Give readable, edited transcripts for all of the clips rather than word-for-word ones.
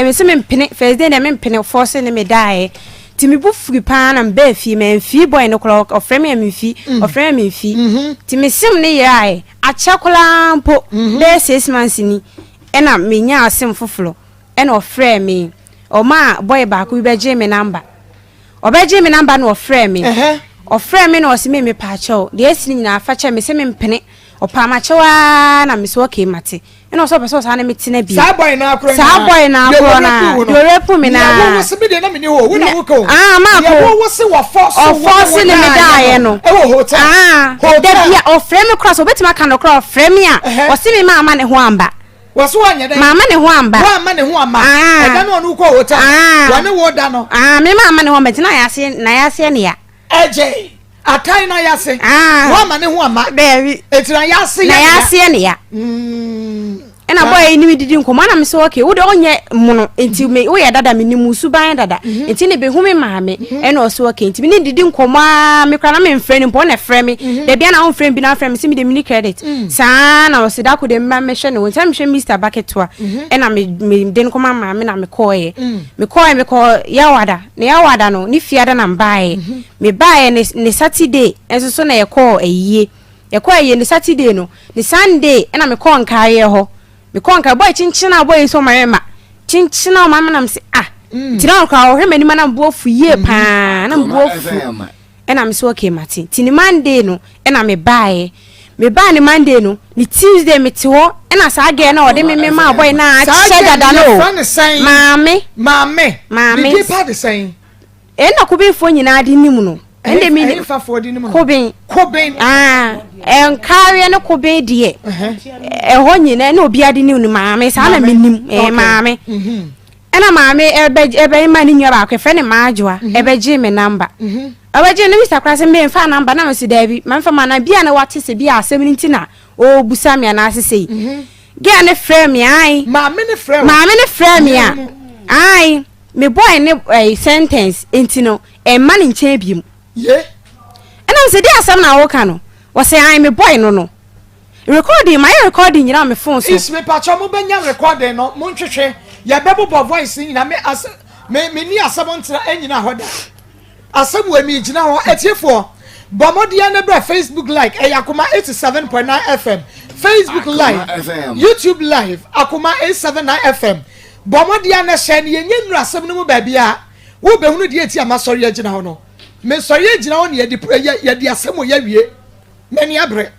me se me pene first day na me pene force ne me die ti me bu furi pa na mba fi me fi boy no kro of frame me fi of frame me fi ti me sim ne yae achakola mpo be 6 months ni e na me nya asim foforo e na of frame me o ma boy ba ko be je me number obeje me number no of frame me of frame me no o se me pa chaw de esi nyina fa cha me se me pene o pa ma chawa na me so okay mate eno so person sa na metina bi sa boy na akro na do repu me na ya wo se bi de na me ni ho wo na wo ko ma ko ya wo se wa force ne me da no e wo hotel da bia o frame cross obetima kan no cross frame a o se me ma ne ho amba wo so anya da mama ne ho amba wa ma ne ho amba e da no no ko hotel wa ne wo da no me mama ne ho amba tina ya se ne ya eje atai na yase wa ma ne ho ama baby etira yase na yase ne ya ena boy ni didi nkoma na me so okay wo de onye muno enti me wo ya dada me ni musu ban dada enti ne be hu me maame ena o so okay enti me ni didi nkoma me kra na me mfrɛ ni mpo na frɛ me de bia na on frɛ bi na frɛ me se me de mini credit saa na o se da ko de ma me hwɛ ne wo enti me hwɛ Mr Bucketwa ena me de nkoma maame na me kɔe me kɔ ya wada no ni fiada na mbae me bae ne Saturday enso so na ye kɔ ayie ni Saturday no ni Sunday ena me kɔ nkaare ho me konka boy chinchina boy so marema chinchina mama nam se tina ka o hwe mani na mbofu ye pa na mbofu ena me so okay mate tini Monday no ena me bae ni Monday no ni Tuesday me te ho ena sa ge na o de me ma boy na acha dada no mame be pa the same ena ko be fo nyina ade nimu no ende mi ni fa fo ade nimu koben enkawe ne kobe die ho nyina na obi ade ni maame sa na menim maame ena maame ebe ma ni nwa ba kwefe ne maajoa ebe gi me number abaje ne Mr Krase me fa number na me si dabi man fa ma na bia na wate se bia asem ni ntina o busa me na asese ge ne frɛ me ai maame ne frɛ me ai me boy ne sentence entino e ma ne nche biem ye ena se dia asem na wo ka no wo say I me boy no recording my recording you know me phone so is me pacho mo benya recording no mo ntwehwe ya bebo voice nyina me ni asem ntra enyina hoda asem wa mi gina ho etiefo bomodia na bra Facebook like Akoma 87.9 FM Facebook live YouTube live Akoma 879 FM bomodia na hye ne yenyenura asem no mo ba bia wo behunu de eti amasori agina ho no me sori agina ho ne ye di asem o ya wie meni abre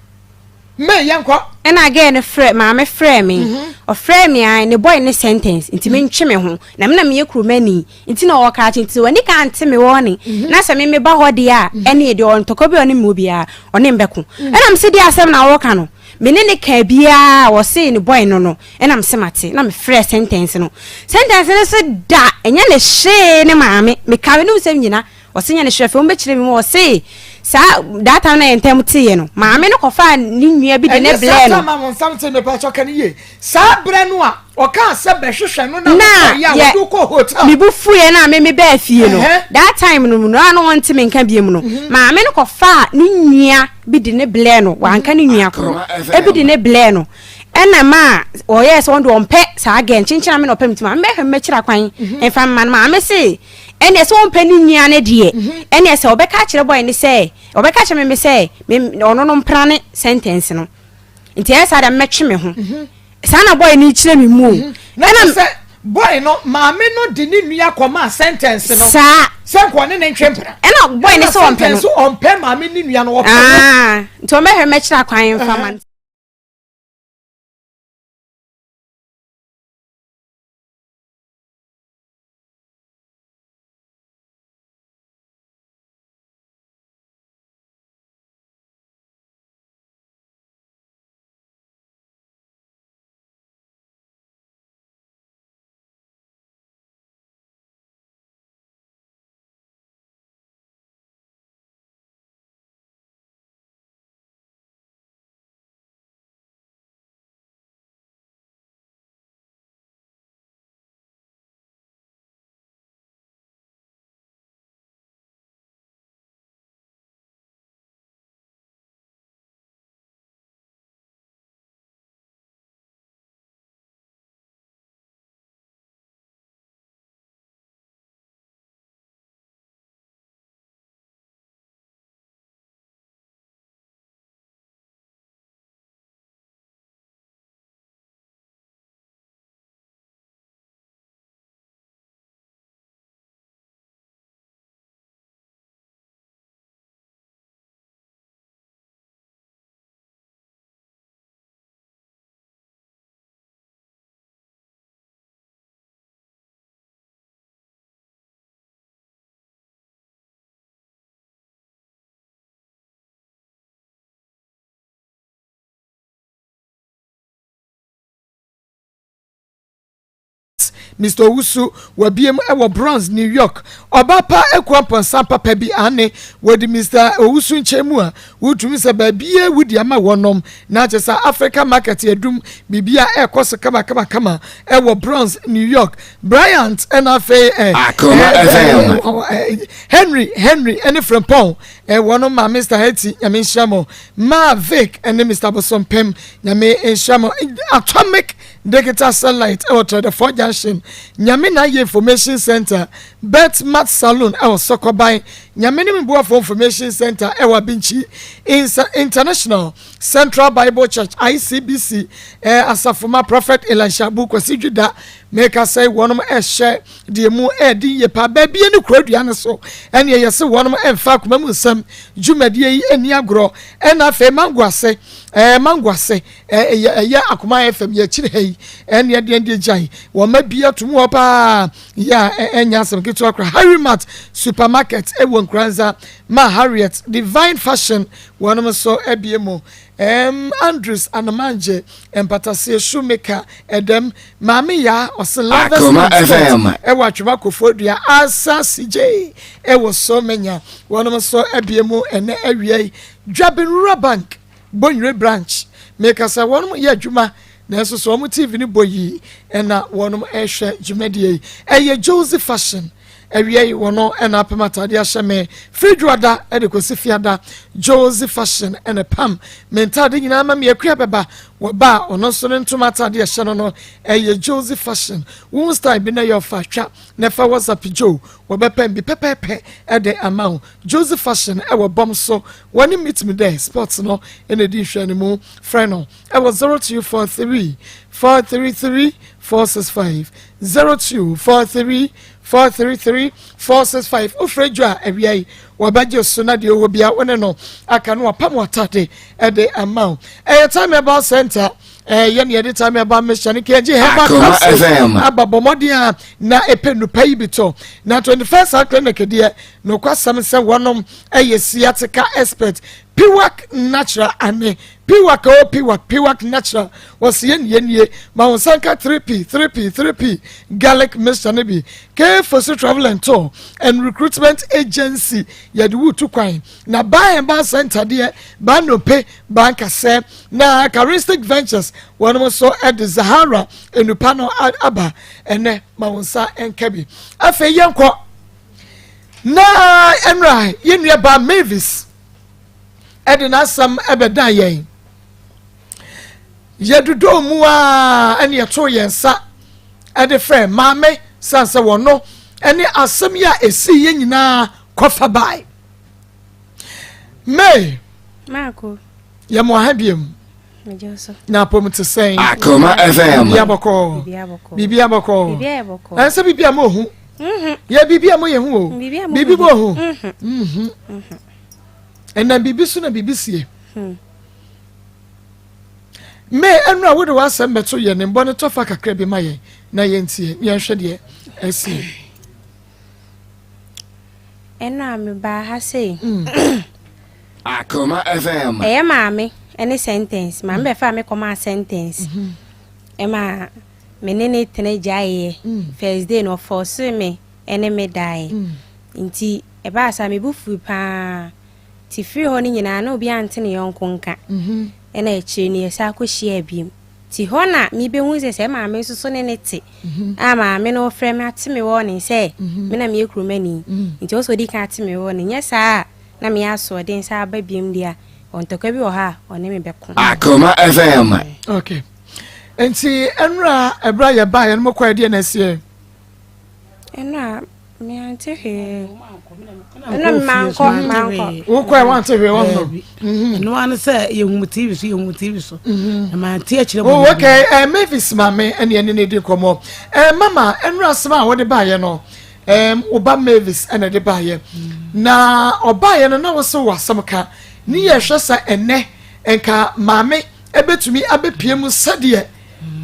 me yanko ena again maame frɛ me o frɛ me ai ne boy ne sentence nti me ntwe me ho na me na me yekuru mani nti na o ka achi nti wani ka ante me woni na se me ba hode a ene de on toko bi oni mu bia oni mbeko ena me se di asem na wo ka no me ne ka bia wo se ne boy no ena me se mate na me frɛ sentence no se da enya ne hye ne maame me ka we no se nyina wo se nya ne hye fe wo be kire me wo se sa that time na entem tie no maame no kofa ni nwia bi de ne ble no ma mon something me pa choka ni ye sa bre no a o kan se be hwehwe no na ya wo ko hotel mi bu fuye na me ba fie no that time no no ano wonte me nka biem no maame no kofa ni nwia bi de ne ble no wanka ni nwia kro e bi de ne ble no ena ma o yes won do ompe sa again chinchina me no pem tima me hwe me kira kwan enfa man maame se ene so ompe ni nwia ne de ene se obeka kire boy ne se obeka kire me se me ono no mprane sentence no nti esa da metwe me ho sana boy ni kire me mu ena se boy no maame no de ni nwia koma sentence no sa se ko ne ntwempra ena boy ne so ompe no so ompe maame ni nwia no wo nti o me hwe me kira kwan enfa man Mr. Owusu wabiem ewo Bronx New York obapa ekwamponsa papa bi ane wodi Mr. Owusu nchemu a wutumi se ba bia wudi ama wonom na chesa Africa market edum bibia ekoso kama ewo Bronx New York Bryant enafe Akoma Henry ene frempon wonom ma Mr. Heti nyame nshamo ma Vic ene Mr. Bosompem nyame nshamo Atomic Digital Satellite to the 4 junction nyame na ye information center Bet Mat Salon Sokobai nyame ni mbo for information center Binchi International Central Bible Church ICBC asafuma Prophet Elisha Bukwasi Juda make us say one share the mu di ye pa ba bia ne krodua ne so ene ye se one emfa komamu sam dwumadie eni agro ena fe mangwase mangwase ya Akoma FM ye chire hei ene de jai wo ma bia tumu opa ya enya sam kitu akra Harry Mart supermarket won kranza ma Harriet Divine Fashion one so ebiemo Andrews Anamanje empatase shoemaker edem mami ya Akoma FM ewa twuma kofodua asa CJ ewo so menya one so ebiemo ene awie Dwabin Rural Bank Bonre branch make us a one ya dwuma na so so mu TV ni boyi ena one ehwe dwumadie eye Joseph Fashion awie wono ena apemata de ahyeme fridwada edekosi fiada Joseph Fashion ena pam mentade nyina ma me akua beba wo ba ono so ntomata de ahyeno no eye Joseph Fashion won style bi na your fatwa na fa WhatsApp Joe wo be pem bi pepepe ede amount Joseph Fashion wo bom so woni meet me there sports no ena di hwani mu friend no was 0243 433 465 0243 433 465 ofrejwa awiai wabaje sona de owo bia wone no aka no apam watade e de amount time about center ye ne de time about mission ke je heba ababomodia na epenu pai bito na 21st clinic de no kwasam se wonom siatica expert Piwak natural ane Piwak natural was yen ma wonsanka 3P garlic mixture nebi K for travel and tour and recruitment agency yadu to kwine na buy and bar center there ba no pay banka se na Charistic Ventures one more so at the Zahara enupano aba ene ma wonsa enkabi afa yenko na enra yenua ba Mavis edina sam ebeda yen yedudo mu a ene yeto yensa ede frɛ maame sanse wono ene asem ya esi yen nyina kofa bai me Marco ye mo ha biem mejoso na pom te sen Akoma FM bibia boko ense bibia mo hu ye bibia mo ye hu o bibi bo hu ena bibi so na bibi sie me enu a wo de wasem beto ye ne mbone tofa kakra bi maye na ye ntie ye hwe de esi enu a me ba ha sei Akoma FM maame any sentence ma be fa me koma sentence ma me ne tene jaye first day no force me ene me die nti e ba sa me bufu pa ti free ho ni nyina na obi ante ne yonko nka ena echi ni esa akohia biem ti ho na mi be hu se maame suso ne nete maame no frɛ me ate me wo ne se me na me ekromani nti oso di ka ate me wo ne nyesa na me aso den sa ba biem dia ontoka bi wo ha one me beko Akoma FM okay enti enra ebra ye ba ye no kwa dia na sie enra me ante he enra manko wo kwa want to be one no an say ye hu TV so na ma ante akire oh okay Mavis mame ene ne de komo mama enra sema wo de ba ye no oba Mavis ene de ba ye na oba ye no na wo so wasamka ni ye hwesa ene enka mame ebetumi abepie mu sade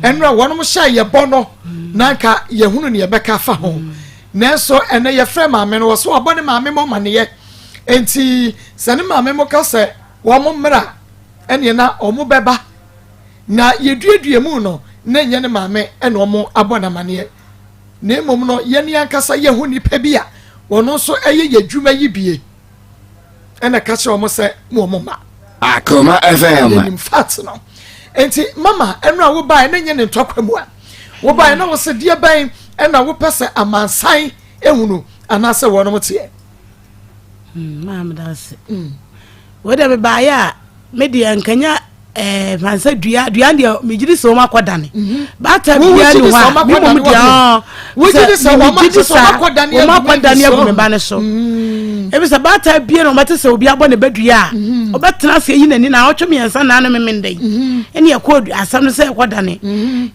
enra wonom sha ye bono na nka ye hunu ne ye beka fa ho Neso ene ye frɛ maame no so abone maame mo mane ye enti sane maame mo ka se wo mo mra ene na omo beba na yeduedue mu no na nye ne maame ene omo abona mane ye ne mom no ye ne ankasa ye ho nipa bi a wono so eye yadwuma yi bie ena ka se omo se mo ma Akoma FM. in fact no enti mama enu a wo ba na nye ne ntwakwam a wo ba na wo se die ban ena wo pese amansan ehunu anase wono mtie mam das wo de ba ya media nkanya fansa dua de me gidi so makodane ba ta bia ni wa me mom dia wo gidi so makodane agu me ba ne so e bi sa ba ta bia no mate se obi abo ne badua obetena se yi nani na otwe me yansa na no me mendai ene yakodu asam no se yakodane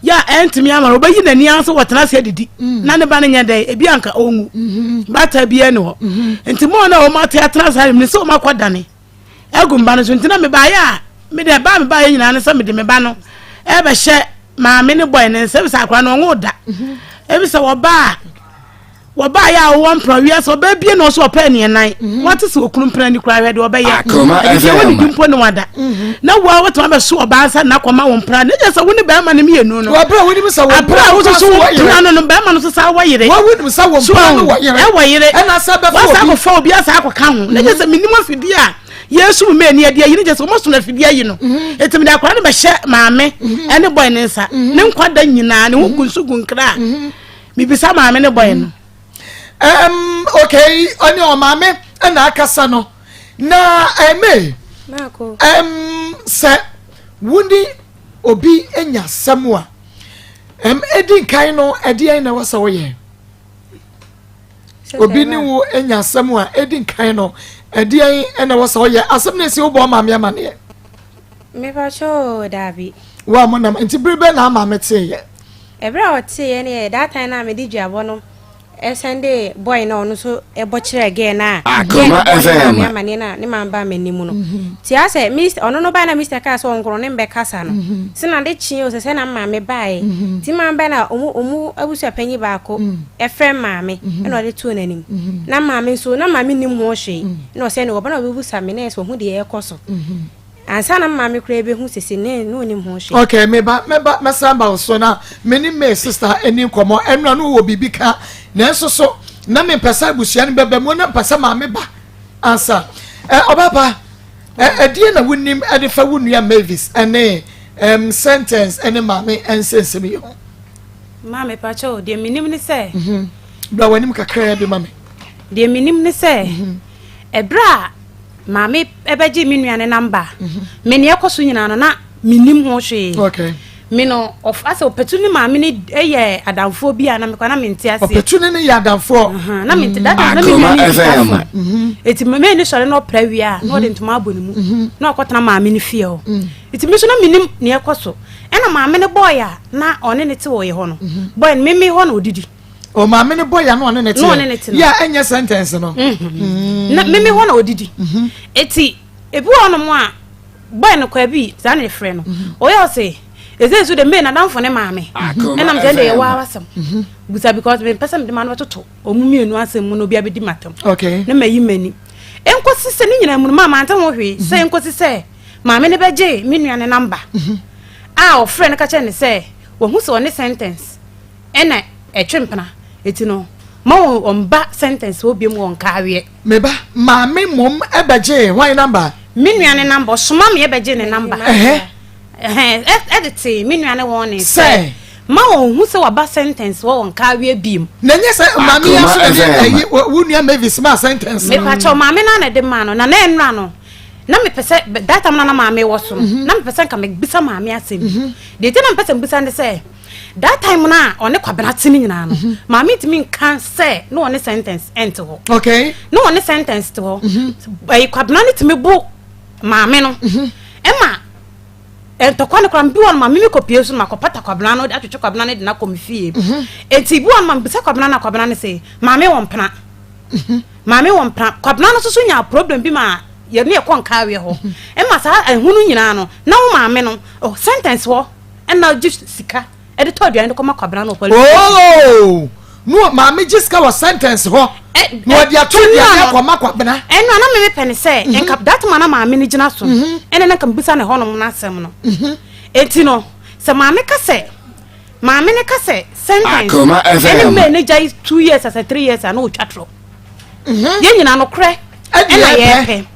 ya entimi amara obayi nani anso wotena se didi na ne ba ne nya dai e bi anka ongu ba ta bia ne ho entimo na o mate atena sa me se o makodane agu mba ne so ntina me ba ya me de ba me ba ye nyina ne se me de me ba no e be hye ma me ne boy ne se bi sa akwa no ngo da e bi se wo ba ya wo mpra wi so ba bie no so opa ne nan what is okunu mpra ni kura hwede oba ya e woni dimpo ne wada na wo wo to ba so oba ansa na kwama wo mpra ne je se woni ba ma ne me yenu no wo bra woni sa wo bra wo so no no ba ma no so sa wo yire wo woni sa wo mpra no wo yire e wo yire na sa ba fo sa ko fo obi asa akwa ho ne je se minimum fidi a yesu me ni ade yi ne je se mo so na fidi ayi no etimi da kwa ne ba hye maame ene boy ne nsa ne nkwada nyina ne hukunsu gunkra mi bisa maame ne boy no okay oni o mame na akasa no na Mako se wundi obi enya samua edin kan no ede na wasa wo ye obi ni wo enya samua edin kan no ede na wasa wo ye asem na si wo bo mame amane me ba cho Davi wa mo na nti brebe na mame te ye ebra o te ye ne that time na me di dwabo no Sunday boy no no so e bochire again na Akoma FM me amane na ne mamba manimu no ti ase Mr ono no ba na Mr Ka so nkro ne mbe kasa no sina de chi o se na mame bae ti mamba na omu abusu apanyi ba ko e friend mame e no de tu nanim na mame so na mame nim ho hwe na o se ne oba na obusa me na so hu de e koso ansa na mame kura ebe hu sese ne no nim ho hwe okay me samba so na meni me sister eni komo eno no wo bibika na so na me pesa busia ne bebe mo na pesa mame ba ansa obaba die na wonim de fa wonua Mavis ene sentence ene mame ensensemi yo mame pacho de minim ne se bra wanim kakra bi mame de minim ne se ebra mame ebeji minuane number me ne ekoso nyina no na minim ho hwe okay me no of as opportunity mame ne eye adamfo bi a na me kwana menti ase opportunity ne ya adamfo na menti that na me ni eti mame ne sore no prawi a no de ntoma abonimu na okotana mame ne fie ho eti me so na minim ne ekoso ena mame ne boy a na one ne te wo ye ho no boy me ho na odidi o mame ne boy ya no one ne te ya enye sentence no na me ho na odidi eti ebi ono mo a boy no kwa bi za na frɛ no o ya say ezezu de me na danfo ne maame ena me de wa wasam busa because me person de man watoto omumienu asem mu no bia be di matam okay na mayi mani enkosi se ne nyina mu mama antam ho hwe se enkosi se maame ne beje me nuane number a o frɛ no ka che ne se wo hu se one sentence ena etwempena eti no ma wo mba sentence wo biem won kawe me ba maame mom ebeje why number me nuane number so maame ebeje ne number edit me nuane won say ma hu se waba sentence wo won kawe biem na nye se maame ya so de wonua Mavis ma sentence me pa cho maame na de ma no na enra no na me pese data na maame wo so na me pese ka me bisa maame asem de te na me pese bisa ne se that time na one kwabena tini nyina no maame timi kan se no one sentence ent ho okay no one sentence to ho kwabena ne timi bu maame no ema entokwa ne kwam bi won maame mi kopie so makopata kwabena no atwetwe kwabena ne de na komfie enti bi won maame bisa kwabena na kwabena ne se maame won pena maame won pena kwabena no so nya problem bi ma ye ne kon kawe ho ema sa ehunu nyina no na wo maame no sentence ho ena just sika e de todu an de koma kwabena no police oh no maame jiska was sentence ho no dia todu an koma kwabena eno na me pene se enka that man na maame ni gina so ene na kam bisa ne ho no na asem no enti no se maame ka se maame ne ka se sentence Akoma FM. Any me ne jai 2 years as 3 years and no chatro ye nyina no kre e na ye pe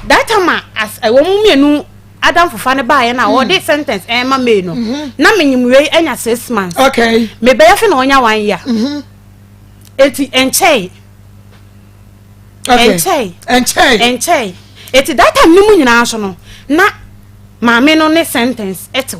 that time as I won mienu Adam for fane ba ye na wo de sentence e ma me no na menyimwe enya 6 months okay me be ye fe na onya 1 year eti enchei enchei eti that time ni mu nyina so no na maame no ne sentence eti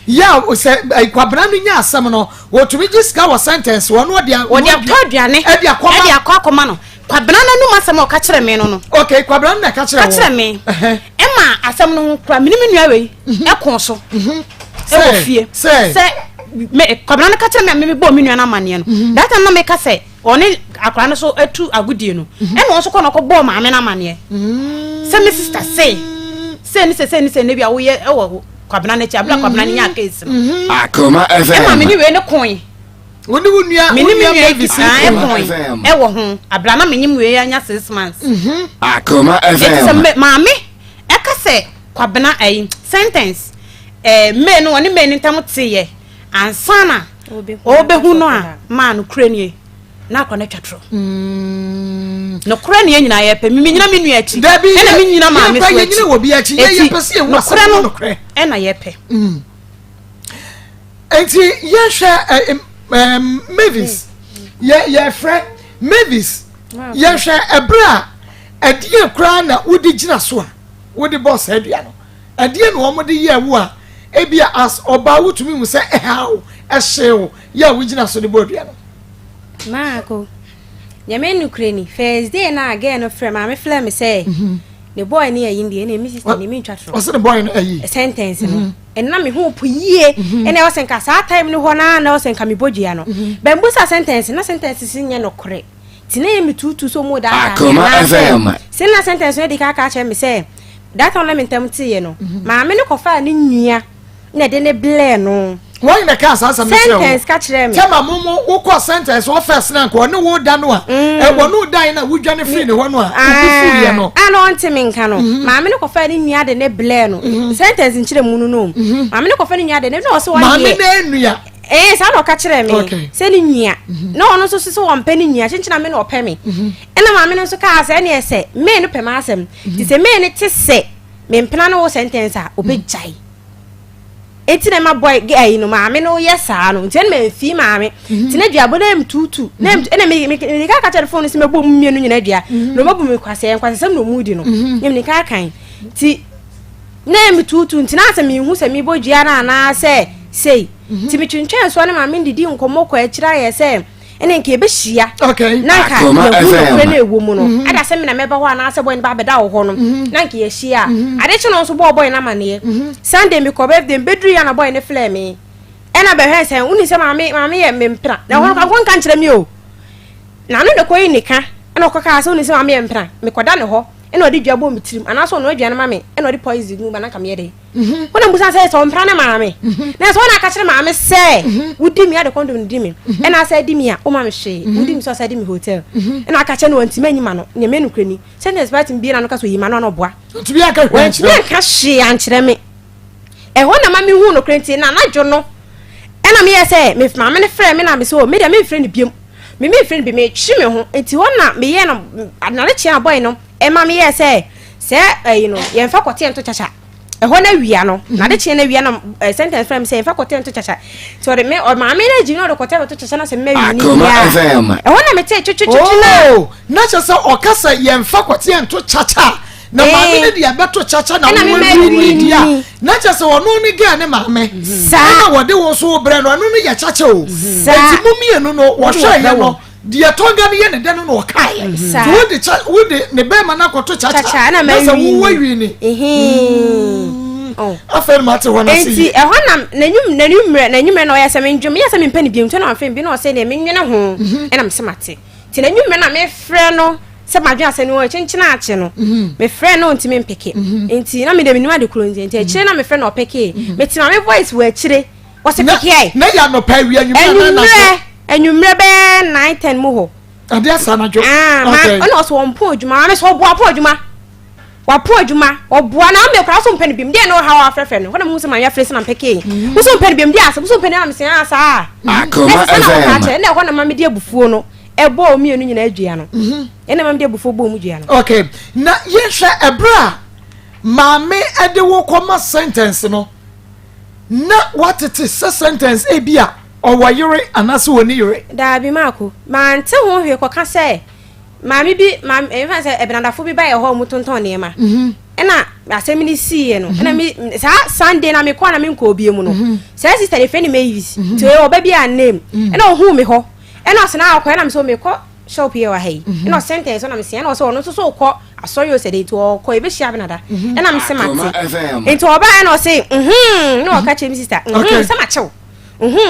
ya o se kwabra no nya asem no wo to register wa sentence wo no dia aduane e dia akoma no kwabra no nu asem o ka kire me no okay kwabra no ka kire me e ma asem no kwa mini nua we e kon so e wo fie se me kwabra no ka kire me bo me nua na mane no that time no me ka se oni akra no so atu agudie no e no so ko no ko bo maame na mane se me sister say ni bia wo ye e wo kwabna na cha bla kwabna ni nya case Akoma FM. e ma mini we ne coin woni wunua mini visi e coin e wo ho abla na menyim we anya 6 months Akoma FM. maame e ka se kwabna sentence me no woni me ni tam tie ansana obehu no a ma no kranie na akwa na twatro no kranie nyina ye pe mi nyina me nua achi e na me nyina maame so achi nyina wo bi achi ye pese e wo asem no kre e na ye pe enti ye hwe Mavis ye friend Mavis ye hwe ebra adie kra na wodi gina so a wodi boss adua no adie no wo de ye wo a ebia as oba wutumi mu se ehawo ehyew ye wo gina so de bodua no Maa Akos nyame nukreni first day na again no frame me flame me say the boy ni ayi ndie na me sister ni me ntwatro o se the boy no ayi sentence no en na me ho poyie en e wosenka sa time ni ho na wosenka me bojia no bambusa sentence na sentence sinye no kore tine me tutu so mo da Akoma FM. sin na sentence no di ka che me say that on me ntam tie no ma me ne kofa ni nwia na de ne ble no why na ka sa me sentence ka kire me tema momo wo ko sentence wo first na ko ne wo da no a e wo no dan na wudwane free ne ho no a obufu ye no ana onti me nka no ma me ne kofa ni nwia de ne ble no sentence nkire mu no ma me ne kofa ni nwia de ne no so wa ma me na nwia sa no ka kire me se ni nwia no ono so so won pe ni nwia chinchina me no ope me ena ma me no so ka asa ne ese me no pe ma asem ti se me ne ti se me mpena no wo sentence a obejai eti na ma boy gay no ma me no yesa no nten me fi ma me ti na dua bona m tutu na ena me ka telephone si me bom mienu nyina dua no mabu me kwase sem no mudi no nyem ni ka kan ti na me tutu ntina asa me hu se me bojua na na sei ti me twentwen so na ma me didi nkomo kwa akira ye se ene nke be hia na ka na ewo mu no ada se me na meba ho ana ase boy ba beda wo ho no na nke ye hia ade che no so boy na mane Sunday me ko birthday bedru ya na boy ne flame me ena be hwe se uni se maame ye mempra na ho ka nkira mi o na no de ko yi nika ena ko ka se uni se maame ye mpra me ko da ne ho ena odi dua bo mitirim ana so no adua na maame ena odi poison mu ba na kam ye de wona mbusa se so mpra na maame na so na ka kire maame se wudi mi ade kondom di mi ena se di mi a o maame hwe wudi mi so se di mi hotel ena ka kire no anti manyima no nye menu krani sentence party bi na no ka so yima no no boa to bi aka hwe na ka hwe ankire me e ho na maame hu no krenti na jo no ena me ye se me maame ne frɛ me na me so me dia me frɛ ne biem me frɛ bi me chi me ho enti ho na me ye na le chia boy no e maame ye se ye mfa kote ento chacha e ho na wia no na de chia na wia na sentence frame se mfa kote ento chacha so de me o maame na ji no de kote ento chacha na se me wi ni ya e ho na me te chuchuchu na cha se o kasa ye mfa kote ento chacha na maame ne dia beto chacha na wo wi dia na cha se ono ni ga ne maame na wo de wo so bre no ono ni ya chacha o enti mumie no no wo hwe ye no dia tonga ni ye ne de no no kai wo de ne be ma na koto chacha na se wo wi ni afen mate wona si enti e hona nanyum na oya se menjum ya se mempani bium to na afen bi na o se ne menwene ho e na mse mate ti nanyum na me frɛ no se madwe ase no chenchina ache no me frɛ no ntimi mpeke enti na me de minima de klonzi enti akire na me frɛ no opeke me ti na me voice wo akire wo se peke ai na ya no pa wi anyum na enwumre be 9:10 mo ho ade asa na jo okay ona so won po adwuma me so bo apo adwuma wapo adwuma oboa na me kra so mpani bim de no ha afrefe no hu se ma ya frese na mpeke hu so mpani bim de asa hu so mpani na me se asa Akoma FM na ho na ma me de abufuo no ebo o mienu nyina adua no ene ma me de abufuo bo mu dua no okay na yehwe ebra maame ede wo koma sentence no na what it is sentence e bia owayere anase woni yere da bi mako ma nte ho hwe koka se maame bi maame se ebenadafo bi ba ye ho mutonton ne ma ena asemi ni sie no ena mi sa Sunday na me kwa na me nko obie mu no sa sister defend me use to e oba bi a name ena ohu me ho ena osena akwa ena me so me ko shop here wa hai ena sentence na me se ena so no so ko asori o se dey to ko e be hia benada ena me se mate ento oba ena o se no ka che mi sister se machew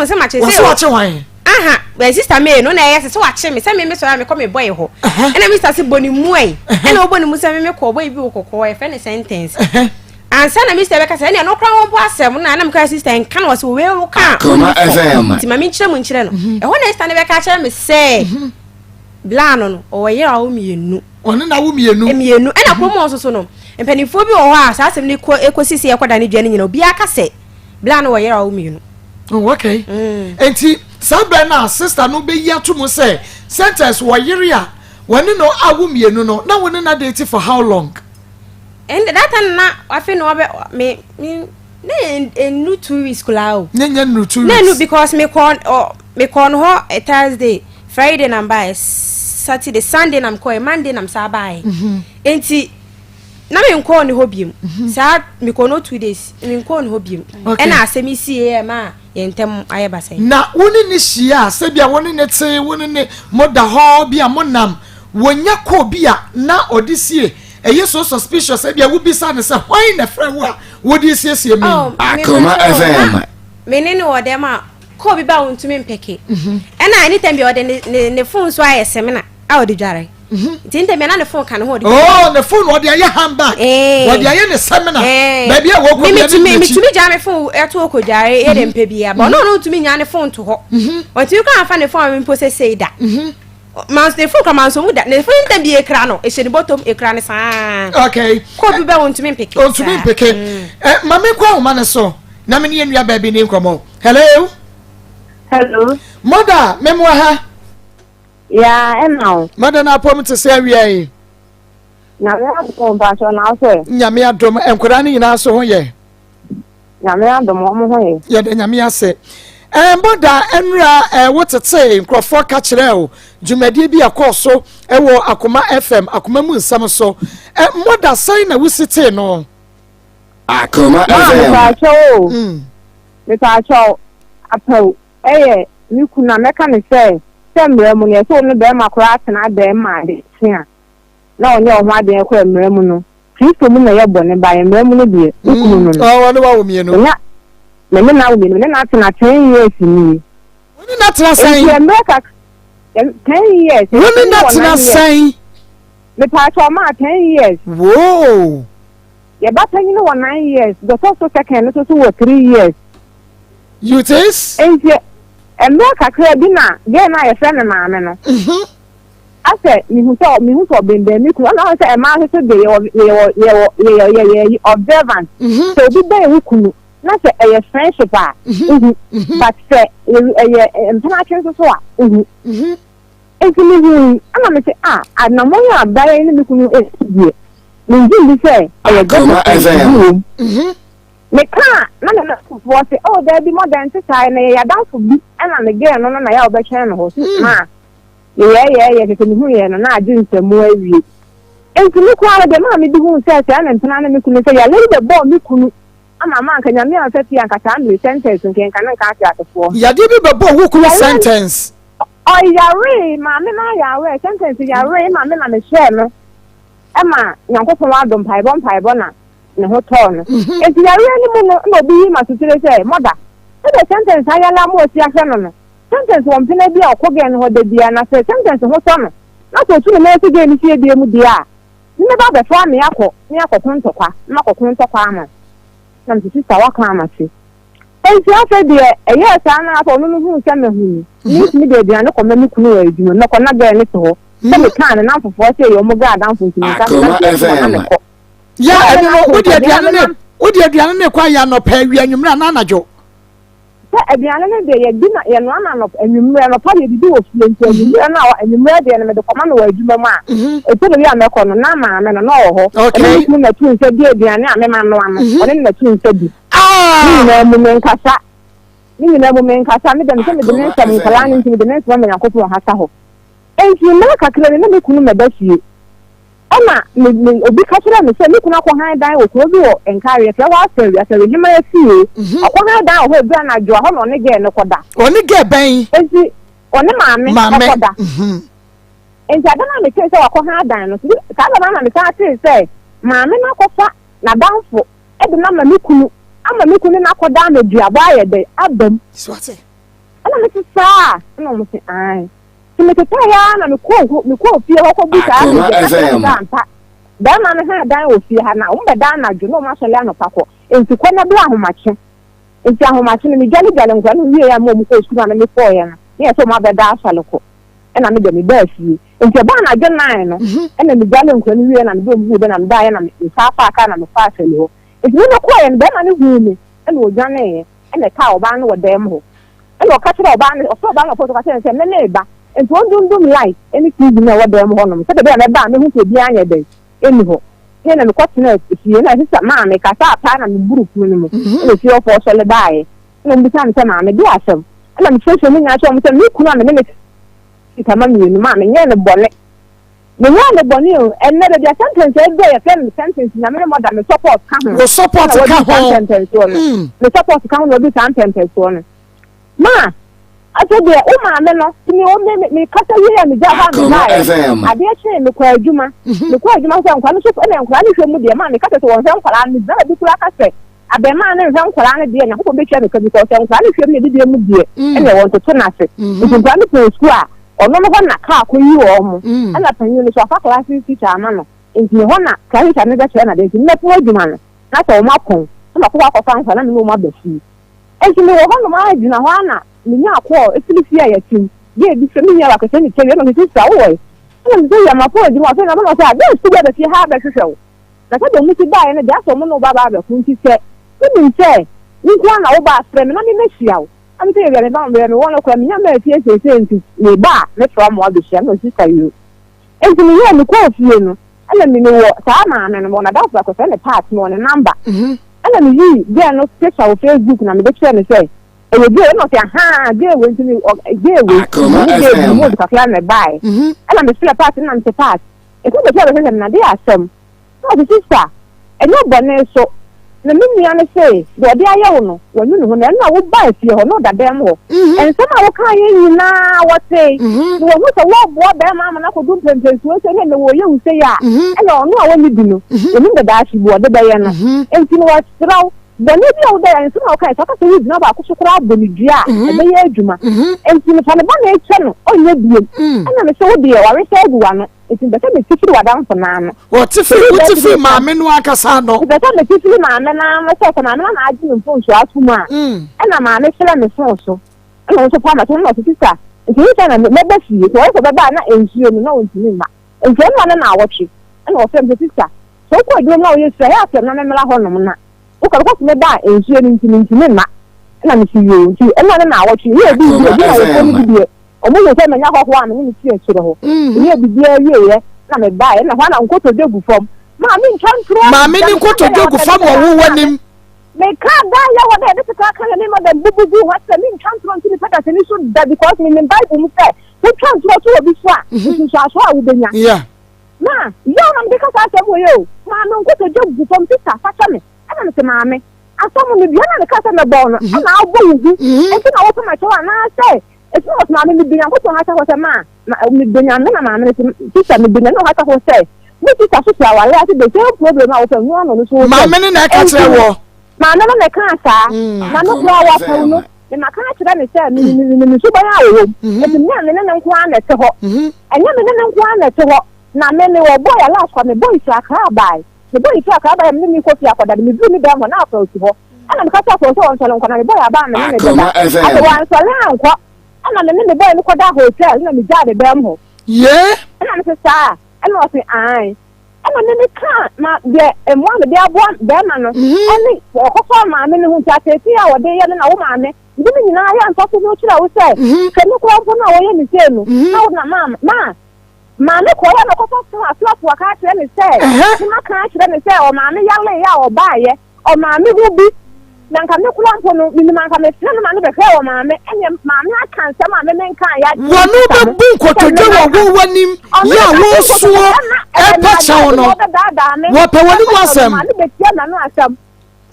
se mache se wache wan aha my sister me no na yes se wache me se me so me come boy ho ena Mr. se boni mu ai ena oboni mu se me ko boy bi kokoko e fe ne sentence ansa na Mr. Beka se no kra won bo asem na me ka sister en kan was we wo ka Akoma FM ti ma me nkire mu nkire no e ho na sister ne beka kire me se blano no o ye a wo mienu one na wo mienu ena ko mo so no empanifo bi wo ha sa asem ne ekosisi e kwada ne dua ne nyina obi aka se blano wo ye a wo mienu oh okay enti sabra na sister no be ya to mo say sentence wo yere a woni no awu mienu no na woni na date for how long and that na afi no me no 2 weeks kula o nyanya no 2 weeks no because me kon ho Thursday Friday na buy Saturday Sunday na ko Monday na sa buy enti na me nko ni hobiem sa me ko no 2 days me nko ni hobiem na asemi sie ma yentem ayebasai na woni ni hia se bia woni ne te woni ne moda ho bia monam wonya ko bia na odisie eye so suspicious se bia wo bisa ne se why na friend wo wodi siesie me Akoma FM menene wo dem a ko bi ba wontumi mpeke na anytime bia ode ne phone so aye semina a ode dware tinte me na ne phone kan ho ode oh ne phone ode aye handbag ode aye ne semina ba bia wo ko bia me tumi ja me phone eto ko dware e de mpe bia ba no tumi nya ne phone to ho wonti kan afa ne phone me pose say da man the phone come so mu da ne phone tem bi ekra no e shedi bottom ekra ne sa okay ko bi ba wontumi mpeke wontumi mpeke mama kwa wo mane so na me ne nua ba bi ne nkomo hello mother memo ha ya eno mother na pom te se awie na me adom ba so na so nyame adom enkwara ne nyina so ho ye nyame adom mo ho ye ye de nyame ase mother enra wotete nkrofo ka kire o dwumadi bi akoso ewo Akoma FM Akoma mu nsam so mother sai na wusite no Akoma FM me pa cho apo mi kuna meka ne se mre mu ne so no be makora atena be ma de tia na onye o hwa de kwa mre mu no kristo mu na ye bone ba mre mu no bi ikunu no oh wale wa wo mienu na me na wo mienu na atena 10 years ni woni na tena sai America 10 years woni na tena sai me pa cho ma 10 years whoa ye ba tanyi no 9 years the first second so 3 years you taste America kra bi na ge na ye friend na me no ase mi hu so bembe mi ku na se e ma so de ye observant so bi be hu ku na se e friendship a but se e mpana chen so a enti mi hu ana me se na mo ya ba ye ni mi ku no e die mi bi se e go me ka na for say there be more than say na ya dan for bi na me get no na ya obehwe no ho ma ye ke me hu ye no na aju nsemu awie enti me kwa de ma me di hu say na mpana na me kunu say ya le the ball me kunu ama ma nka nyame an say ti anka ta no sentence nke nka na nka ati atofo ya di bi bebo wo kunu sentence ya re ma me na ya re sentence ya re ma me na me share no ema nyankofo wa dom paibo na ne ho ton enti ya re ni mu no bi ma tutire say mother the sentence ayala mo ti ahwe no sentence won pina bi akoge no ho de bia na say sentence ho so no na so tu na esi ge ni fie bi mu dia ni me ba be fa me akokon tokwa na akokon tokwa ama na mti sa wa kan ama ti enti afa de eye sa na afa no hu se me hu ni de bia no ko me kunu wa edwuma no ko na ge ni to ho se me kan na fofo se yo mo ga dan fo ti ni ka na ya eno wo di aduane ne kwa ya no pa wi anwumra na anajo sɛ aduane no de yɛ di na yɛ no ana no anwummerɛ no pa yɛ didi wɔ fie nti anwummerɛ no a anwummerɛ deɛ no mede kɔma no wɔ adwuma mu a ɛtɔ no bi a mɛkɔ no na maame no na ɔwɔ hɔ ɔno no na tu nsa di aduane a mema no ano ɔne no na tu nsa di ne nyinaa mu menkasa meda me sɛ mede me nsɛm nkɔlaa no nti mede me nsɛm ma Nyankopɔn hasa hɔ enti mmara kakra ne na me kunu mɛda fie ama obi ka kyerɛ me sɛ me kunu akɔ han dan wɔ kuro bi wɔ Nkare fɛ wɔ asɛre hima yɛ fie akɔ han dan wɔ hɔ bi na adwo hɔ na ɔne gɛ ne kɔda ɔne gɛ bɛn enti ɔne maame akɔda enti adana me kɛ sɛ wakɔ han dan no saa na me ka kyerɛ sɛ maame na akɔfa na danfo ɛde na ma me kunu ama me kunu na akɔda na duabɔ ayɛ dɛ abam swate ana me se saa na mo se ai meketa ya na mekɔ fie hɔ kɔbu saa ampa bɛrima no ha dan wɔ fie ha na wombɛda anadwo na ɔmasɔle anɔpa kɔ enti kɔ na bla ahomakye enti ahomakye no medwale nkwa no wie ya ma ɔmu kɔ sukuu na mekɔɔyɛ no ne yɛ sɛ ɔmabɛda asɔle kɔ ɛna mede mebaa fie enti ɛba anadwo nan no ɛna medwale nkwa no wie na mede ɔmu bɛ na medaeɛ na mefa fa aka na mefa asɔle hɔ enti me mekɔɔyɛ no bɛrima no huu me ɛna ɔdwaneeɛ ɛna ɛka ɔbaa no wɔ dan mu hɔ ɛna ɔka kyerɛ ɔbaa no ɔsɛ ɔbaa no ɔpɔ so ka kyerɛ sɛ mɛmɛ eba enti ondundum light any TV na wada mu honom se be na ba me hu ko bia anya den eni ho he na me kwatena fie na sisa ma me ka sa pa na me buruku ni mu e fie ofo so le bae na me bisa me se ma me di asem na me fese me nya so me se me kunu na me sika ma me ni ma me nya ne bole o enne de dia sentence e go ye fen sentence na me more than me support ka ho wo support ka ho me support ka ho no bi sentence so no ma ase de o maame no ni o me kasa yi ya me ja ha me na ade che me kwa adwuma so nkwa no so na nkwa no hwe mu de ma me kasa so won se nkwa no za bi kura kasa abema na nfa nkwa no de nya ko be twa me ka bi ko se nkwa no hwe mu de mu de e na won to na se nkwa no pe school a ono no na ka akoyi wo mo ana panyin no so afa class teacher ama no enti ho na ka hi ne ga che na de me po adwuma no na so mo akon na ko akɔfa nkwa na me mo abafi enti me wo ho no ma adwuna ho ana minya akọ efilifia ya tim ye bi se minya wakase ni tele no mi sisa wo na mi se ya mapo di mo fe na mo say ade su be fi ha be hwehwe na se do mu ti ba ye na ja so mo no ba be ku nti se mi se ni kwa na wo ba afre me na mi mehia wo am te ye be ba me wona kwa minya ma fie se nti ni ba me from wo be hia no sisa yo enti mi ye mi kwa fie no ana mi ni wo saa ma na no na da fa ko se ne part no ne number ana mi yi dia no picture wo Facebook na me be share me say ewe no se ha ge we ntini ge we mo ka fia me bai ana me feel part na me part e ko be fia na dey asem no the sister e no bone so na me nua ne say do dey aye no wonu no na wo bai fie ho no da dem ho en sama wo kan ye nyina wo say no wo so wo bo be ma na ko dum pempem so say ne wo ye hu say ya e na ono a wo ni bi no enu da da shi bo de be ye no enti no wa traw bani bi o da enso na okay saka se na ba ko sukura bonidua e be ye adwuma enti me fane ba na eche no onye biem ana me se wo de wa re se aguwa no enti be se me tifiri wadan fo na no wo tifiri maame no akasa no be se me tifiri maame na me se na na aji me fon so atuma ana maame sele me fon so ana so pa ma to no tita enti ni na me be fie so wo be ba na ensuo no na ontimi ma enti na na awotwe ana wo fe me tita so ko adwo na wo ye se ya se na me mela ho no na uka kwa me ba ensuo ni ntimi ma na me si yo nti ena na awotwe ye bi na wo ko ni bi o mo se menya hɔ a me ni ti esuro ho ye bi bia ye na me ba na ho na nkoto degu fam ma me ntantro ma me ni nkoto degu fam wo wanim me ka da ya wo da de ka ni ma da bububu wa se me ntantro nti pata se ni so da because me Bible mu se me ntantro to obi so a so aso a wo benya yeah na yo na me ka sa se mo yo ma me nkoto degu fam ti sa fa me ana me se maame asamu ni bia na ka se me bon ana agbo wu enti na wo to ma cho na se eti na maame me bia ko to ha ko se ma me bia na maame ti se me bia na ha ko se me ti sa so awale ati the same problem a wo se no no so maame ni na ka kire wo maame na ka sa na no kwa wa fa no me ma ka kire me se me so ba ya wo eti me na nko ana te ho enya me na nko ana te ho na me wo boy ala kwa me boy sa ka bai the boy truck aba me mi kofi akoda me bi mi da mo na afro ti ho ana me ka ta so on solo nkona me boy aba me ne de ba ana wan so la nkwa ana me ne boy ni koda hotel na me ja de bam ho ye ana me sa ana o se ai ama ne ka ma de emo de abo be ma no ani okofo ma me ne hu tateti a wo de ye na wo ma me ndi me nyina ya nso so chira wo se ke ne ko mpo na wo ye ni se no na wo na ma me ko ya no okofo so aflop wa ka tire ni se ni ma ka tire ni se o ma me ya le ya o ba ye o ma me hu bi na nka me kula mpo no ni ma nka me tire no ma no be kra o ma me ene ma me aka nse ma me nka ya wonu be bu nkotoje wo wanim ya wo suo e pa chawo no wo pe woni mo asem ma me be tia na no asem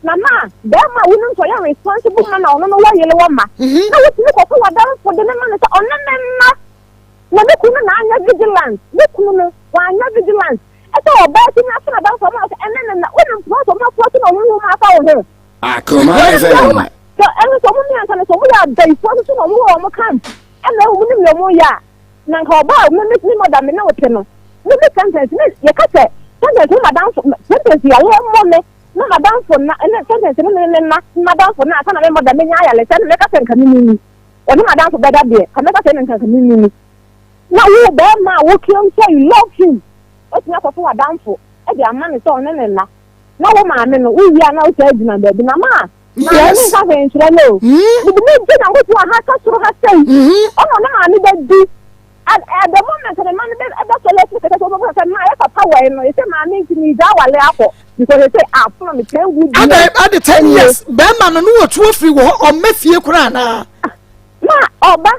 na ma be ma wonu so ya responsible man na ono no wa yele wo ma na wo tini ko so wa dan for de na na so ono na me kunu na anya vigilance me kunu no wa anya vigilance e so o ba ti na so na dan for ma so ene na wonu so ma so so na wo ma fa wo he Akoma FM. So ene so mo ni anta so mo ya dai so so na mo camp ene wo ni mo ya na nka oba me me mother me na wote no me sentence me ye ka se sentence madam sentence ya wo mo me na madam for na ene sentence me na madam for na aka na me mother me nya ya le se me ka se nka ni oni madam for better there ka me ka se nka ni na wo be ma wo claim say you love him o ti na ko for madam for e di amane so ne na wo ma me no wo ya na wo say dina be na ma yes ka fe ntire no bi me na wo to ha ka suru ha say o na ma me be at the moment the man be so let me take so mo say ma e papa wa no e say ma me ni da wale akọ because they say ah from me 10 good at the 10 years be ma no wo tu ofiri wo o mafie kura na ma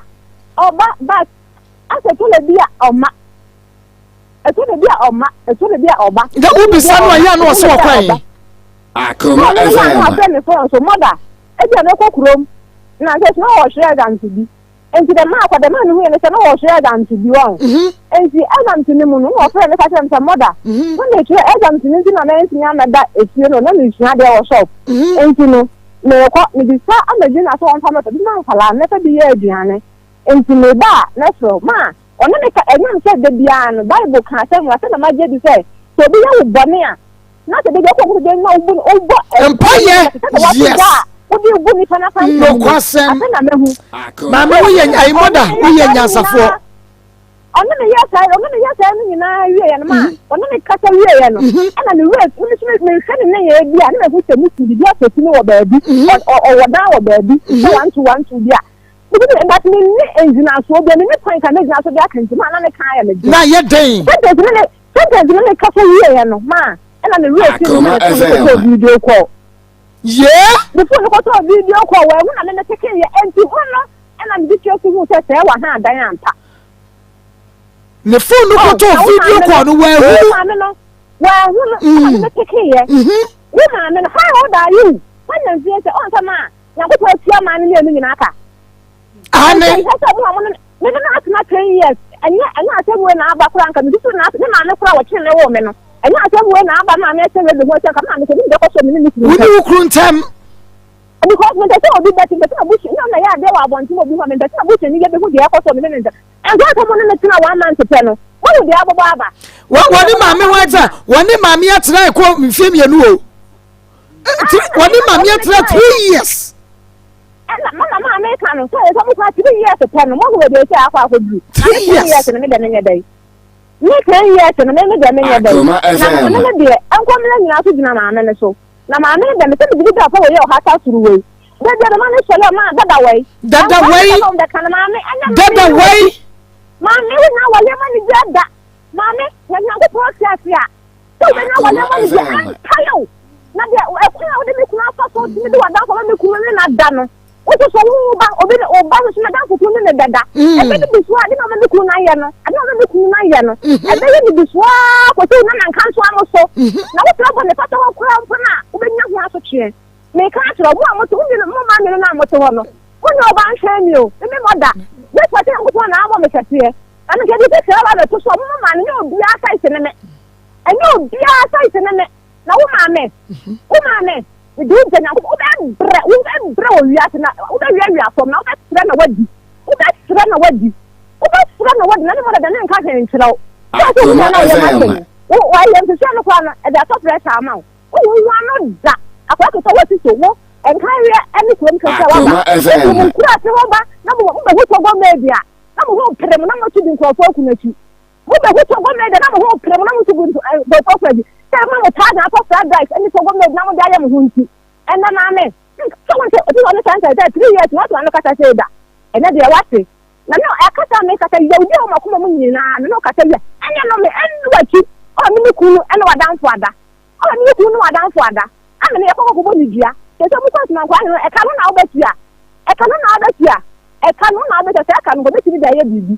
oba but ase to le bia oma eto le bia oba da wo bi sa no ya no so kwai Akoma FM. so mother e bia no kokurom na say no wo share dan to bi enti the man kwa the man who say no wo share dan to bi won enti adam to nimu no wo friend ka say mother when they try adam to nimu na enti na da efie no na me hia de wo shop enti no me ko me di sa amaji na so on fa to na fala na fa bi ye aduane enti me ba na so ma ono ne ka enyam say de bia no bible ka say mo say na ma je di say to bi ya wo bone a na te de ko de na obo empire yes odi ubu ni fana fan no kwasem na mehu ma me wo ye ai moda wo ye nyansafo ono ne ya sai ni na wie ye no ma ono ne kasa wie ye no na ne we me hwe ne ye bi a na me hu se mu bi a se ni wo ba bi o woda wo ba bi so 1 2 bi a because that me ni engine aso bi me ni point ka me engine aso bi aka nti ma na ne kan ya me na ye den sentence ne kasa wie ye no ma na ne we se ni video call yeah before you go to video call where we na take ye enti hono na me ditio so hu se wa ha dan ampa ne phone ko to video call no wa hu na take ye we ma me how old are you when you say on sama ya ko to tia ma ne ni nyina aka ane me na atna 10 years anya asemwe na aba kura nka me disu na ma ne kura wo chene wo me no anya asemwe na aba ma me chene de ho se ka ma me ni de ko so me ni wudi ukruntem because me say obi bet me say bush na ya de wa abonti obi ho me say bush ni ge be hu de ko so me ni nta and what come on na 1 month pe no wo de abobo aba woni maame ho ata woni maame atena ko mfie mienu o woni maame atena 3 years mama America no so mo kwa 3 years pe no mo go de say akwa akobru 3 years no me de nye dai ni 10 years no me de nye dai na me de anko me nyina so gina maame ne so na maame de me se bi da fa wo ye o ha ta suru we de de ma ne shele ma dada wei maame we na wale ma ni dada maame ya nya ko process ya so be na wale ma ni kayo na de e kwa wo de me kuna fa so me de wada ko me kuna na da no o to so wo ba obi o ba so na da ko kuna ne dada e be ni biso ade ma me kuna ya no ade ma me kuna ya no e be ni biso ko to na nkan so amoso na wo tra bo ne fa to ko kura mpo na wo be nya ho aso kye me ka tro mo amoto wo ni mo ma me na amoto ho no wo ni oba nhwe mi o me moda me fa te ko na abo me kete ana ke bi te ala to so mo ma ni obi aka ise ne enye obi aka ise ne na wo ma me we do je na wo be bre o wi ase na wo be wi afom na wo be sra na wadi na ne mo da ne nka ke nkyerɛ wo wa ye nse no kwa na e da top pressure ama wo wa no da akwa ko so wati so wo enka ria ene ko nka sa wa ba mo kura se wo ba na mo be ho to go media na mo ho pere mo na mo tu din ko fo ku na tu mo be go to go me de na mo ho krem na mo to go to offer say ma mo charge na for fried rice any to go me na mo de ayam ho nti and na ma me so won say o no chance that 3 years what one kata say da and na de wate na no akata me kata ye odi o makoma mu nyina na no kata ye anya no me enu wati o me ni kunu ena wadan fo ada o me ni kunu wadan fo ada ama ne yakoko bo ni dia se so mu kwat na kwa no e ka no na obetua e ka no na obetua e ka no na obetua se ka no go betimi da ye bibi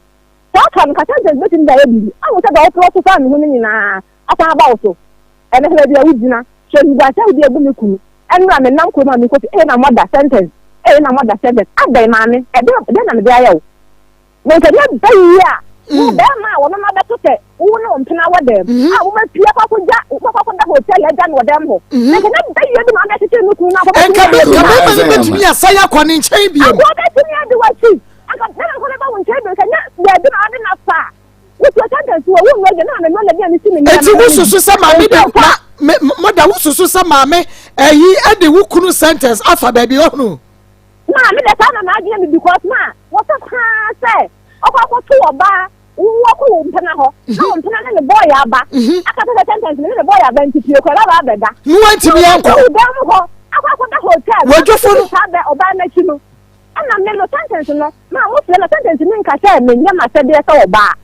so ka no kata se betimi da ye bibi awu se da o pro to fa mi hu ni nyina ata ba o so e me dia wudina so ni ba se odi ebu mi kunu enu ame nam ko ma mi ko e na mother sentence e na mother sentence adai ma me e de na me dia ya o no se dia ba yi a no be ma wo ma be to te wo no mpena wa dem a wo ma pia kwa ko da hotel ya jan wo dem ho na ke na ba yi de ma be te no ku na ko enka be betumi asaya kwani nchen bi ko be tumi ade wa chi aka na ko ba won nchen be ka nya be de na ade na fa wo to sentence wo wo ge na me no le dia ni si me eti wo susu se ma me de mo da wo susu se ma me eyi ade wo kunu sentence afa ba bi onu na me de sana na ade me because na what ka say okwa to oba wo ko mpena ho na mpena na ne boy aba aka to sentence ne boy aba nti ko la ba beda mu anti mi anko akwa da hotel wajofo no sabe oba na chi no ana me no sentence no na wo fle na sentence ni nka say me nya ma se de se oba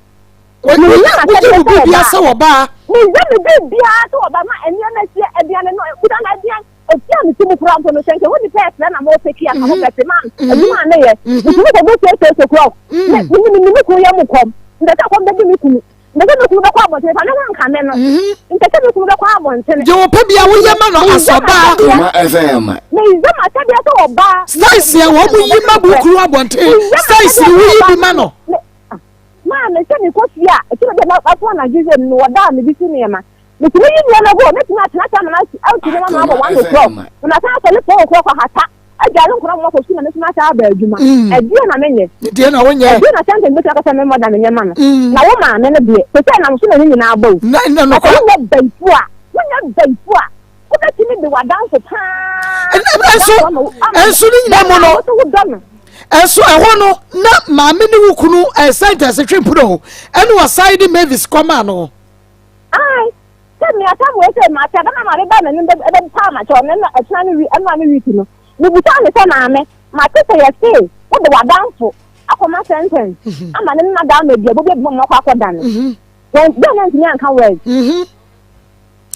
wo bi bia se oba me ze me bia se oba ma eni na sie ediane no buda na edian otia mi timu kura mpo no senke wo di pet na mo peki aka mo pet man eduma na ye nti ko go se kro ni ko ya mu kom ndata ko be mi kunu ndata mi kunu ko abonte fa na nka me no ndata mi kunu ko abonte je wo pe bia wo ye ma no asoba Akoma FM me ze ma ta bia so oba size ya wo mu yi ma bu kuru abonte size wo yi bi ma no ma me se mi ko fia e ti be na afọ na gize no wada me bi si ne ma me ti yi na go me ti na tana na out ni ma ba 1 o'clock na ta so le 4 o'clock hata ajalu nkura mo ko si na me na ta ba adwuma e die na menye die na wonye die na sente me ta ka me mo da menye ma no na wo ma me ne die se se na mo so na ni na abo na no ko wo baifu a ko be ti ni de wadan so pa enso ni nyina mo no enso ehwo no na ma me ni wukunu sentence twempuro ene wa side Mavis koma no ai se mi ata wo se ma ta na ma le ba me ni be pa ma cho me na atna ni wi ana ni wi ti no ni buta ni se na me ma te se ye se wo de wadan so Akoma sentence ama ne na da me bia bo be mo kwa akoda no when be na ntini anka word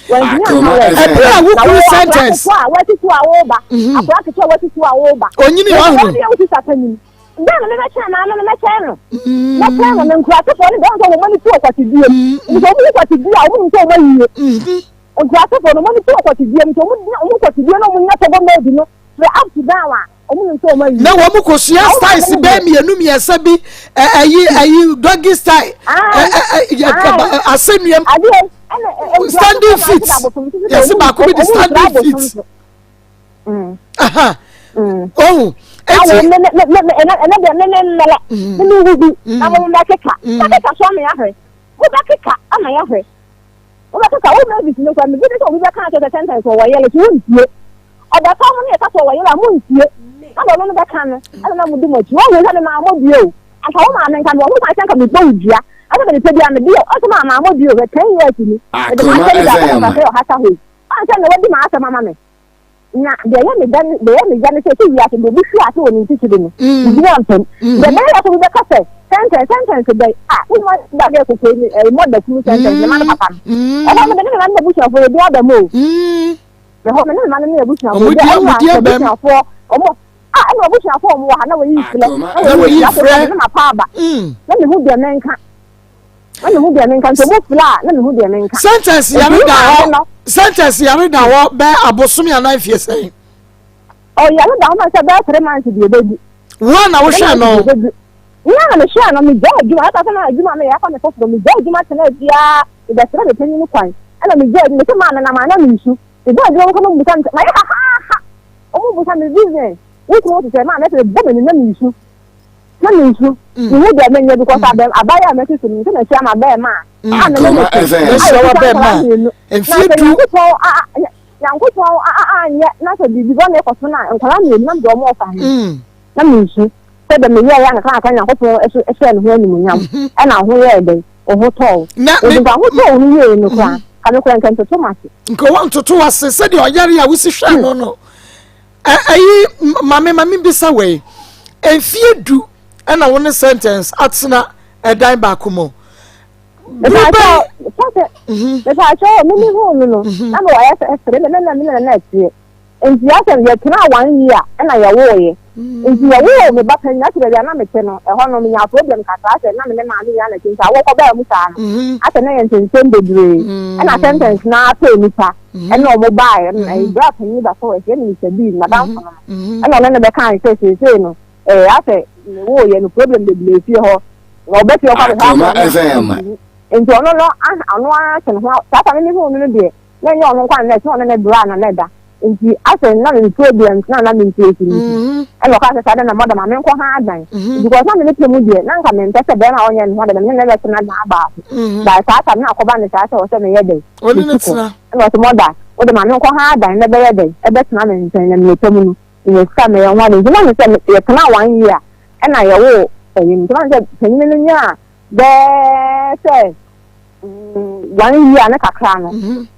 Akoma ebra wukunu sentence wa ti tu awo ba akwa ke tu wa ti tu awo ba onyini wa hu be wuti sapani be na me cha na me cha no na plan na nkura to ni don so mo ni tu akwati die ni so mo kwati die a mo nso mo yiye nkura to no mo ni tu akwati die nso mo kwati die no mo nya to go me di no we up to down omu nso mo yiye na wo mu ko sia styles be mienu miesa bi ayi doggy style asenuem standing feet yes ba ko be standing feet aha oh eti me wudu na mo na keka so me ya hwe wo ba keka ama ya hwe wo ba keka wo na bi no kwa me bi so wo ba kan to the sentence wo yele so ntie oba ka mo ne ka so wo yele mo ntie na lo no ba kan na na mo du mo ti wo wo na ma mo bio aka wo ma me kan wo ma kan ka me bo udua aka me te bia me bio aka ma mo bio 10 years ni Akoma FM aka ne wodi ma asa mama me na de ya me dan se se ya ke do bi fi ase woni titi de no bi na mpem de me ya ko be ka se sentence de wo ma da de ko ko ni mo da ku sentence ma na papa e ba me de na na bu sha fo de ada mo de ho me na na bu sha fo de ada fo omo e na bu sha fo mo ha na wo yi fle na wo yi fre na pa ba na me hu de menka na me hu de menka so mo fla na me hu de menka sentence ya me da wo be abosom ya na fie sen o ya me da ho ma se be 3 months bi ebedu wo na wo hwe no na me hwe no me ja adwuma ata se na adwuma me ya fa me foforo me ja adwuma tena bia e da sere be tani ni kwan ana me ja me se ma na ma na me nsu e da adwuma ko no mu san ma ya ha o mu bu san business we ko to se ma na se bo me na me nsu na me nsu ni wo de me nya because abaya me se ni se na sia ma ba ma Akoma FM so wa be ma enfie tu yankuto anye na so bibi go na ekoso na nkwara na enam do mo ofa na me nsu se de me ya na kan yankuto eso no ho animunyam e na ho ye de hotel na the hotel ni ye no kwa kanu kwa nkan to mate nko wan to wase se de oyare a wusi hwa no no ayi mame bisa we enfie du na won sentence atena edan ba komo the pastor me hu no na mo ya se na tie enti ya se ye tena 1 year na ya wo ye enti ya wo me ba pan na se ya na me te no e ho no me nya problem kasa se na me na me ya na tinta wo ko ba mu sa no ate na ye ntensem bebre na sentence na pa nipa e na mo ba e na bra pan ni ba so e ni se bi na dan so no e na be kan se no ate wo ye no problem bebre fi ho wo be fi ho Akoma FM enti ono no ano a se no sa ta me hu no de na nye ono kwa na se ono na bra na na da nti ase na me problem na me nteki ni e lo ka se sada na moda ma me nko ha adan because na me temu die na nka me mpese be na onye no da me na le na ba ba sa ta na akoba ne sa o se me yede oni ne tsena e lo se moda o de ma me nko ha adan na be yede e be tena me nten na me temu no e ska me yan wa de na me se ye tena 1 year e na ye wo e yin tena se penyi no nya be se 1 year na kakra no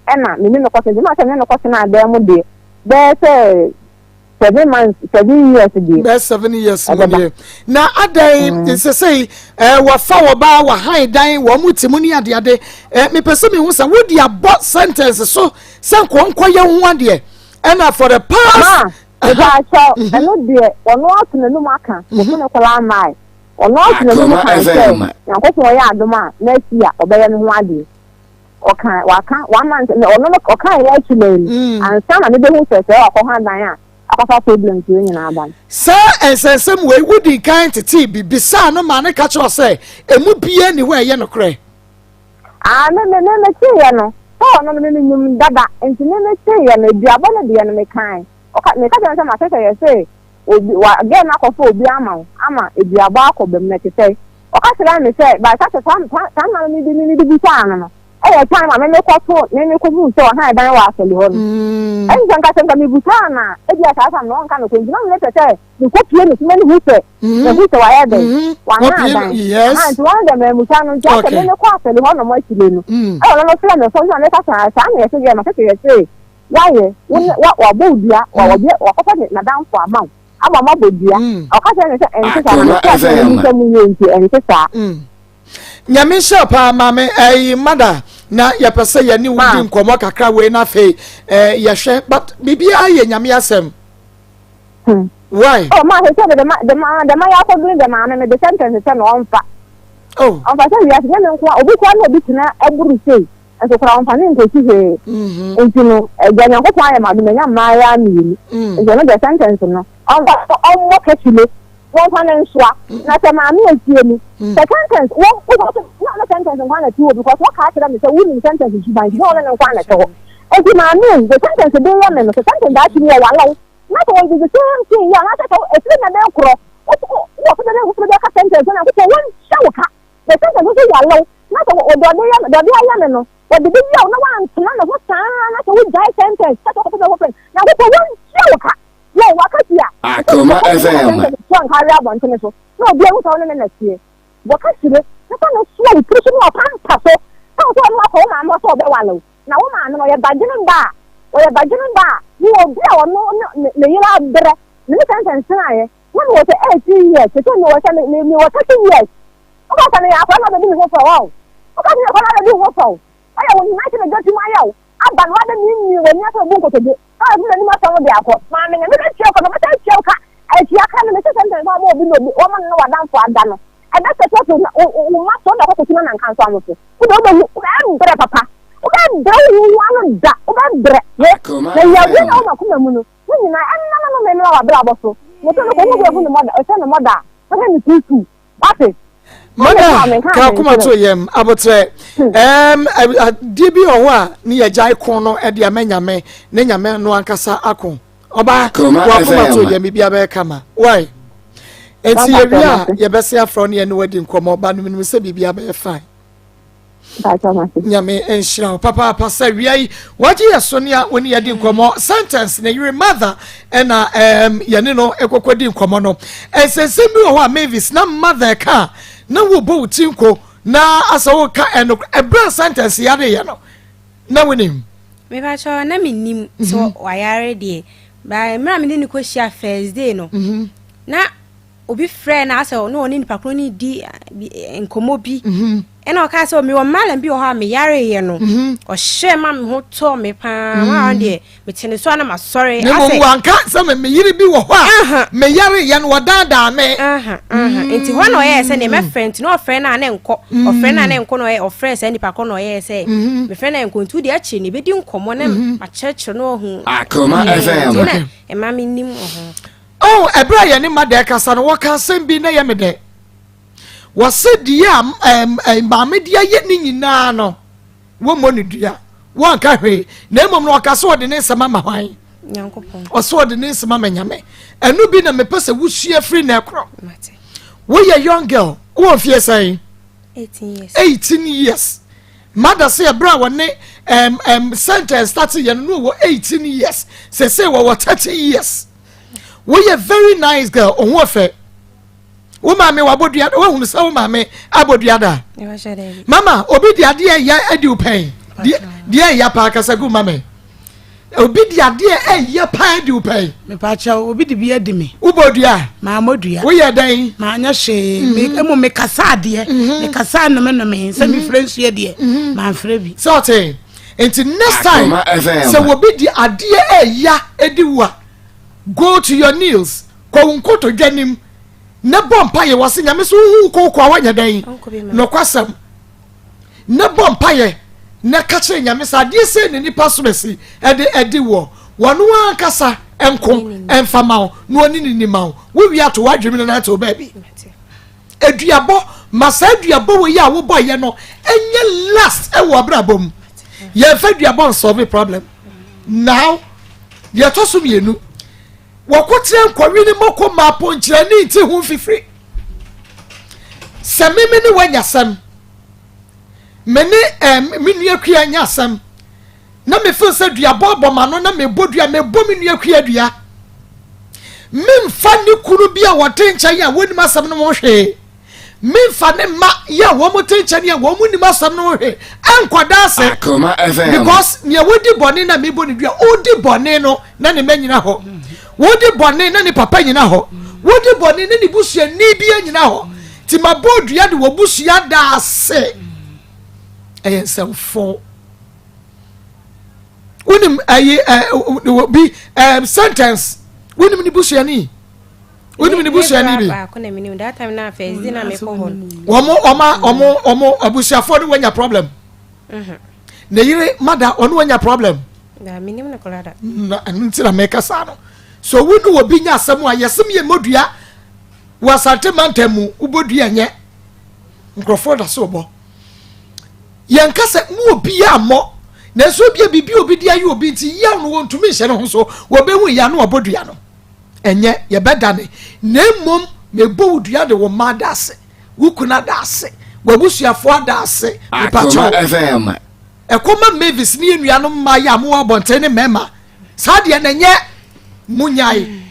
na me no ko se ma se no ko se na da mu de be say 7 months 7 years de be 7 years na adai se say wa fa wo ba wa han dan wo mutimu ni ade me pese me hu say wo dia bot sentence so sen ko ye hu ade na for the past ba so eno de ono atuna no maka mo ne kola mai ono atuna no maka ya ko so ya adoma na sia obeye no hu ade okay waka 1 month ono okay ya chile and some na be hu se akọ ha dan a akọfa problem ti yin na aban sa ensensem we wudi kan tete bibisa no ma ne ka cho se emu bie ni we ye no kre me ti ye no so no me nyum dada enti me ti ye no duaba na de no me kan okay me ka je ma se ye se obi wa ge na akọfa obi ama eduaba akọbem na ti se oka sira me se ba sa na mi di bisa no eh time me ko to me ko bu so ha dan wa aseli ho no nka senka mi butana e dia sa sa no nka no ko ndina me tete ni ko pie ni me ni huse na huse wa ya de wa na dan ha to wa da me mutano nja se me ko aseli ho no mo asile no no fira me so na ka sa na se je ma se ye se wa ye wa bo dia wa ko fa na dan fo ama ma bo dia o ka se ne se en se sa na se mu yenti en se sa nyame shapa mame mother na ya pese ya ni wudi nkomo kakra we na fe ya hwe but bibia ye nyame asem why ma he say the ma ya ko do the ma me the sentence say no onfa onfa say ya se me nko obi kwa na obi tina aburu sei enso kra onfa ni nko si he entino ganya ko kwa ya ma do nya ma ya mi enso no the sentence no onfa onmo kachile wọ́n fa ne nsua na sẹ maame etie ni the sentence wọ́n na sentence nkwa na ti wo because wọ́n ka kyerɛ mi sɛ wúni sentence nsuban nti wọ́n ne nkwa na ti hɔ eti maame the sentence bi yɛ mɛ no the sentence daa ti mi yɛ walaw na sɛ wɔn di same thing yɛ na sɛ etiri na bɛ korɔ wọ́n fɔ bɛ wọ́n ka sentence na ko wɔn hyɛ wɔ ka the sentence nso walaw na sɛ dɔde ayɛ mɛ no wɔde bi yɛ na wɔn antena na hɔ saa na sɛ wɔn gyae sentence sɛ wɔn na ko wɔn hyɛ wɔ ka. No, wakati ya. Akoma FM. One carry up on tennis. No, be able to own an SC. Wakati le, na sana slow, pushing up and paso. Sao so ma ko ma mo so be walo. Na wo ma no ye badjin ba. O ye badjin ba. Ni obi a ono ne yira bere. Ni sentence na ye. When we say 18 years, so no we say me 30 years. O ba sana ya kwa na be ni ho so wow. O ba ni kwa na be ho so. Aya wo ni na se go ti ma ya o. Aba no ade ni we ni aso bu ko teje. Ah, ni ma so de akọ. Ma me me tie ko no ma tie ka. Ai tie aka me se sentence ba mo bi no bi. O ma no wa dan fo ada no. E da se so o ma so da ko tina na nkan so amoso. O do do o ba papa. O ba da wo anu da. O ba bre. Na ya wi na o ma kuma mu no. Ni na na me no wa bra bo so. Mo to ko mo bi fu ni moda. E se no moda. O se ni tutu. What? Mother, ka kuma to yem abotre dibi owa ni ya jai kon no e dia menyame ne nyame no ankasa akon oba wa kuma to yem bia be kama why enti area ye be se afro ne no wadi nkomo ba no minimum se bibia be fine nyame enshira papa pasa wiai waji yasonia woni yadi nkomo sentence na your mother na ye ne no ekokodi nkomo no esensem bi ho a Mavis na mother ka na wo bo tinko na aso ka eno ebra sentence ya de ye no na wonim me ba cho na me nim so wayare de ba mra me ni ko share first day no na obi frɛ na ase no oni nipa kro ni di enkomo bi ena o ka se o me wo malam bi o ha me yare ye no o hye ma me ho to me pa ma de me tene so na ma sorry ase me mo anka se me yiri bi wo ho a me yare ye no wadada me enti ho na o ye se ne me friend no o friend na enko o friend na enko no o friend se nipa kro no o ye se me friend na enko ntu de achi ne be di nkomo na ma cheche no hu Akoma FM e ma me nim ho oh ebra ye ni made kasa no waka sem bi na ye me de wose dia ma me dia ye ni nyina no wo mo ni dia wo anka hwe na emom no waka so de ne nsema ma hwan nyankopon o so de ne nsema ma nyame enu bi na me pese wusua free na ekro wo ye young girl wo fie sai 18 years mother say ebra wone sentence start ye no wo 18 years say wo 30 years we a very nice girl on warfare. Woman me wabodua wo hunu sa woman me abodua da. Mama obi dia de ya adu pen. Dia ya pa kasa gu mama. Obi dia de ya pa adu pen. Me pa cha obi de bi adi me. Ubodua ma modua. Wo ye dan ma anya hwe me emo me kasa de. Me kasa no me se me friends ye de. Ma frɛ bi. Sorting. Until next time. So obi dia ade ya ediwa. Go to your knees. Ko unkoto dwanim. Na bompa ye wase nyame so hu ko kwa wanya dan. No kwasam. Na bompa ye na ka kire nyame sa de se ne nipa so besi edi wo. Wono ankasa enko enfama no oni ni ma wo wi ato wadwemi na to ba bi. Eduabo masa eduabo we ya wo boy ye no enye last e wo abrabom. Ye fa eduabo solve problem. Now ye to so mienu wakotre nkwawi ni moko ma ponchira ni nti hu fifiri samimi ni wanyasam mene minu akua nyasam na me feel say dua bobo ma no na me bodua me bo minu akua dua memfa ni kuru bia wotencha ya woni masam no mo hwe memfa ne ma ya wo mo tencha ne wo mo ni masam no hwe ankwada se because ne wodi bone na me bo ni dua odi bone no na ne manyina ho wodi bone na ni papa nyina ho wodi bone na ni busua ni bia nyina ho ti mabodu ya de wo busua da ase semfo unim bi sentence unim ni busua ni bi ko na minim that time na first day na me ko hon omo abusua for no wanya problem na yire mother ono wanya problem na minim na kolada na ntira meka sa no so wonu obi nya asem a yesem ye modua wasante mantemu ubodua nye nkrofo da so bo yanka se mu obi ammo na so bia obi dia ye obi nti ya no wontumi hye no ho so wobehu ya no obodua no enye ye bedane na mom mebo udua de wo madase wukuna dase wabusuafo adase Akoma FM Akoma Mavis ni enuano ma ya mo abonte ne mema sade na nye munyai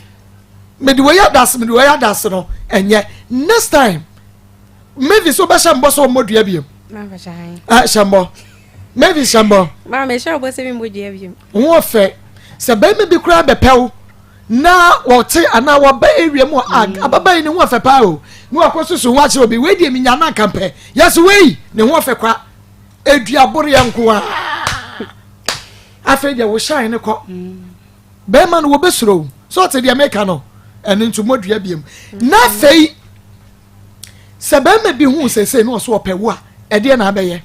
mediwaya das no enye next time Mavis obasha mboso modua biem ma fa shan shambo Mavis shambo ma me sha obo se mi modua biem wo fe se ba me bi kura bepew na wote ana waba area mu ababa ni ho fe pa o ni wakosusu ho akire obi we die mi nyana kampe yes we ne ho fe kwa eduabore yanko a afa dia wo shine ne ko be man wo besuro so te dia meka no ene ntu modua biem na fei se be me bi hu sese no so opewo a e de na abeye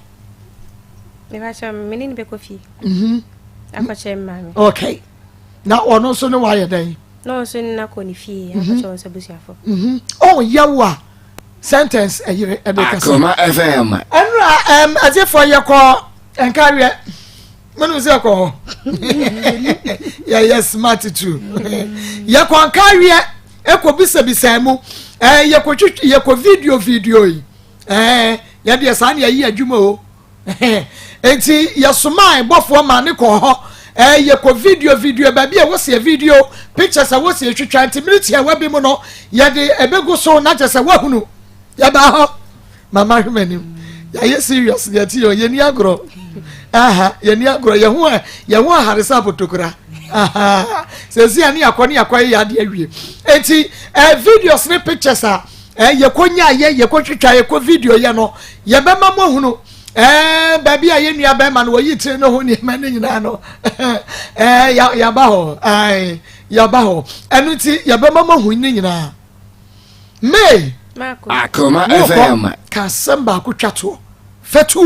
me ba sha me ni be kofi akwache mama okay na ono so ne wa ye dan no so ni na ko ni fie akwache so busiafo oh yawa sentence ayire e de kasa Akoma FM enra azefo ye ko enkawe manu se ko yeah smart too ye ko enkawe e ko bisa mu ye ko twitwi ye ko video yi ye de sa na yi adwuma o enti ye soma bofo ma ne ko ho ye ko video ba bia wo se video pictures a wo se twitwa ntimility a wabi mu no ye de ebego so na je se wahunu ya ba ho mama hwemanim ya serious ya ti ye ni agro aha ye ni agro ye ho harisa potokura aha sesi ani akwa ya de awie enti videos ne pictures ye konya ye kotwitwa ye ko video ye no ye be ma mo hunu baby a ye nua be ma no yi tire no ho ni ma ne nyina no ya ba ho ai ya ba ho enu ti ye be ma mo hu ni nyina me Akoma FM ka samba ku twato fetu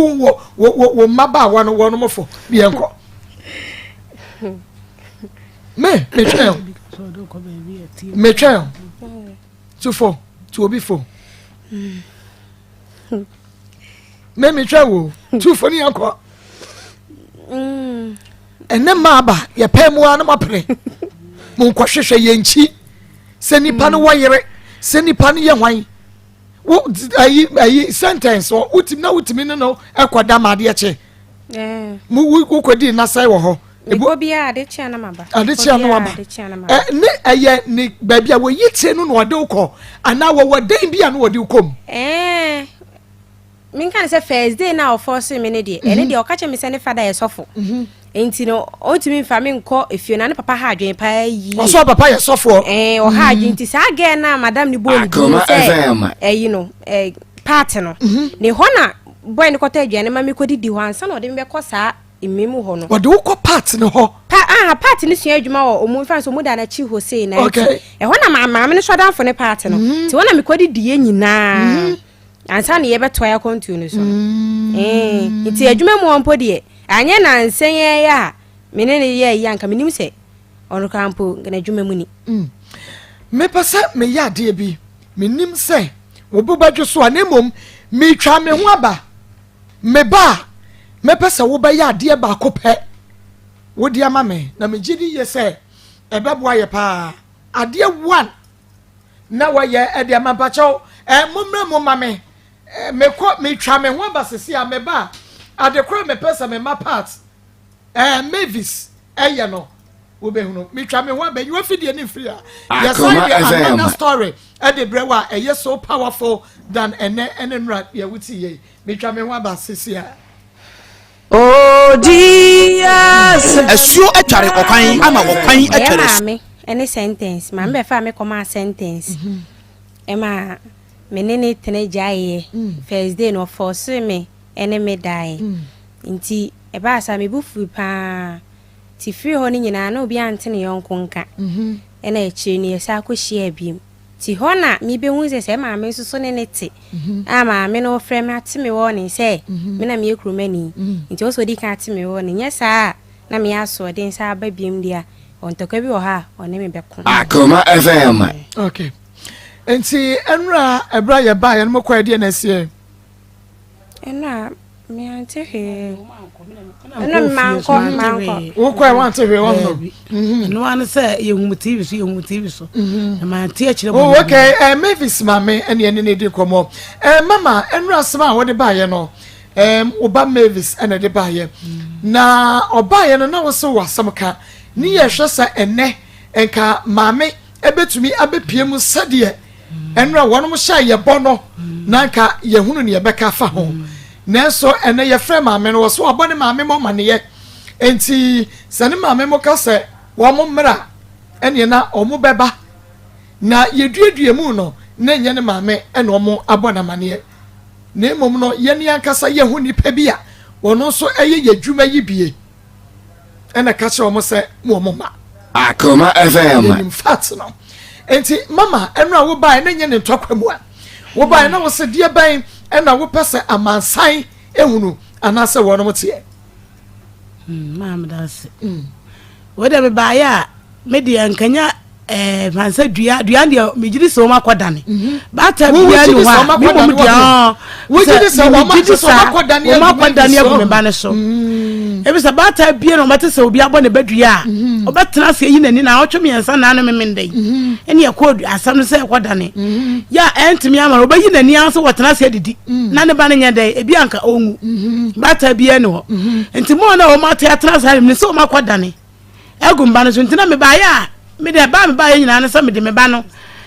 wo maba wa no wo no mofo bi enko me tell to obi fo me tell wo to fo ni enko ene maba ye pemu anu mapre mo kwahwehwe ye nchi se nipa no wo yere se nipa no ye hwan wo ayi sentence o utimi no ekoda made ye che mu kwadi na sai wo ho ebobia ade chia na maba ne aye ni babia wo yite no no de ukọ ana wo den bia no de ukom min kan say first day na of force me ne de ene de o ka che me say ne fada ye sofo enti no otimi fa me nko efio na ne papa ha adwen pa yi o so papa ye sofo o ha adwen ti sa ge na madam ni bo ni say no part no ne ho na boy ne kota adwane ma me kodidi ho ansa na o de me be kosa imemu ho no o de ukọ part ne ho part ni sua adwuma wo omu fa so mu da na chi ho sei na e ho na mama me ne so dan fo ne part no ti ho na me kodidi ye nyina ansa ne ye beto ya continue so iti adwuma mu onpo de anye na nsen ye ya menene ye ya nka menim se onu kampo na adwuma mu ni me pasa me ya de bi menim se wo bobadwo so anemom me twa me ho aba me ba me pesa wo ba ya de ba kope wo de ama me na me gidi ye se ebeboa ye pa ade one na wa ye e de ama pacho momra mo mame me twa me ho aba sesi a me ba ade kro me pesa me ma part Mavis ye no wo be hunu me twa me ho aba you fidie ni free yes I story e de brewa e so powerful than enenra ye wuti ye me twa me ho aba sesi a oh Jesus asuo atware okwan ama okwan atware me any sentence ma be fa me come sentence ema menene tene jaye first day no force me ene me die nti e ba sa me bufu pa ti free ho ni nyina na obi ante ne yonko nka ena e chiri ni esa akohia biem ti ho na mi be hu se ma me so ne nete ama me no frɛ me ate me wo ne se me na me ekromani nti o so di ka ate me wo ne nyesa na me aso den sa ba biem dia on tokwa bi wo ha on me be ko Akoma FM okay enti enra ebra ye ba ye no kwa de na sie enra me ante he enra manko wo kwa want to hear one no one say you TV so ma ante akire oh okay Mavis mame ene ne di komo mama enra sema wo de ba ye no oba Mavis ene de ba ye na oba ye no na wo so wasam ka ni ye hwesa ene enka mame ebetumi abepiem sade enra wonom hya ye bono na nka ye hunu ne ye beka fa ho nenso ene ye frɛ mame no so obone mame mo mane ye enti sane mame mo ka se wo mo mra ene na omo beba na ye duedue mu no na nye ne mame ene omo abona mane ye na mom no ye ne ankasa ye hu nipa bi a wono so eye ye dwuma yi bie ene ka che omo se mo ma Akoma FM in fact no enti mama enra wo bai na nye ne ntokwamu a wo bai na wo se die ban ena wo pese amansan ehunu anase wono motie mam das wo de be bai a media nkanya fansa dua de me gidi so makodane ba ta bia ni wa me mo dia wo gidi so makodane agu me ba ne so ebi sa ba ta bia no mate se obi abo ne badua a obetena se yi nani na otwe miensa na no memendai ene ya kodu asam no se kodane ya entimi ama obayi nani anso wotena se didi na ne ba ne nya dai ebi anka onwu ba ta bia ne ho enti mo na o mate atena sa ne se o makodane agu mba ne so ntina me ba ya me de ba me ba ye nyina ne se me de me ba no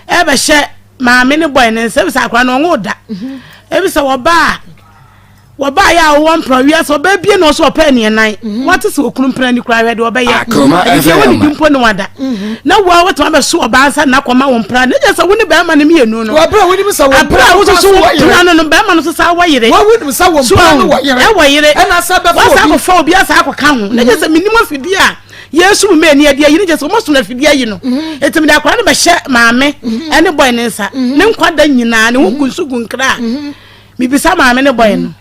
e be hye ma me ne boy ne se bisa akwa no ngo da e bisa wo ba Waba ya one prayer so baby no so penny and night. What is okunu mpra ni kura we de obey ya. Akoma FM. Dimpo no wada. Na wa what ma so obansa na kwama won pra. Ne just woni be ma ne me enu no. Wa bra woni misa won. Abra wo so pra no be ma no so sa wa yire. Wa woni misa won pra no wa yire. E wa yire. E na sa be wa sa ko fa obi asa akoka ho. Ne just minimum fidi a Yesu me ne dia yire just mo so na fidi ayi no. Etim da kwara no be hye maame ene boy ne nsa. Ne nkwada nyina ne hukunsu gunkra. Mi bisa maame ne boy no.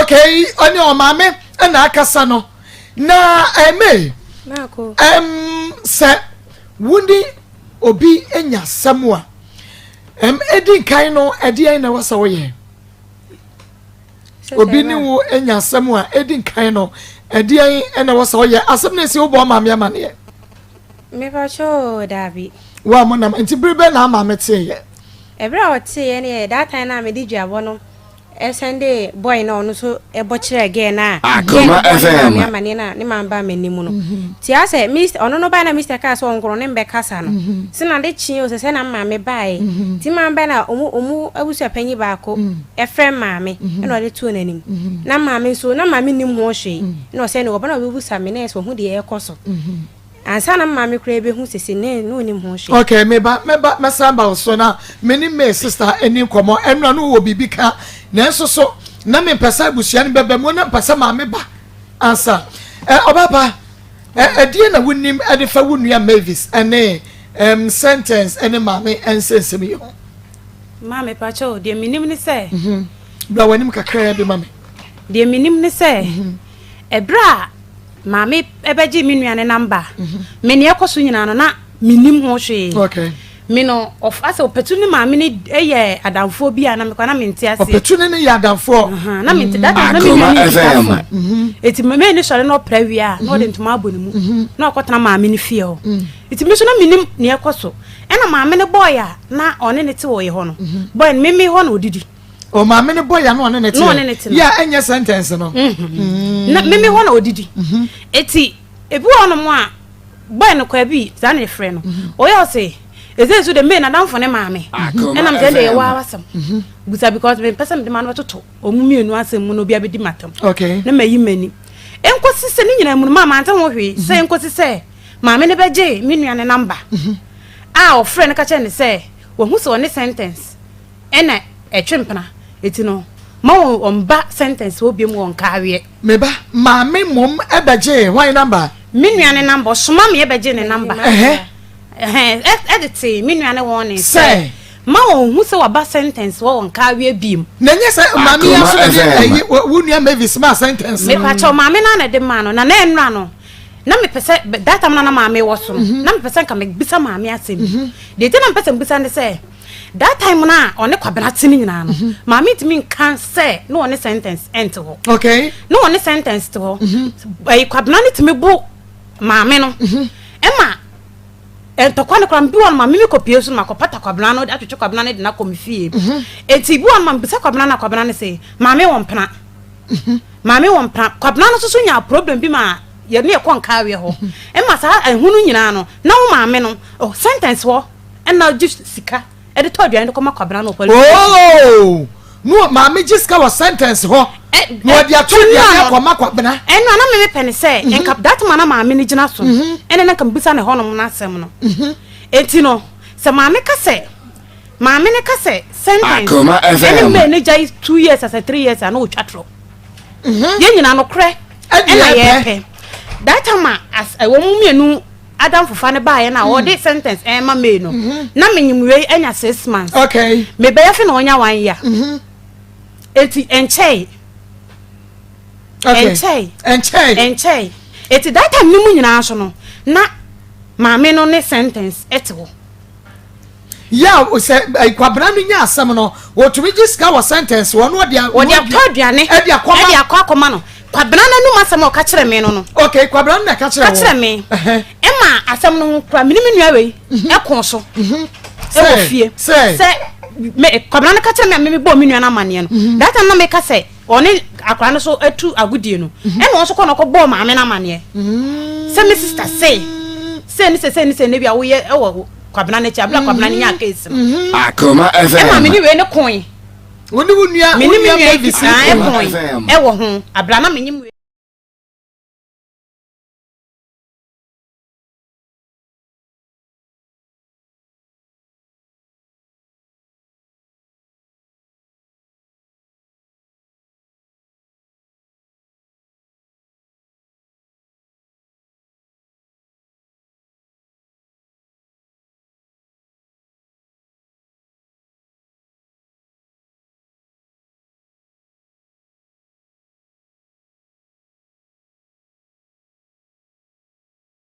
Okay, oni o mame na akasa no na Nako se wundi obi enya samua edi kan no edi ai na wasa woye obi ni wo enya samua edi kan no edi ai na wasa woye asem na si obo mame amane me pa cho Davi wa mo na nti bribe na mame te ye ebra o te ye ne that time na me di dwabo no Sunday boy no no so e bochire again na Akoma FM me amane na ne mamba manimu no ti ase Mr ono no ba na Mr Ka so onkro ne mbe kasa no sina de chi o se na mama me bae ti mamba na omu abusu apanyi ba ko e frem mama e no de tu nanim na mama so na mama nim ho hwe na o se ne oba na obusa me na so hu de e koso ansa na mama kura ebe hu sese ne no nim ho hwe okay meba mesamba so na meni me sister eni komo enra no wo bibika na so na me pesa busia ne bebe mo na pesa ma me ba ansa obaba die na wonim ade fa wonua Mavis ene sentence ene ma me ensensem yo ma me pa cho de minim ni se bla wanim kakra be ma me de minim ni se ebra mama ebeji minua ne number me ne ekoso nyina no na minim ho hwe okay me no of asa opetuni mama ne eye adamfo bi ana me kwa na mente ase opetuni ne ya adamfo na mente data na me eti mama ne sore no prawia no de ntuma abonimu na okotana mama ne fie ho eti me so na minim ne ekoso ena mama ne boy a na one ne te wo ye ho no boy me ho na odidi o mama ne boy ya no one ne te ya enye sentence no na me ho na odidi eti ebi ono mo a boy no kwa bi za na efre no o yo say ezezu de me na damfo ne maame ena mje de wa wasam gusa because me person de manu toto omumienu asem mu no bia bedi matam okay na mayi mani enkosi se ni nyina mu mama antan wo hwe se enkosi se maame ne beje minua ne number o friend ka che ne se wo hu se one sentence ena etwempena eti no ma omba sentence wo biem won kawe meba maame mom ebeje why number minua ne number soma me ebeje ne number edit minua ne won ne say ma hu se waba sentence wo won kawe biem na nye se maame ya so de wonua Mavis ma sentence me pa cho maame na de ma no na enra no na me pese data na maame wo so na me pese ka me bisa maame asem de te na me pese bisa ne se that time na one kwabena tini nyina no maame timi kan say no one sentence ente ho okay no one sentence to ho kwabena ne timi bu maame no ema ento kwa ne kwa mbi won maame mi kopie so makopata kwabena no atwetwe kwabena ne de na komfie enti bu won maame bisa kwabena ne say maame won pena maame won pena kwabena no so nya problem bi ma ye ne kon kawe ho ema sa ehunu nyina no na wo maame no sentence ho na just sika ede to aduane ko makwabena no poli oh no maame jiska was sentence ho no dia to dia ko makwabena eno na me pene se enkap that man na maame ni gina so ene na kan bisa ne ho no na asem no enti no se maame ka se maame ne ka se sentence ene me ne jai 2 years as 3 years na o twatro ye nyina no kre ena ye pe that time as wo mu mienu Adam fufa ne ba ye na o de sentence ma me no na menyimwe enya 6 months okay me be yafe na onya 1 year eti enchei okay enchei eti that time nimu nyina so no na maame no ne sentence eti wo ya o se kwabra no nya asem no wo to register was sentence wo no dia aduane e dia akoma no kwabra na nu masem o ka kire me no okay kwabra na ka kire me ema asem no kwa miniminu awe ekon so e wo fie se me kwabra na ka kire me bo minua na mane no that time na me ka se oni akra no so atu agudie no ema so ko bo maame na mane se me sister say ni se ne bia wo ye e wo kwabra na chi abla kwabra nya case Akoma FM ema me ni we ne kon Woni wunua minimum Mavis e wo ho abrana minimum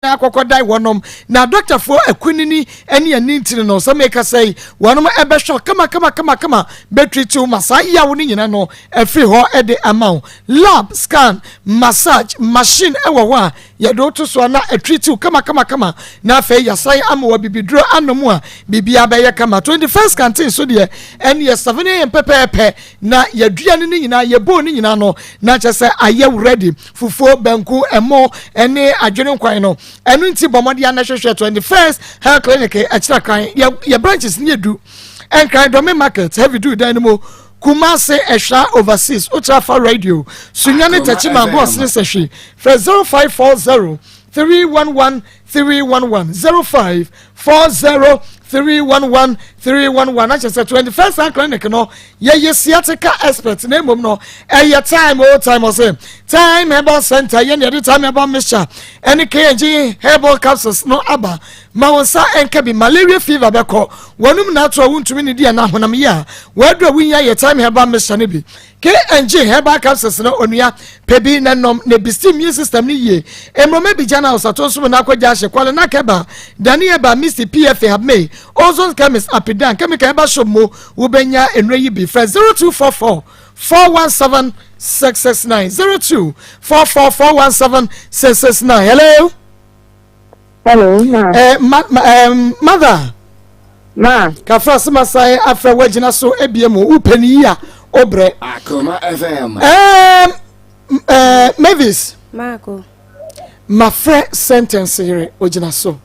akọkọdai wonom na doctor for akunini ene ani ntire no so make say wonom ebe shock kama battery to masa ya wo ni nyina no afri ho e de amount lab scan massage machine ewo ho a ye do to so na atri to kama na fe ya sai amawa bibidro anomu a bibia be ye kama 21st canteen so de ene ye 7 am pepepe na ye duane ni nyina ye bo ni nyina no na che say aye ready fufuo banku emo ene adwene kwan no enu nti bomodi ya na hwehwe 21st health clinic achira kan ya branches ni edu enkran do me market heavy do dan mo Kumase Esha overseas Utrafa radio Sunyane Tachima boss ni seshi for 0540 311 311 0540 311 311 I just said 21st clinic no ye sciatica expert name no time all time or say time herbal center ye the time herbal mixture any KNG herbal capsules no aba mawansa enke bi malaria fever beko wonum na to wuntumi ne dia na honam ya wadro winya ye time herbal mixture ne bi KNG herbal capsules no onua pebi na nom ne bisti immune system ni ye emome bi jana osatonso na akwaja hye kwale na keba daniel ba Mr PFA have me ozone chemist apidan chemical eba shomo ubenya enre yi bi friend 0244 417 669 02 44 417 669 hello mother ma ka first masai afra wagina so ebiemu upeni ya obre Akoma FM Mavis Marco my friend sentence here ojina so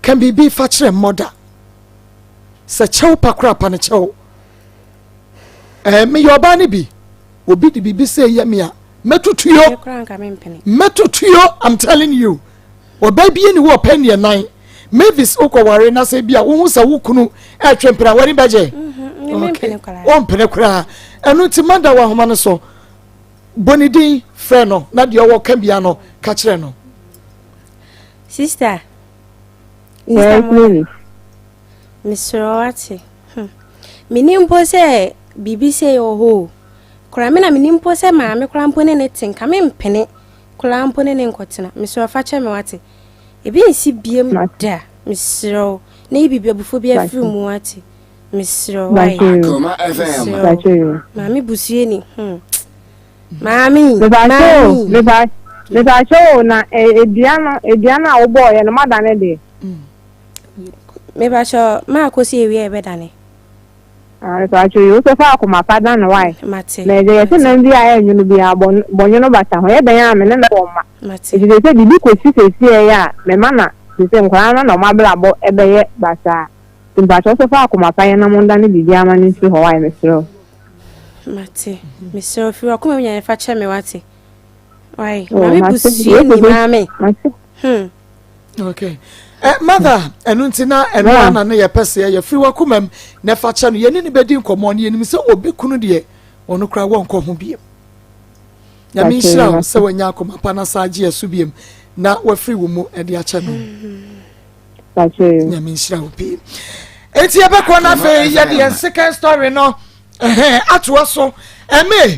can be factory mother sa chew pakra pa ne chew me yoba ne bi obi di bibi say ye me a metutuyo I'm telling you oba bi ni wo pen ye nan Mavis okoware na say bia wo hu sa wukunu e twempra wari baje on pene kra enu ti manda wa homa no so bonidin frɛ no na de owo kan bia no ka kire no sister yes please Mr. Owati minimpo se bibi se oho kura me na minimpo se maame kura mpo ne tinka me mpene kura mpo ne nkotena Mr. Ofache me wate ebi nsi biem da Mr. na bibi abufo bi afiri mu wate Mr. Wai Akoma FM maame busie ni maame me ba show na ediana wo boy no madane de me ba show Maa Akos ewi e bedane ba show you so fa Akoma pada na why mate na je se na ndi aye nyunu bia bonyo no bata ho ye ben ya me na bo ma mate je se bibi ko si ya me mana se nkwa na ma bla bo ebe ye bata ba show so fa Akoma pa ye na monda ne bibi ama ni si ho why me sro mate Mr. Ofi Akoma nya fa che me wate why maame busie ni maame okay mother enuntina enwana na ye pese ye free wakumam na fa cha no ye ni bedi nkomo ne nim se obekunu de ono kra wo nko biem ya mi shira se wanya Akoma pana saje asu biem na wa free wo mu e de acha no ya mi shira obi enti ye bekọ na fe ye de second story no atwo so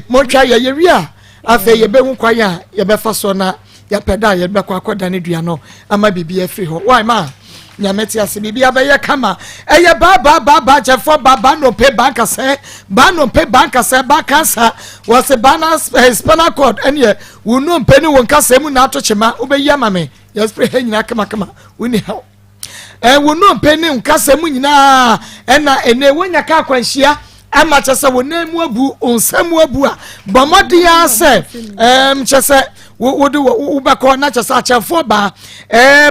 mo twa ye wi a afa ye be hu kwan a ye be fa so na ya peda ye be kwa akoda ne dua no ama bibi afri ho why ma nyameti ase bibi abaye kama eye ba jefo ba no pe banka se ba kansa was a banana spinal cord ene wo no pe ni won kasa mu na ato chema obeyi amame ya spray nyina kama woni ha wo no pe ni nkasa mu nyina ene wonya ka kwanhia ama chese wonemu abu onsamu abu a bomodia se chese wo do wo be ko na chesa chefo ba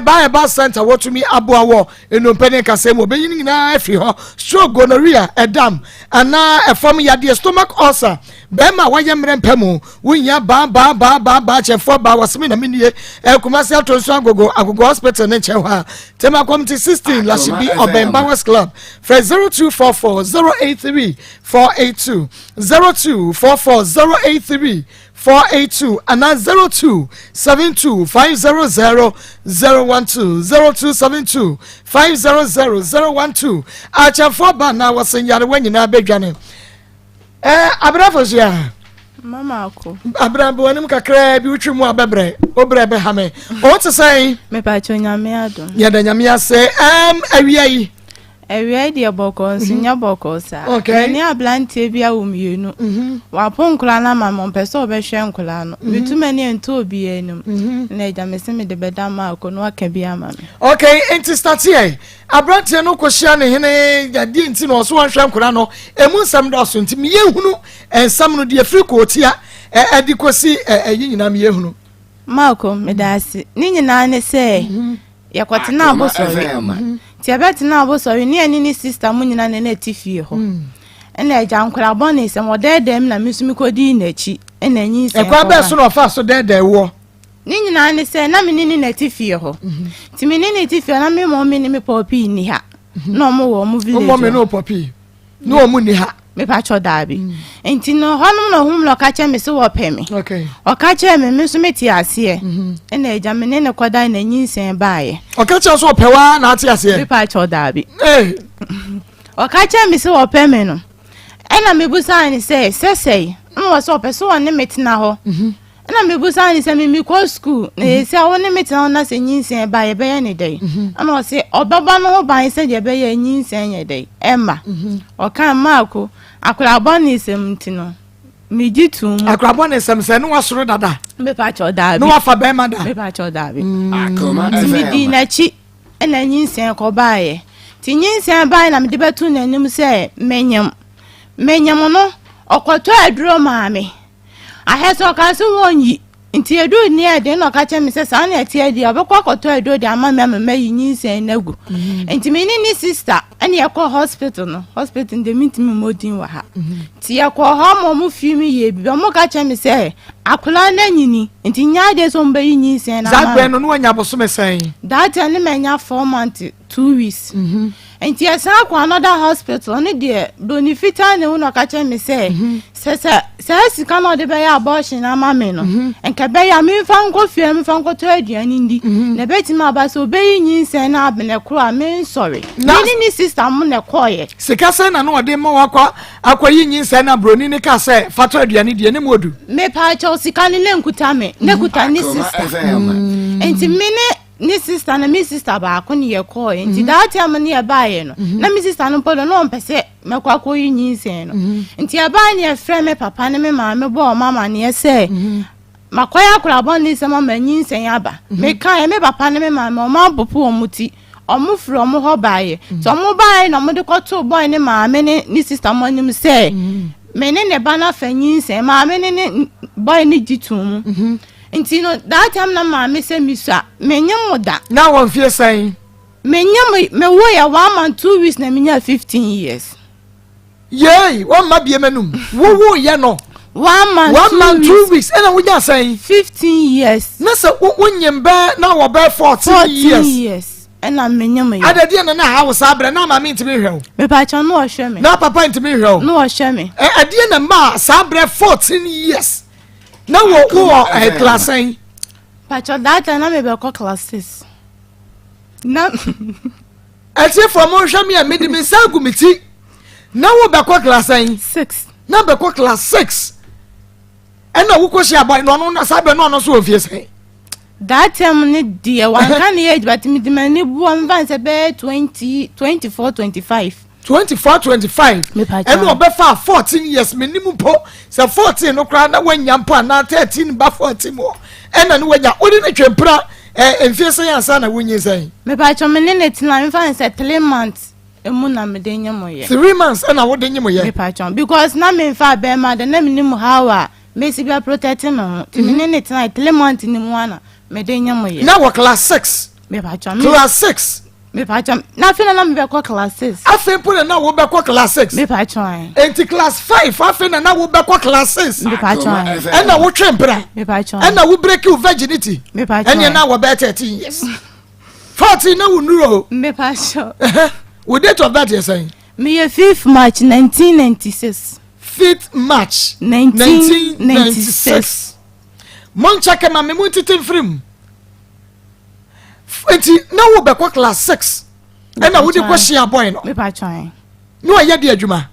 ba center wo to me aboa wo enompene kasem obeyin nyina afi ho stroke gonorrhea edam ana efom yade stomach ulcer be ma waye mrempemu wunya ba chefo ba wasemi na menie Kumasi Atonso agogo hospital ne chewa tema committee 16 la shibi Obemba West Club for 0244 083 482 0244 083 482 and 0272 500 012 0272 500 012 achafo ba na wasenyare wanyina bedwane abrafozia Mama Akos. Abraham bonim kakra bi utwi mu abebre obre be ha me o te say Me pa cho nyame adom. Ya da nyame ase awiai De boko nsinya boko sa. Okay. Ni ablantie bia wo mienu. Wa ponkula na mama mpese obehwe nkula no. Bituma ni ento obi enum. Na eja me se me de beda ma Akos no aka bia ma me. Okay, enti start here. Abrante no kwhia ne hene ya di enti no so wanhwe nkula no emu nsam do so enti me yehunu ensam no de afrika otia edi kosi yinyina me yehunu. Ma Akos me da ase. Ni nyina ne se yakotena abosori. Tiabetina abosori ni ani ni sister mu nyina ne na tifie ho. Ena eja nkura boni se mo dedem na misumi kodi na chi ena nyi se. Ekwa be so no fa so dede wo. Ni nyina ne se na menini na tifie ho. Ti menini tifie na me mo me popi ni ha. No mo wo mo village. Mo me no popi. No mo ni ha. Me pa cho dabi. Enti no honum no hum lo ka che me se wo pemi. Okay. O ka che me so meti ase. Ena eja menene koda na nyi se baaye. O ka che so pewa na ate ase. Me pa cho dabi. O ka che me se wo pemi no. Ena me busa ni se sesei. Mo so pe so ne metina ho. Ena me busa ni se me ko school. Na se wo ne metina na se nyi se baaye be ye ne dai. Ana o se obaba no ban se je be ye nyi se ye dai. Emma. O kan ma Akos akura boni semtino mi jitum akura boni semse no wasoro dada me pa cho dabi no wafa be mada me pa cho dabi Akoma mi di na chi ena nyinsen ko baaye ti nyinsen baaye na me de betu na nim se menyam no okoto aduro maame aheso ka so wonyi nti edu ni e de no ka che me se sa na eti edi obekwa koto edu de ama me nyinsen nagu nti me ni sister ene ye ko hospital de meet me modin wa ha ti ye ko ho mo fi mi ye bi mo ka che me se akula na nyini nti nya de so mba yi nyinsen na Zagbe no anya boso me sen that ene me nya 4 months 2 weeks nti ye sa ko another hospital ne de bonifita ne uno ka che me se sika no de be ya abortion na ma me no enka be ya me fa nko fie me fa nko to aduani ndi na beti ma ba so be yi nyinsen na abene kro a me sorry ni sister mu ne koye sika se na no de ma akwa yi nyinsen na broni ne ka se fato aduani de ne modu me pa cho sika ni ne nkuta me ne kuta ni sister enti me ni sister na mi sister ba ko ni ye koye enti that am ni e baaye no na mi sister no podo no mpese me kwa ko yi nyinsen no enti e baa ni e frɛ me papa ne me ma me bo mama ne e se makoya kura boni se mama nyinsen aba me kan me papa ne me ma me o ma popo o muti omu from ho baaye so omu baaye na mo de ko to boy ne ma me ni sister mo nim se me ne bana fanyin se ma me ne boy ni jitum nti no that time na ma me se misa me nyam da na won fie sen me nyam me wo ya 1 month 2 weeks na me nya 15 years yey won ma bie manum wo ye no 1 month 2 weeks ena wo ja sen 15 years na se wonyem ba na wo ba 14 years ena me nyam ya adade na na ha wo sabre na ma me ntimi hwew me pa cha no hwe me na papa ntimi hwew no hwe me ade na ma sabre 14 years na wo class en pa cha data na me be ko class 6 na ati from hwe me a me di me sagu miti na wo be ko class en 6 na be ko class 6 ena wo ko shia boy no na sabre no so ofie sen that time ni dear one can age but me mani bu am van se be 20 24 25 24 25 ena obefa 14 years minimum po se 14 no kra na wanya mpo na 13 ba 14 mo ena no wanya odi na twempra enfie sen ansa na wonyi sen me ba cho me ne tina me van se 3 months emu na me de nyamo ye 3 months ena wo de nyamo ye me pa cho because na me fa be ma de na minimum hawa Messi be protecting me. Timine tonight 3 months ni mwana. Me de nyamo ye. Now what class 6? Me pacho. Class 6. Me pacho. Na fina na me be class 6. Afen put na wo be class 6. Me pacho. Enti class 5 afen na wo be class 6. Me pacho. And na wo twempra. Me pacho. And na wo break your virginity. Me pacho. And you na wo be 13 years. 14 na wo nuro. Me pacho. What date of that you saying? Me 5th March 1996. 5th March 1996. Mon check ma me mun titin frame. Enti na wo be class 6. And na wo de question boy no. Me pacho. No aye de adwuma.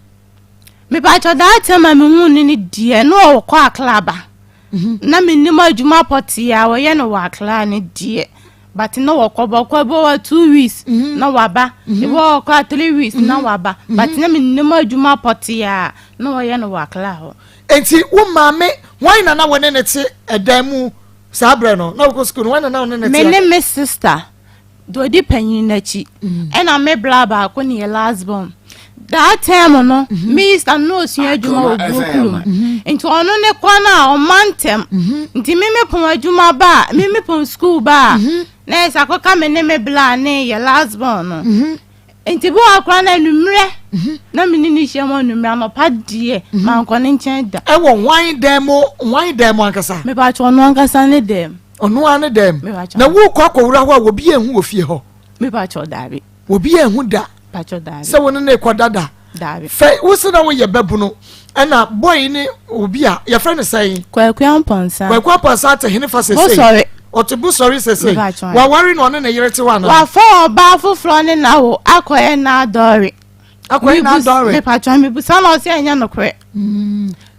Me pacho that time me hu ni die no wo kwa klaba. Na me nim adwuma potia wo ye no wa kla ni die. But no wakobo 2 weeks na waba e wo kwa 3 weeks na waba but na me nim adwuma potia na wo ye no wakla ho enti wo maame wan na wone ne te edan mu sabre no na wo school wan na wone ne te me ne me sister do di panyin na chi e na me bla ba ko ne last born that time no me is no sua adwuma wo bukulu enti ono ne kwa na o mantem enti me pon adwuma ba me pon school ba na esa ko ka me ne me bla ne ye last born no enti bo akwa na numre na me ni hye numre no pa die man ko ne nchen da e wo wan demo ankasa me ba cho no ankasa ne dem ono ane dem na wo kwa kwura ho a wo bi ehu wo fie ho me ba cho dabi wo bi ehu da pacho dabi se won na ekwadada dabi fe wo se na wo ye babuno na boy ni obi a ye friend say kwakwa ponsa te hene fa se say sorry otibu sorry se say wa wari no na yere te wa na wa fo ba foforo ne na wo akoye na adori me pacho me busa na o se anya no kre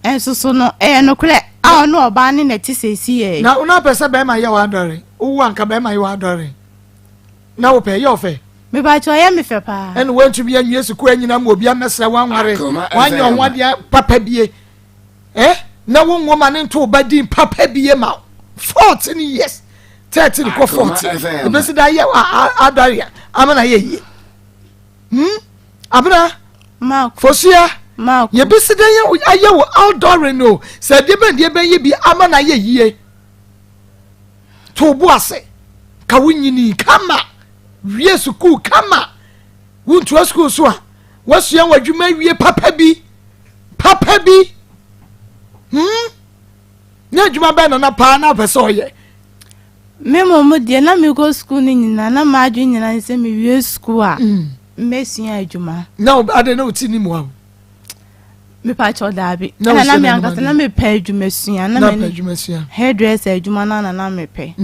enso no no kre a no oba ne na ti sesi e na una pese be ma ye wa adori wo anka be ma ye wa adori na wo pe ye ofe me ba cho ya me fe pa en won tu bi anwie su ko anyina mo obi amesra wanware wanya onwade papa bie na wo nwoma ne nto ba din papa bie ma 14 years 13 ko 14 be se da ye adaria amana ye yi abna ma fosia ma ye be se da ye aye wo outdoor no se de be ye bi amana ye yi to bu ase ka wunyini kama wie school kama wuntu school so a wasua wadwuma wie papa bi na dwuma ba na pa na pese oye me momo de na me go school ni nyina na ma adwe nyina se me wie school a mesua adwuma na ade na uti ni mu a me pa cho dabi na me angata na me pa adwuma sua na me adwuma sua hairdresser adwuma na me pe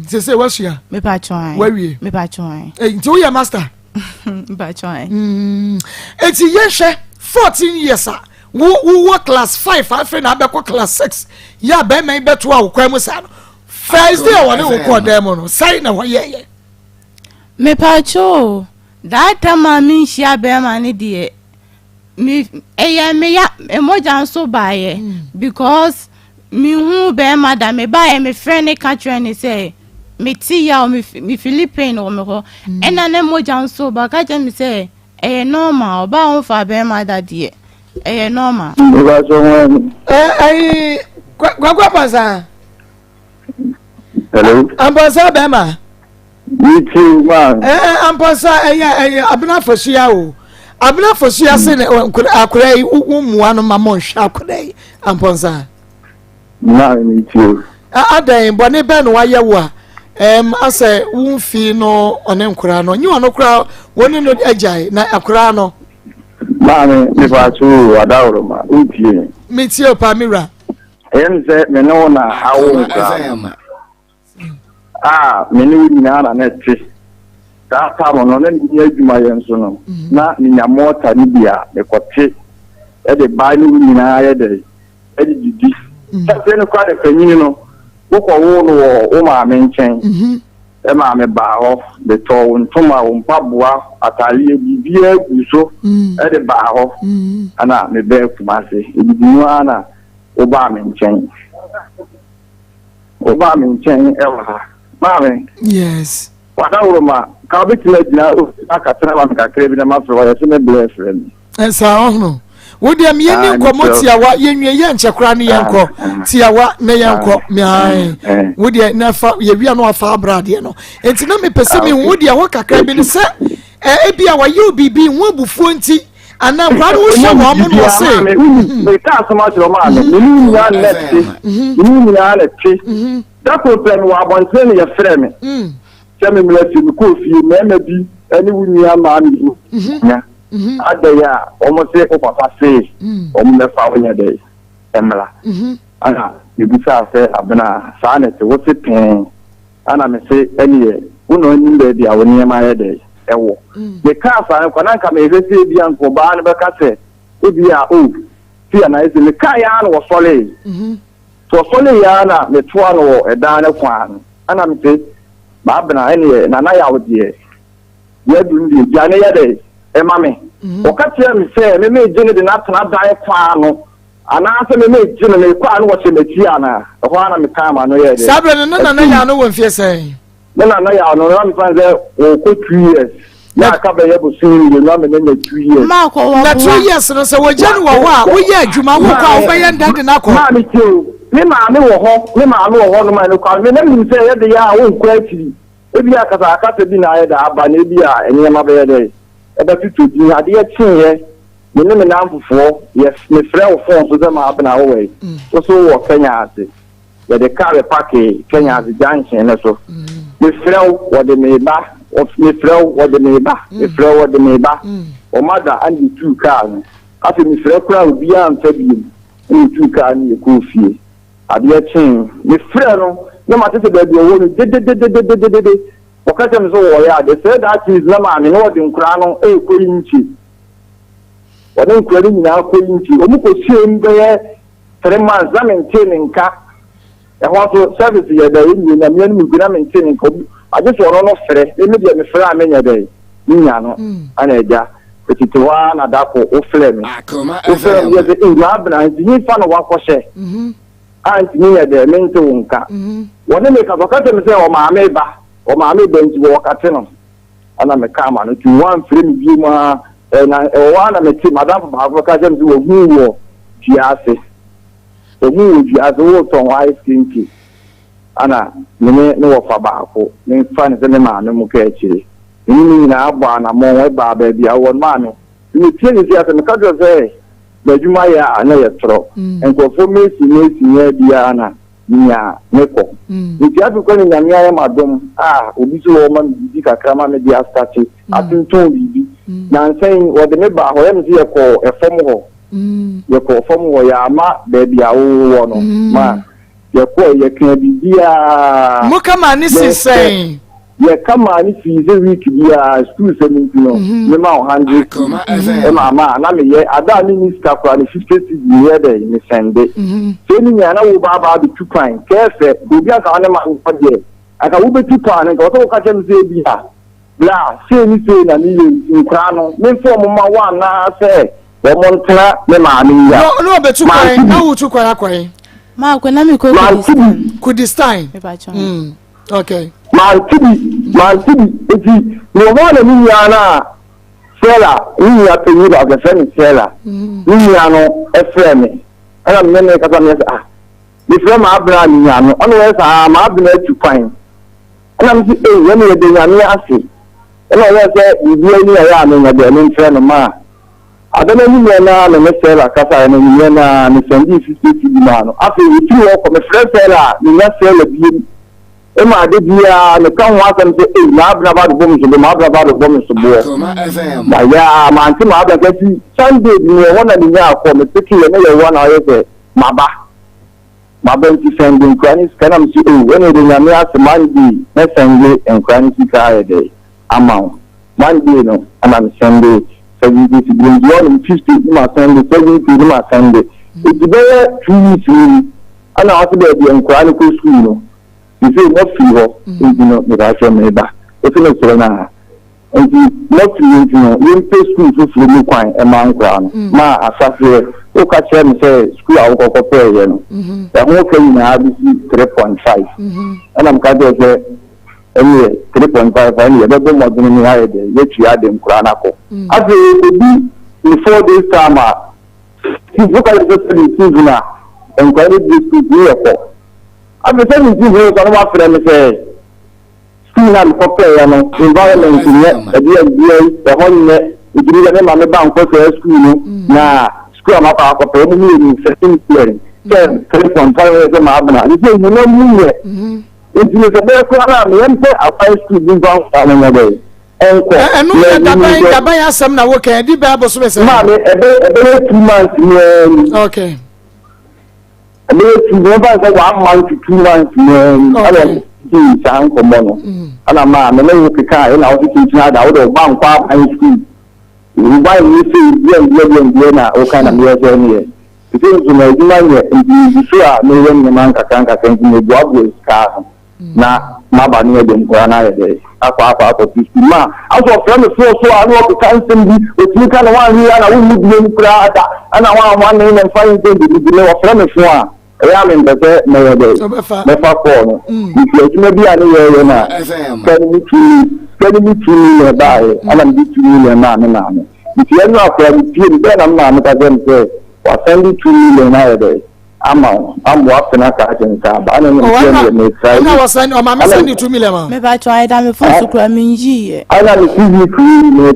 se wasua me pa cho ai wawie me pa cho ai nti wo ya master me pa cho ai enti ye hwe 14 years a wo class 5 afi na abekọ class 6 ya be me beto a wo kwa mu sa no first day woni wo ko dem no sai na wo ye me pa cho that time me shia be ma ne de me ya emoja so baye because me hu be madam me baye me friend ka training say me ti ya me Philippine o me ko ena na emoja so ba ka je me say normal ba on fa be madam de normal Gwagwa pasa. Hello. Ampasa bema. Me too, man. Ampasa abna fosia o. Abna fosia se akura umuwa no mamon sha akura amponsa. Na me too. Adan bone be no waye wo a ase wumfi no one nkura no nyi ono kura woni no agai na akura no. Mami me fa tu adawro ma utie. Me tie pa mira. Enze me no na awo ka. Me ni nyina na neti. Da ta mo no na ni adwuma yen so no. Na ni nyamota ni bia me kote. E de ba ni nyina ye de. E di didi. Se no kwa de panyin no. Wo ko wo no wo ma me nchen. E ma me ba ho de to ntoma wo mpaboa ataliye bibia guso e de ba ho ana me be kumase e bibinu ana o ba me nchen e wa ma me yes wada uruma ka be tila jina aka tena ba ka krebi na ma fro ya se me bless friend sa ohno wo de me yeni nkomo tiawa yenwie ye nchekura ne yenko tiawa ne yenko me ai wo de na fa ye wi no afa abrade no enti na me pese me wo de ho kakra bi ne se ebia wa ye obibi wo bufuo nti ana kwa wo hye wo mo no se me ka so ma so ma me ni ya leti ni ya leti da ko pe wa bonse ne ye frɛ me se me leti ko fie me bi ani wo ni ama me nya adaya omo se o papa se omo me fa wonya de emla ana ibisa se abena sa na te wo se pen ana me se eniye uno ni be dia woni ma ye de ewo de ka fa ko nan ka me se bi an ko ba na be ka se obi a o ti ana ese me ka ya na wo sole to sole ya na me to ano e da na kwa ana me se ba abena eniye na na ya wo de ye du ndi ja ne ya de emame okatia mi se me jene de na tana dai kwa no ana se me jene me kwa no wo se meti ana ho ana me ka ma no ye de sabre no na ya no wo mfie se na ya no na me fan ze o ko 2 years ya ka be ye bo sin ye no me na 2 years ma ko wo na 2 years no se wo jene wo ho a wo ye adwuma ho kwa wo be ye ndade na ko ma mi ti ni ma me wo ho no ma no kwa me na mi se ye de ya wo nkwa akiri ebi akasa bi na ye da aba na ebi a enye ma be ye de eba tutu di ade ya chinye me ne me na amfofo yes me frɛ wo phone so dem abena wo we so wo Kenya ase ya de car park Kenya ase junction ne so me frɛ wo de me ba me frɛ wo de me ba me frɛ wo de me ba o mother and the 2 cars afi me frɛ kura obi amfa bi ni 2 cars ni ko fie ade ya chin me frɛ no na ma tete ba bi wo ni de okaje mzo wo ya de say that is na ma me no de nkura no ko yinchi wona nkura ni na ko yinchi o mu ko sie mbe 3 months na maintain nka e ho so service ye da yin na me ni nkura maintain nka aje so no frɛ e me de me frɛ amenya da nya no ana eja etitiwa na da ko o frɛ me o frɛ ye de ngwa abna ni fa no wa ko hye anti ni ye de me nte wonka wona me ka okaje me say o ma me ba o ma me benji wo wakati no ana me kama no tu wan frame bi ma na wa na me ti madam ba ko ka jem wo hu wo jiase o mu wo jiase wo ton wa ice cream ki ana me wo fa ba ko me fa ne se me ma no mu ka chiri ni na agba na mo we ba ba bi awo ma me ni ti ni jiase me ka jo se ba juma ya ana ye tro enko fo me si ya bia na nya neko nti adu ko nya nya ya madom obi so o man bi kakra ma me dia start atunton bibi na nsen wo de me ba ho ya me ye ko efom ho ye ko fom ho ya ma ba bia wo no ma ye ko ye kan bibia mo kama ni sisen ye kama ni fi ze week bia school se mi no me ma 100 e ma na me ye ada ni minister kwa ni 50 ye de ni sende so ni nya na wo ba bi 2 kwan kefe obi aka na ma ko de aka wo be 2 kwan nka wo ka chem ze bia bla se ni se na ni nkra no me fo mo ma wa na se wo mo ntra me ma ni ya no be 2 kwan na wo 2 kwan akwan ma ko na me ko Kurdistan okay Maltibi eti no wala ni ya na sela ni ya pe ni ba ga fe ni sela ni ya no efreme ana me ne ka sa me ni frame abra ni ya no ono we sa ma abna 2 kwan ana me ye ne de ya ni ase ana we se ibi ni ya no na de ni frame ma adana ni na me sela ka sa ni na ni sendi 50 ma no afi ti wo ko me frame sela ni na sela bi ema de bia ne kan wa kan se na abna ba do bom so ma abna ba do bom so bo ba ya ma anti ma abna ka ti Sunday ni wona ni nya ko me tiki le ne ye wona ye se ma ba nti Sunday kwani kana msi wona de nya me as Monday na Sunday en kwani ti ka ye de amount Monday no ana Sunday 70 si bring you on 50 ma Sunday 70 ma Sunday it be 2 weeks ana wasu de en kwani ko school no you say not free ho you know the right me ba o se no so na and not free you know you pay school to free me kwan e ma nkwa no ma asafre o ka che me say school a ko pay ye no e ho ka ni na bi 3.5 ana m ka de se anyway 3.5 ani e be mo dun ni ha de ye tu ya de nkwa na ko afi obi before this time look at the season and quite a bit. I'm saying you know some of them say school and proper environment the whole if you remember my bank for school na school ma pa ko pe mu ni setting plan then telephone time e ma bana ni say no mu ye if you say ko na me say after school bin ban na dey enko enu daban asem na wo kan di bible so be say ma me ebe 2 months ni okay ebe 2 months 1 month to 2 months ni ala di san ko mono ana ma me le ko ka ina o ti tina da wo do ban kwa high school why you see na o kana me so ni e ti so na di man ye ndi so a me wen ni man kan ni bo abo ska na ma ba ni e dem ko na ye de akwa ko ti ma aso from so a no ko kan sim bi o ti kana wa ni ana wo mu bi ni kura ata ana wa ni na fa ni de o from so a ya me mbese me ye de me fa ko no ti me bi ani ye na kan ni ti ni ba e ana bi ti ni na na if you are not going to be I'm not going to send you 2 million naira. I'm walking a car and car. I was sending 2 million. Maybe I tried I'm a first to cram in G. I got a TV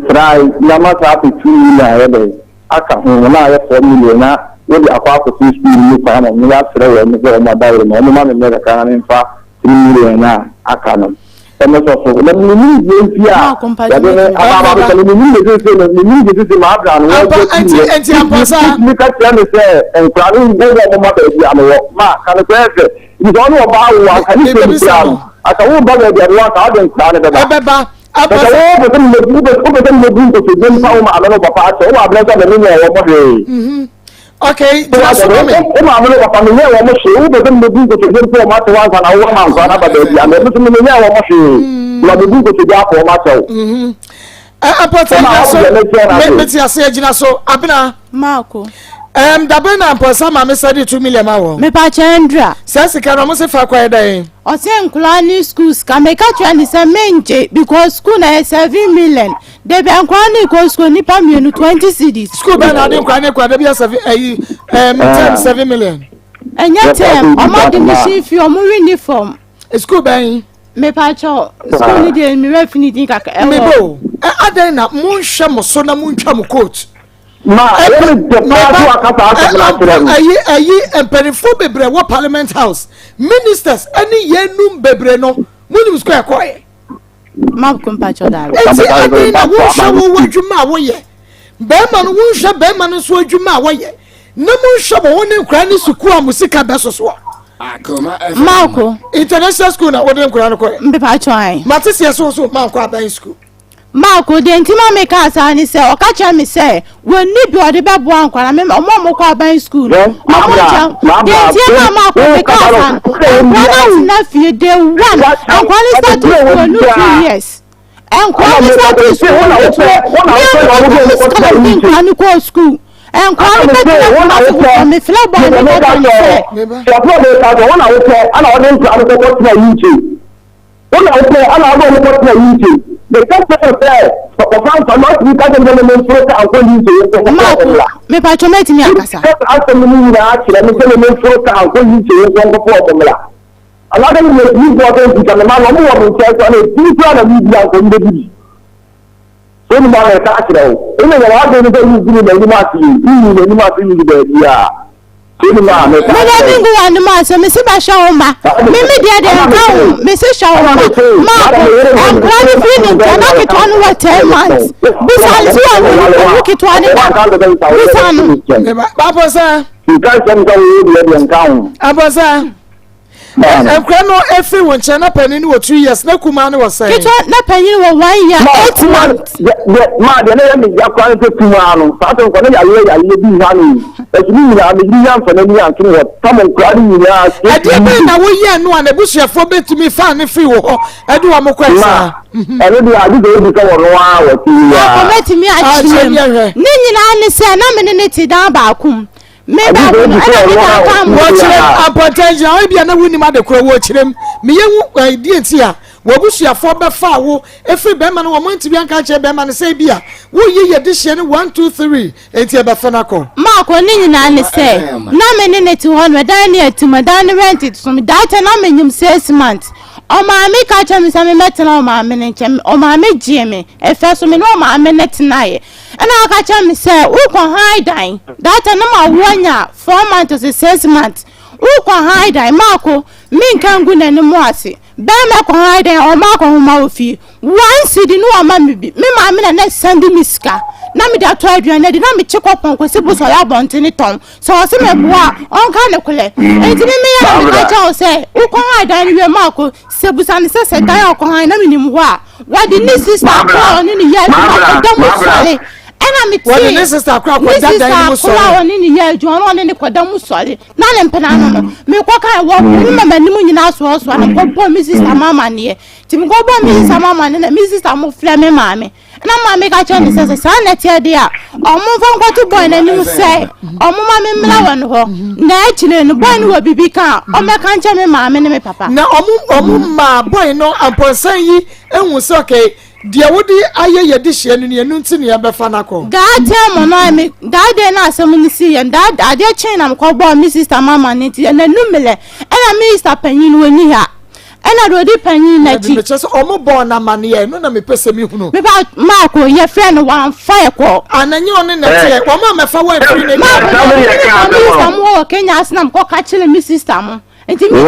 try. Yamasa happy 2 million. I can't have 4 million. Will be a part of 2 million. Me after and go my diary. No man in America and 3 million. I can't. And so let me need here. I okay, that's what I mean. I'm going to family almost show the thing to do to get for much once and I want to have a baby. I'm going to be almost let me do to get for myself. So Abna Marco. Dabena Posa, Mamma said 2 million hour. Me pa Chandra. Says can almost for quite a day. O say nkulani schools can make a trend is a menje because school na 7 million. They be nkulani go school nipa mienu 20 cities. School be na dey nkulani kwa dey be 7 million. Enya term o ma dimisi fi o mu uniform. School be me pa cho school ni dey me refinity kaka. Me bo. Adan na mu hwe mo so na mu ntwa mo coat. Emperifo bebre wo parliament house ministers any yenum bebre no munim square koye ma kompa cho daro enti ade na wo hwe wo adwuma wo ye be ma no wo hwe be ma no so adwuma wo ye na mo hwe wo ne nkra ne suku amusika be so so Akoma Marco international school na wo de nkra no koye mbe pa cho ai matese so ma nkwa ban school Marco de ntima me ka sa ni se o ka cha me se woni bi o de be bo ankwara me mo kwa ban school mo cha de ntima Marco me ka sa brother na fie de one ankwara start for 2 years ankwara start for school ankwara be me feel boy me the customer there for fans not we can them and call you me patronate me akasa after me na actually me tell me and call you for formula another you go to the man no mo tell so na people na media ko ndedi so ni ma na actually ina ya wa de ni you ni ma see ni de ya me dingo wan ma so me se ba shawma me dia de nka me se shawma ma ko plan feeling kana ke to no what 10 months bisal si wan ke to ani bisal babo sa you guys can go with the account abosa ekra no efi won che na panin wo 2 years na kuma ne wo say ke to na panin wo 1 year 8 months ma de na me ya kwa to kuma no sa to ko na ya bi ha ni esimi na me bi ya fa na ni antu wo tamon kwa ni ya ade be na wo ye no an ebusuafo betumi fa ne fi wo ade wo mo kwesa ade bi ade de ka wo no wa wo ti ya ko betumi a chire ni nyina ni se na me ne ti dan ba kum me ba wo chire apotential o bia na wuni ma de kro wo chirem me ye wu die ti a wobusuafo befa wo efri bema no wo monti bi anka che bema no say bia wo ye de hye no 1 2 3 enti e befa na ko ma ko ni nyina ne say na me ne ti ho no dan ne atuma dan ne rent it so me data na me nyum 6 months o ma me ka che me say me metena o ma me ne che o ma me gie me e fe so me no ma me ne tena ye na ka che me say wo ko high dan data na ma wonya 4 months to 6 months wo ko high dan ma ko min kan gu na ne mo ase be me ko high dan o ma ko ma ofi once di no o ma me bi me ma me na send me ska na me da to aduane di na me chekopon ko se bu so ya bontini ton so se me boa on ka ne kule enti me ya me ka cha o se wo ko high dan we ma ko se bu san se dan o ko high na me ni mo wa di ni sister ko ni ni ya da mo sole ena me ti what the sister crap what that dan mo sole ko ni ni ya jo no ni ko da mo sole na le mpena no me ko ka wo ni mama ni mo nyina so na ko bo mi sister mama ne ti me ko bo mi sister mama ne na mi sister mo fle me mama na mama ka cha ni se sa na tie dia o mo fa ko to boy na ni mo se o mo mama mla won ho na chile no boy ni wo bibi ka o me ka nche me mama ne me papa na o mo ma boy no amponsan yi ehun se okay dia wodi aye ye de hye no ne nti ne ya befa na ko God tell mo no me that day na asem ni si ye that ade chen na ko bo mi sister mama ne ti na numele na minister panyin woni ha ena do di panyin na chi me chese o mo bo na mane ye no na me pese mi hunu me ba ma ko ye friend one fire ko ananye oni na tie o ma me fa wa free ne ma mo Kenya asnam ko ka chile mi sister mo enti mi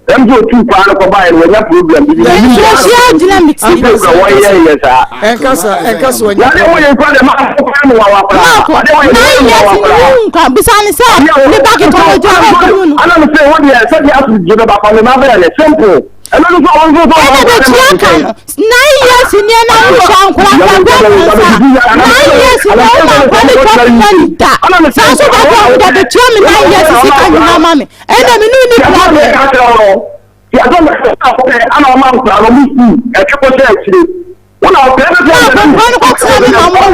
Emzo tu pa ko ba ene wanya problem bi ni enkaso wanya ya wo ye kwa de ma ko pa no wa pa ade wo ye kwa bisani sa ni ba ki ko jo ko nu ana no say wo de say ya su je ba pa me ma ba le simple eno no so on so 9 years ni na wo shan kwa kwa 9 years ni ma kwa ni ko da sa so ba ko da de chumi 9 years si ka ni na mama ena mi ni problem ya zo me ana ma ko ro mi e ke ko se chire una o pere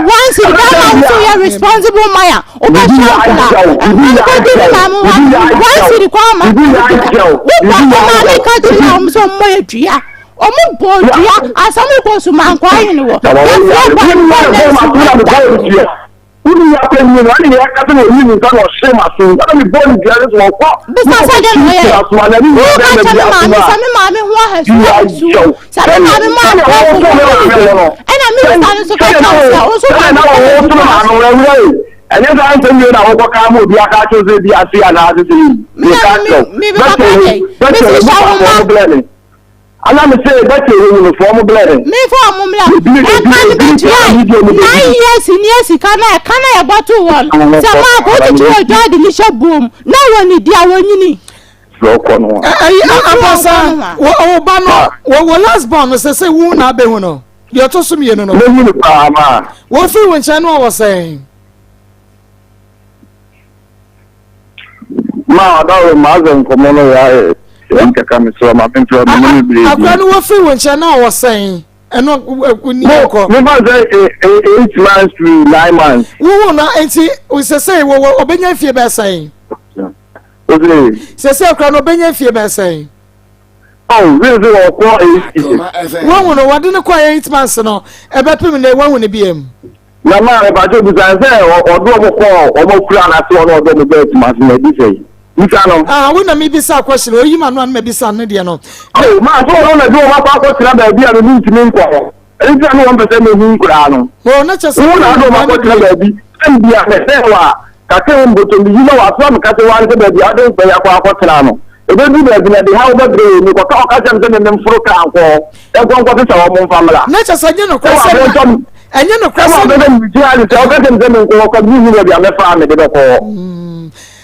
once you become a responsible man o ba sha once you come we ka ti na so mo edua o mo bo dua asamu ko su man kwa yin wo uni ya pe ni wani ya ka to ni ni kan o se ma so da mi bo ni dia so ko business agent no ye o ka tell mama ho ha su sabe mama ko ena mi stand so ka o so na o so ma no we ene da an tell you na o ko ka mo bi aka cho se bi asi ana asi ni ka cho mi ba ka mi si shawo ana me say that you uniform blend me form mla e kan be try 9 years ni esi kana ya bottle one se ma ko ti o jadi ni shobum na woni dia wonyini so kono apasa wo ba no wo last born say wu na be hu no ye to sum ye no no ni pa ma wo fi won chan no was saying ma da ma zan ko mo no ya nka kame so ma pempe o me bile akwa no wo fi won chan no was saying eno ni ko me ba say 8 months to 9 months wo na enti we say wo obenya fie be saying okay say akwa no obenya fie be saying oh really o ko wo no wade ne kwa 8 months no e be pim na wo ne biem na ma e ba jo bi say o do mo ko o mo kura na se o no do mo be 8 months na bi say we na me bisa question o yima no an me bisa no de no ma so no na do ma pa ko tira ba bia no ntimi nko enti anu won pese me hu nkura no o na chese wo na do ma ko tira ba bi en bia me se wa ka te on boto mi yima wa so me ka te wa nse ba bia do pe ya ko tira no e be du ba bi na de ha ba bre ni ko ka jam se me mfuro ka anko e ko nko pese wa mo famila na chese nye no kwese enye no kwese ba be mi ti ali se o ka tem se me ko ko bi ni bia me fa me de ko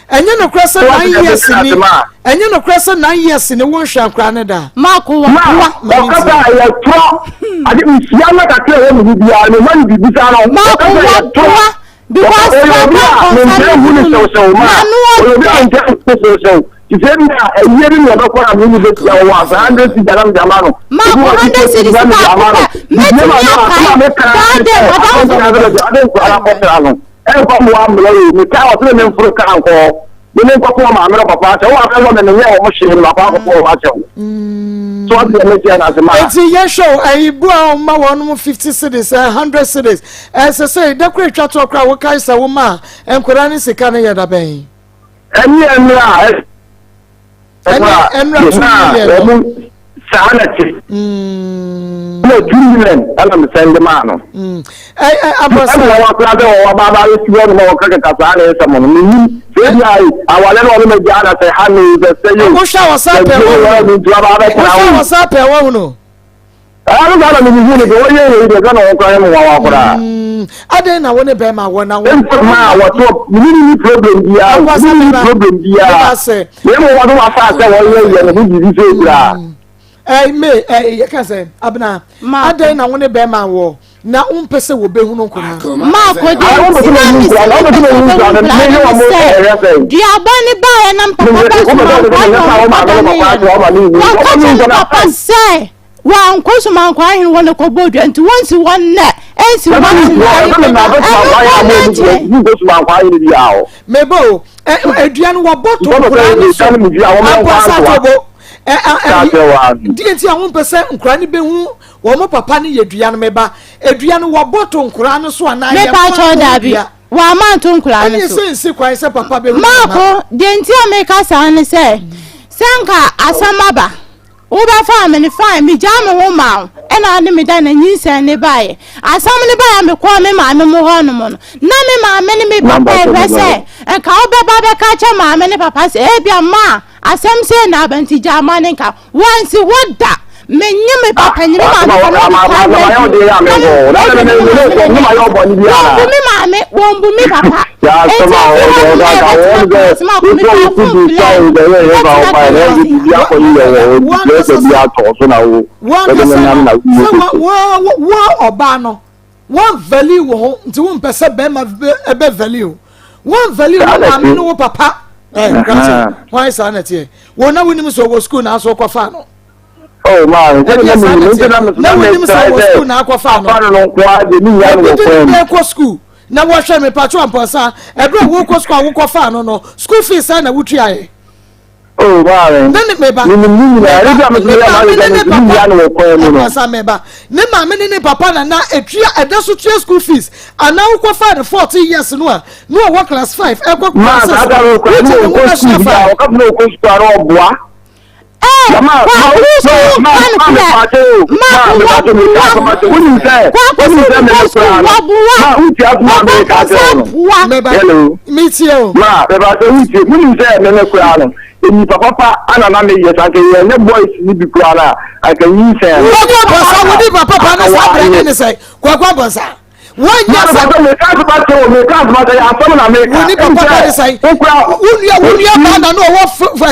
enye no kwese 9 years ni enye no kwese 9 years ni won hwa nkra ne da ma ko wa ka ba ya tro ade mi sia na ka kire wo mi bia no man bi bi sa no ma ko wa because so You said a year in the corner of university or 100 Jalam Jamano. Show a brown ma 50 cities, 100 cities. As I say, the great chatto crowd will carry a woman and Kurani Sekana Yadabe. Sanity. No, 2 million. I'm saying the man. I was I didn't know when a when I went I may, I can say, Abna, I didn't know when a bear man war. Now, person will be who know. Mark, do you say? One question man crying one of Kobodia and once you one net, and so Mebo, Adrian Waboto, didn't you 1% cranny be who, or papa ni Adrian Meba, Adrian Waboto, Kurano, Swan, I am one man to cry. Say, Papa, Marco, didn't you make us and say, Sanka, Asamaba. Oba family fine me jam woman and I me dan and you say ne buy as some buy me call me ma me mo hono mo na me ma me me papa say and ka oba baba catch ma me papa say e bia ma asem say na banti jama ne ka once what da me nyime papa nyime ma me papa Obano one value won't to 1% be value one value no papa why sanity one now when so school now so kwafano. Oh man, school. Now what shall me patch one person? Every walk was called no school fees and a wood try. Oh, wow. Then it may be Nema many papa and now a tria a dash school fees. And now we find 40 years no work class 5. Papa, and yes, I can hear no boys need to cry. I can use him. One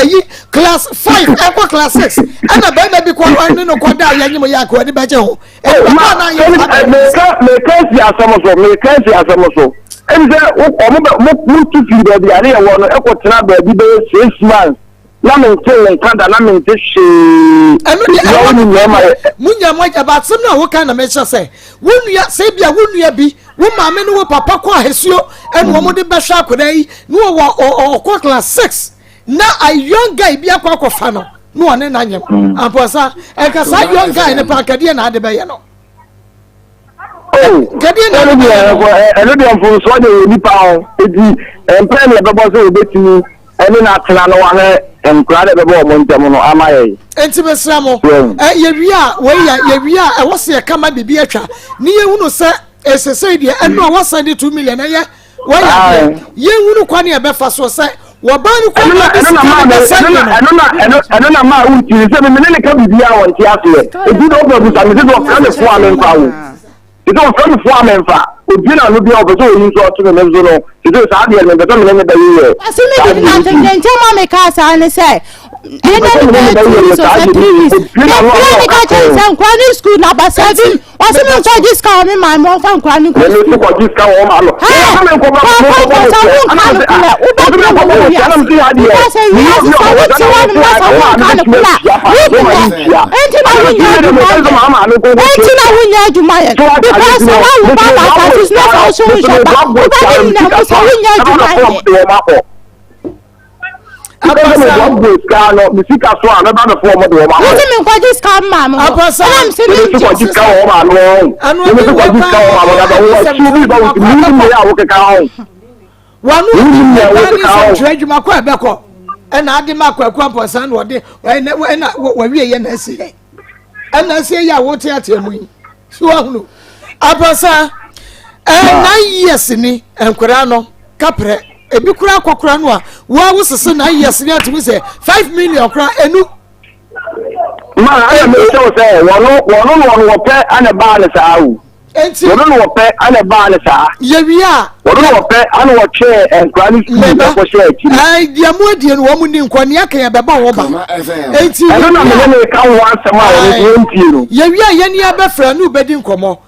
year, class 5, equal class 6, and a baby because I know what I am. And then, the area one, equal to 6 months. Lamin killing Kanda, Lamin Tishi. Munya might about some now. What kind of measure say? Wouldn't you say, wouldn't you be? Woman, no papa, Hesio, and one of the best shop today, no or class 6. Now a young guy be a quack of fano. No one in Anya. And Posa, and Casa young guy in the Parkadian had the Bayano. Oh, Canadian for Swadi, and Penny Babas bit to me, and then I can and cried about Montamono, am I? Intimate Samo, I was here, come and be a child. Near Uno, sir, as I said, and no one sent it 2 million a year. Why, you wouldn't quite a befast was said. What about you? I don't know my own. You said a minute can be out on Tiasia. If you don't know this, I'm going to farm and power. You don't come to farm and far. If you don't be able to to the Mezzano, to do Sadia and the Dominant. I see nothing. Tell Mamma Casa and say, school na ba 7 wasi me ko discount me my mo fa nkwa ni ko discount o ma lo and I did my quack son what day when we are NSA. And I say, yeah, what at him? So, Abasa, 9 years in me, and Corano, Capre, a big crack or cranwa. Why was the son 9 years in to say 5 million cry and no. I am so say, one will pay and a balance out. One will pay and a balance out. Yeah, we are. One will pay and a chair and granny for share. I, the Amodian woman in Quaniaka, Baba, I don't know, come once a mile. Yeah, we are Yanni Abafra, new bedding como.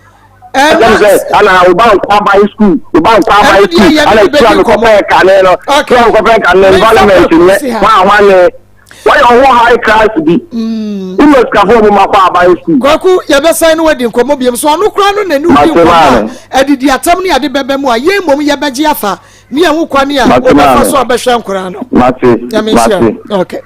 And I will bound by school, the bound by school, and I try to compare Canelo, and environment. Why are high class be? You must come home my father by school. Goku, you have signed wedding comobium, so no crown and new. I did the attorney at the Bebemo, ye mum yabajiafa, near Mukwania, or Basham Corano. Okay.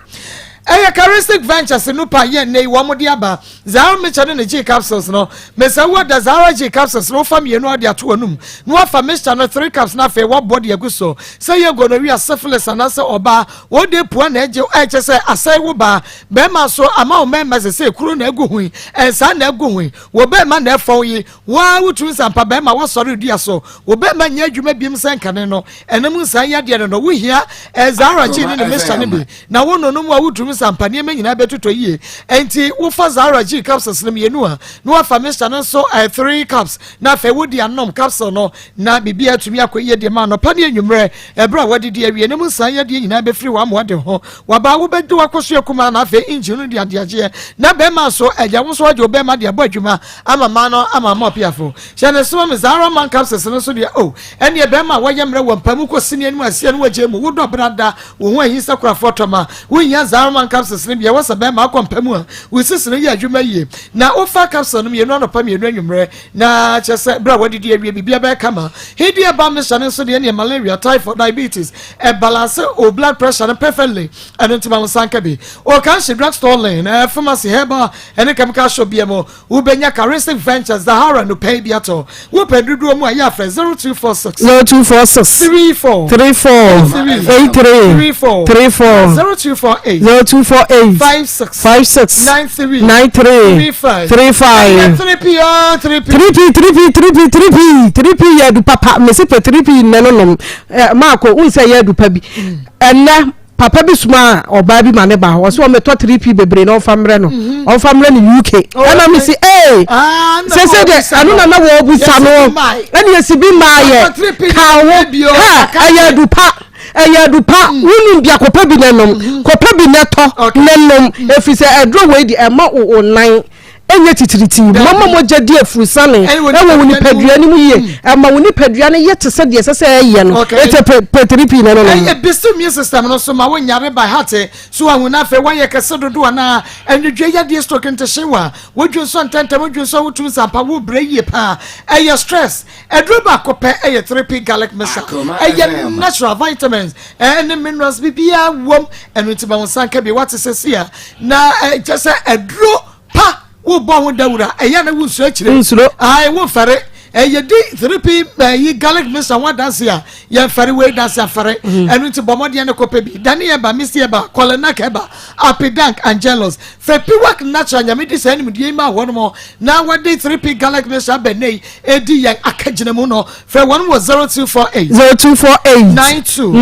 Charistic Ventures in Nupa yen nay Wamodiaba, Zara Michan and G capsules no. Mesa what does our G capsules no from you know their 2 num. No for Mr. 3 cups na fe what body a guso. Say you're gonna be a syphilis and answer oba. What they point edge say I say woba. Bema so amount members say Kuru neguhui and San neguhui. Wobe man therefore ye. Why would you some Pabema was sorry dear so. Wobe man ye you may be San Caneno and the Musaya dear no we here as Zara G in the Mr. Nibi. Now one no more would sampani me nyina beto to yie enti wo fa Zara G capsules nem yenu a no afa Mr. no so 3 cups na fa wodi anom capsule no na bibia tumi akoye de ma no pa ne anwumre ebra wadi de awie nem san ye de nyina be free wa mo de ho wa ba wo bedu akoso akuma na fa engine no de ade na be ma so agya wo so agya be ma de abo adwuma ama ma no ama ma piafo shane so me Zara man capsules no so de ene be ma woye mre wo pamu ko sini anu asia no wagye mu wo do brada wo ho ahisa kora fotoma wo nya Zara man capsules ne bia wasa be ma kwampamu a wo sisine ye adwuma yie na ofa capsule no me no pa me no anwumre na chese bra wadidi awie bibia be kama hedi aba me shane so de ne malaria typhoid diabetes e balance o blood pressure no perfectly and intima sanka bi o kan she drugstore lane pharmacy herbal and chemical shop bia mo wo benya Charistic Ventures Zahara no pay bia to wo pedudu mu aya fra 0246 34 83 0248 56 93 3P ya du papa me se 3P nenonom Marco unse ya du pabi enne papa bi suma oba bi mane ba wo so me to 3P bebre no famre no on famre ni UK ana me si se de anu na wo bu sa no ene yesi bi maye kawo aya du pa eyadupa wunu bia kopa bi nenom kopa bi neto nenom efise edro we di ema o nan enye titiriti mama moja di afurusane ewo woni padua ni mu ye ema woni padua ne yete se de se ye no ete petripi ne no e bisu mi system no so ma wonyare by heart so ahuna fe wan ye kese dodo na enedwe ya di stroke nte shewa wodwu so ntente wodwu so wotu sampa wo breye pa eye stress edro ba kope eye 3P garlic mixture eye natural vitamins and minerals bibia wom enutiba wonsanka bi what se sia na just edro pa wo bo ho dawura eya na wo nsu akire ai wo fare ye di 3P yi garlic mixture wa dance ya ye fare we dance afare enu ti bomode ne kope bi dane ye ba misi ye ba kolena ke ba apidank angelos fe piwak natural nyame di sani mudie ma wono mo na wa di 3P garlic mixture be nei edi ye akagine mu no fe one was 0248 92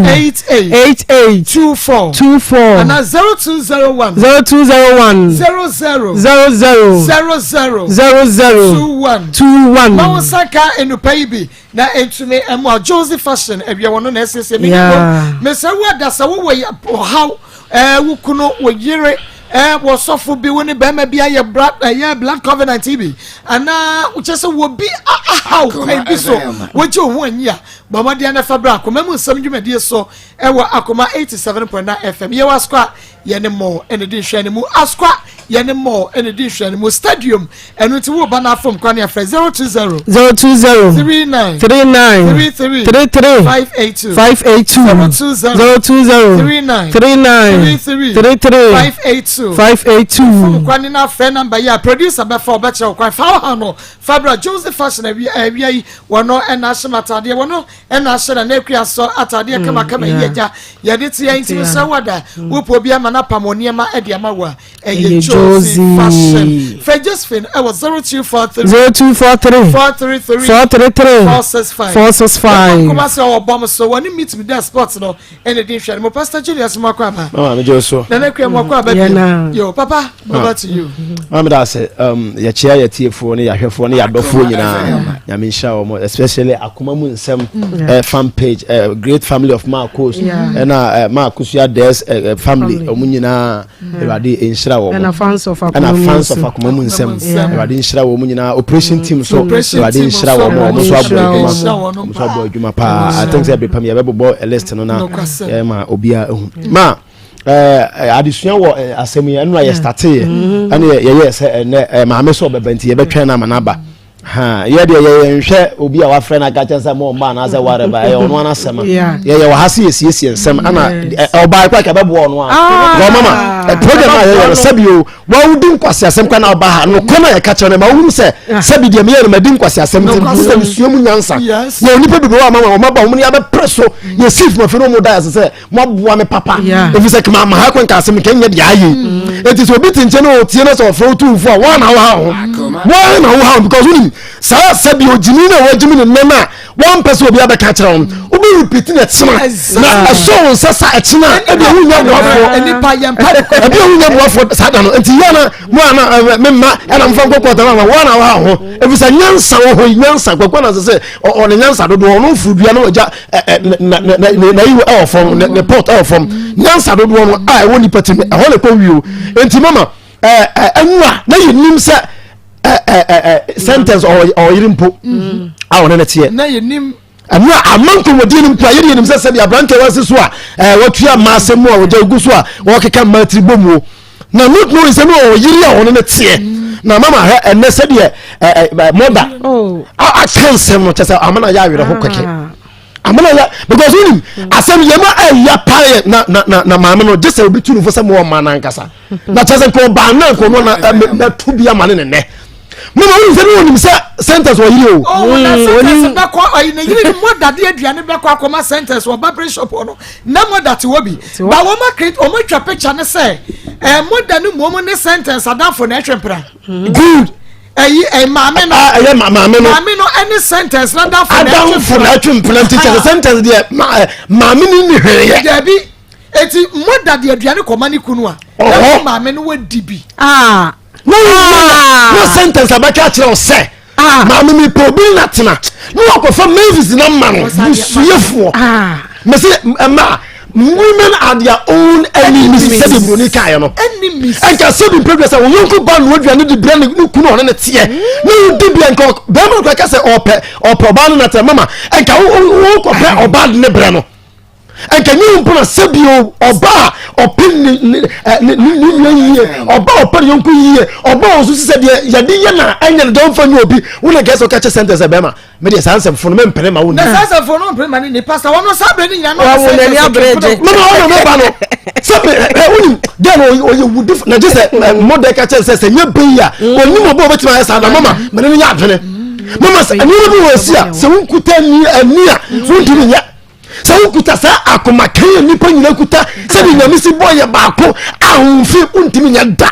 88 24 and 0201 00 21 saka enupaibi na entume emo Joseph fashion ebia wono na esese mi me se wo da sa wo how wukuno wo yire wo sofo bi woni be ma bia ye blood covenant bi ana wo chese wo bi how kai bi so wo je ho anyia mama dia na fabra akoma mu nsam dwumade so wo Akoma 87.9 FM ye waskwa ye ne mo ene di hwe ne mu askwa ye ne mo ene di hwe ne mu stadium enu ti wo ba na from kwane afre 020 39 33 582 020 39 582 kwane na afre number ya producer be for beche kwan fa no Fabra Joseph Fashion awia wono ena hyematade wono ena hye na akua so atade kama yeja ye de tie intimi se wada wo po bia mana pamoni ma e de ma wa Joseph Fashion for Josephine I was 0243 465 come say our bomb so when you meet me there sports no and the share mo Pastor Julius Makwama me Joso na akua Makwa ba yo papa over to you da say ya chia ya tiefo ne ya hwefo ne ya dofo nyina ya me sha o especially Akoma mu nsem fan page great family of Maa Akos and Maa Akos ya des family omu nyina Ewade enhira wo and fans of Akoma mu nsem Ewade enhira wo mu nyina operation team so Ewade enhira wo mo so abo adwuma pa I think say be pam ya bebo list no na ma obia ma adisua wo asem ye no ya start ye ane ye say ma me so bebenti ye betwen na manaba ha ye de ye nhwe obi a wa frɛ na ka chensa mo ma na say ware ba ye ono na sema ye wa hase ye nsem ana oba kwa ka bebo ono a go mama program a ye sabio wa wudi nkwase asem kwa na oba ha no koma ye ka chere ma wum se sabi de me ye ma di nkwase asem se nsuo mu nyansa ye onipa bibi wa mama o ma ba mu ya be preso ye sif ma fe no mu da se mo boa me papa if say ma ha kwa nka asem ken ye de ayi it is obi tinche no tie no so fro tu fu wa na ha because we sa sabi ojimi na wajimi ne mema one person obi abeka kire on obi repeating it sima na so sasa echina e be hunya boafo enipa yempa e be hunya boafo sada no enti yana mo ana memma ana mfa kokota na wana wa ho e bi sa nyansa wo ho nyansa kokwa na se o ne nyansa dodo ono fudua na oja na iwo e from ne port e from nyansa dodo no a e woni patime e ho le ko wiu enti mama anwa na yenim se sentence or irimpo awon na tie na yenim anwa amanko wodi nim pa yedi nim se bia branke wase so a watua maasemu a woja guso a wo keka matribomu na not no is no yiri a won na tie na mama ha enne se de moda a chance no chese amana ya were ho kweke amana ya because unim asem yema ya paye na mama no just obi tunu fo se mo ma na nkasa na chese ko ba na ko no na tu bia ma ne mama won se no nim se sentence wo yiri o na sentence be ko ayi na yiri mo dade aduane be ko Akoma sentence wo barber shop no na mo date wo bi ba wo ma create o mo twa picture ne say mo dane mo ne sentence adanfo na etwempra good mame no any sentence na adanfo na etwempra teacher sentence there mame ni hweye dabi eti mo dade aduane ko mani kunu a mame no wadi bi no sentence abaka kire o se mama mi problem na tena no akofa mavis na mano suyefo me say ma women are their own enemies said the bronika you know enemies and can see the progress we yonko ban wo duane de brand no kunu on na tie no di bia nko be mo ka say ope ban na tena mama and ka wo ko be oba ne bre no and can you put a sabio oba opin ni oba opin yonku yiye oba osu se de yade ye na anya don fa ni obi wona guess o catch sentence e be ma me de sanse fo no me mpene ma wona na sanse fo no mpene ma ni pastor wono sabre ni nya no wona ni abreje no no me ba no sabre woni den o ye wudi na just model catch sentence nya be ya oni mo bo betima ya sa na mama me ni nya adwene mama se ni bo wo sia se wonkuta ni ania wondiri nya se ukuta sa Akoma kan nipa nyina kuta se bi nyamisi boye baako ahunfi untimi nya da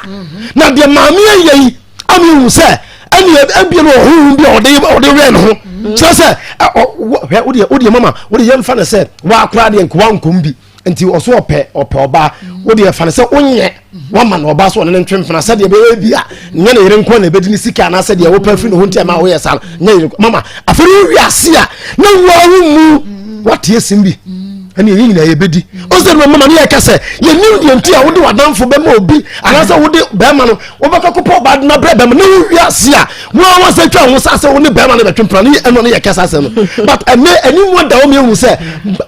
na de maame ayi ami hu se ani abie no ohun bi ode we no ho se odi mama odi yem fa na se wa akra de nkwa nkom bi nti oso ope oba odi fa na se onye wa ma na oba so ne ntwemfena se de be bia nya na yire nkwa na bedini sika na se de wo pa fi no ho ntia ma wo ye sa nya mama aferi wi ase a na wo mu what yesimbi ani yin na ye bedi o se no mama na ye kase ye new de ntia wo de wadanfo be ma obi anasa wo de be ma no wo be kopo ba na bre be ma na wi ase a wo wa se twa wo sa se wo ne be ma na be twempra ni eno na ye kase ase no but ani mo da wo me hu se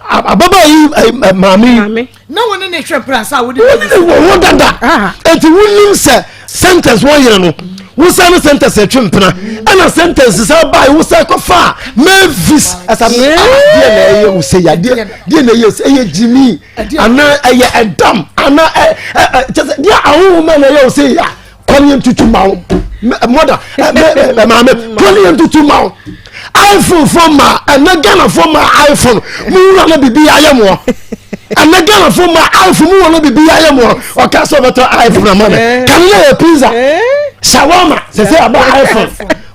ababa yi mami na wo ne twempra sa wo de wo dada enti wo nim se sentence wo yere no wo sa no sentence twempra ana sentence sa ba wo sa ko fa Mavis asa dia na ye wo se ya dia na ye se Jimmy ana ye Adam ana dia awu ma na ye wo se ya kwani ntutu mawo moda mama kwani ntutu mawo iPhone from ma ana Ghana from ma iPhone mu na bibi ayemo ana Ghana from ma iPhone mu na bibi ayemo o ka so beto iPhone na kan na pizza shawarma se aba iPhone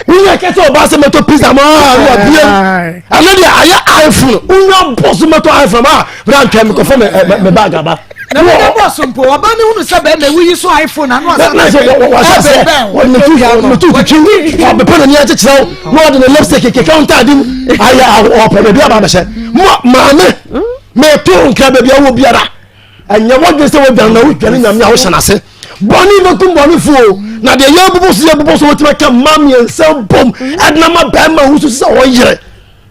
unya kete oba se meto pizza ma ro bia ana dia aya iPhone unya boss meto iPhone ma bra ntwa me ko fa me bag aba na me boss mpo oba ne hunu se be na wi so iPhone anu asa na se wo metu kuchi be pona ni ache chira wo de lipstick ke counter adim aya o pe be aba she ma me to nka be bia wo biara anya wo de se wo dan na wo dwane nyame a wo hyanase boni be kum boni fu na de ye bubo so wotima ka mam ye nsem bom adna ma ba ma husu se wo yire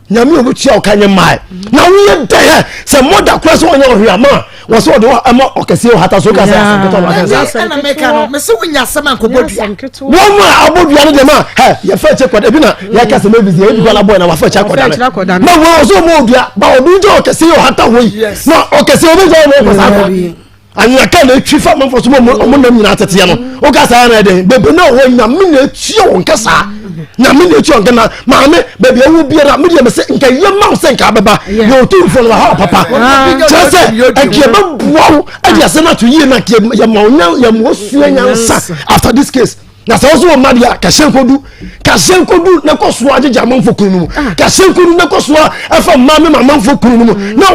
nyame obo tia o kanye mai na wo ye de se moda kwa so wonya ohia ma wo so de ama okese o hata so ka sa beto ma ka na me ka no me se wonya sama nkobodua wo ma abodua no de ma ye fa che kwada bi na ye ka se Mavis ye bi kwala boy na wa fa che kwada na wo so mo odua ba odu je okese o hata wo na okese o be je mo ko sa ko anya ka na twifa manfo so mo nam nyina tete no o ka sa na de bebe na wo nya me na tue won ka sa na me na tue won ka na ma me bebe awu biara me de me se nka ye ma se nka beba yo tu fo na ha papa just enke ba buawo ade ase na to yi na ke ya ma onya ya mo sue nyansa after this case na so so madia ka shenkodu na ko so ajeja manfo kunu ka shenkodu na ko so afa mama manfo kunu na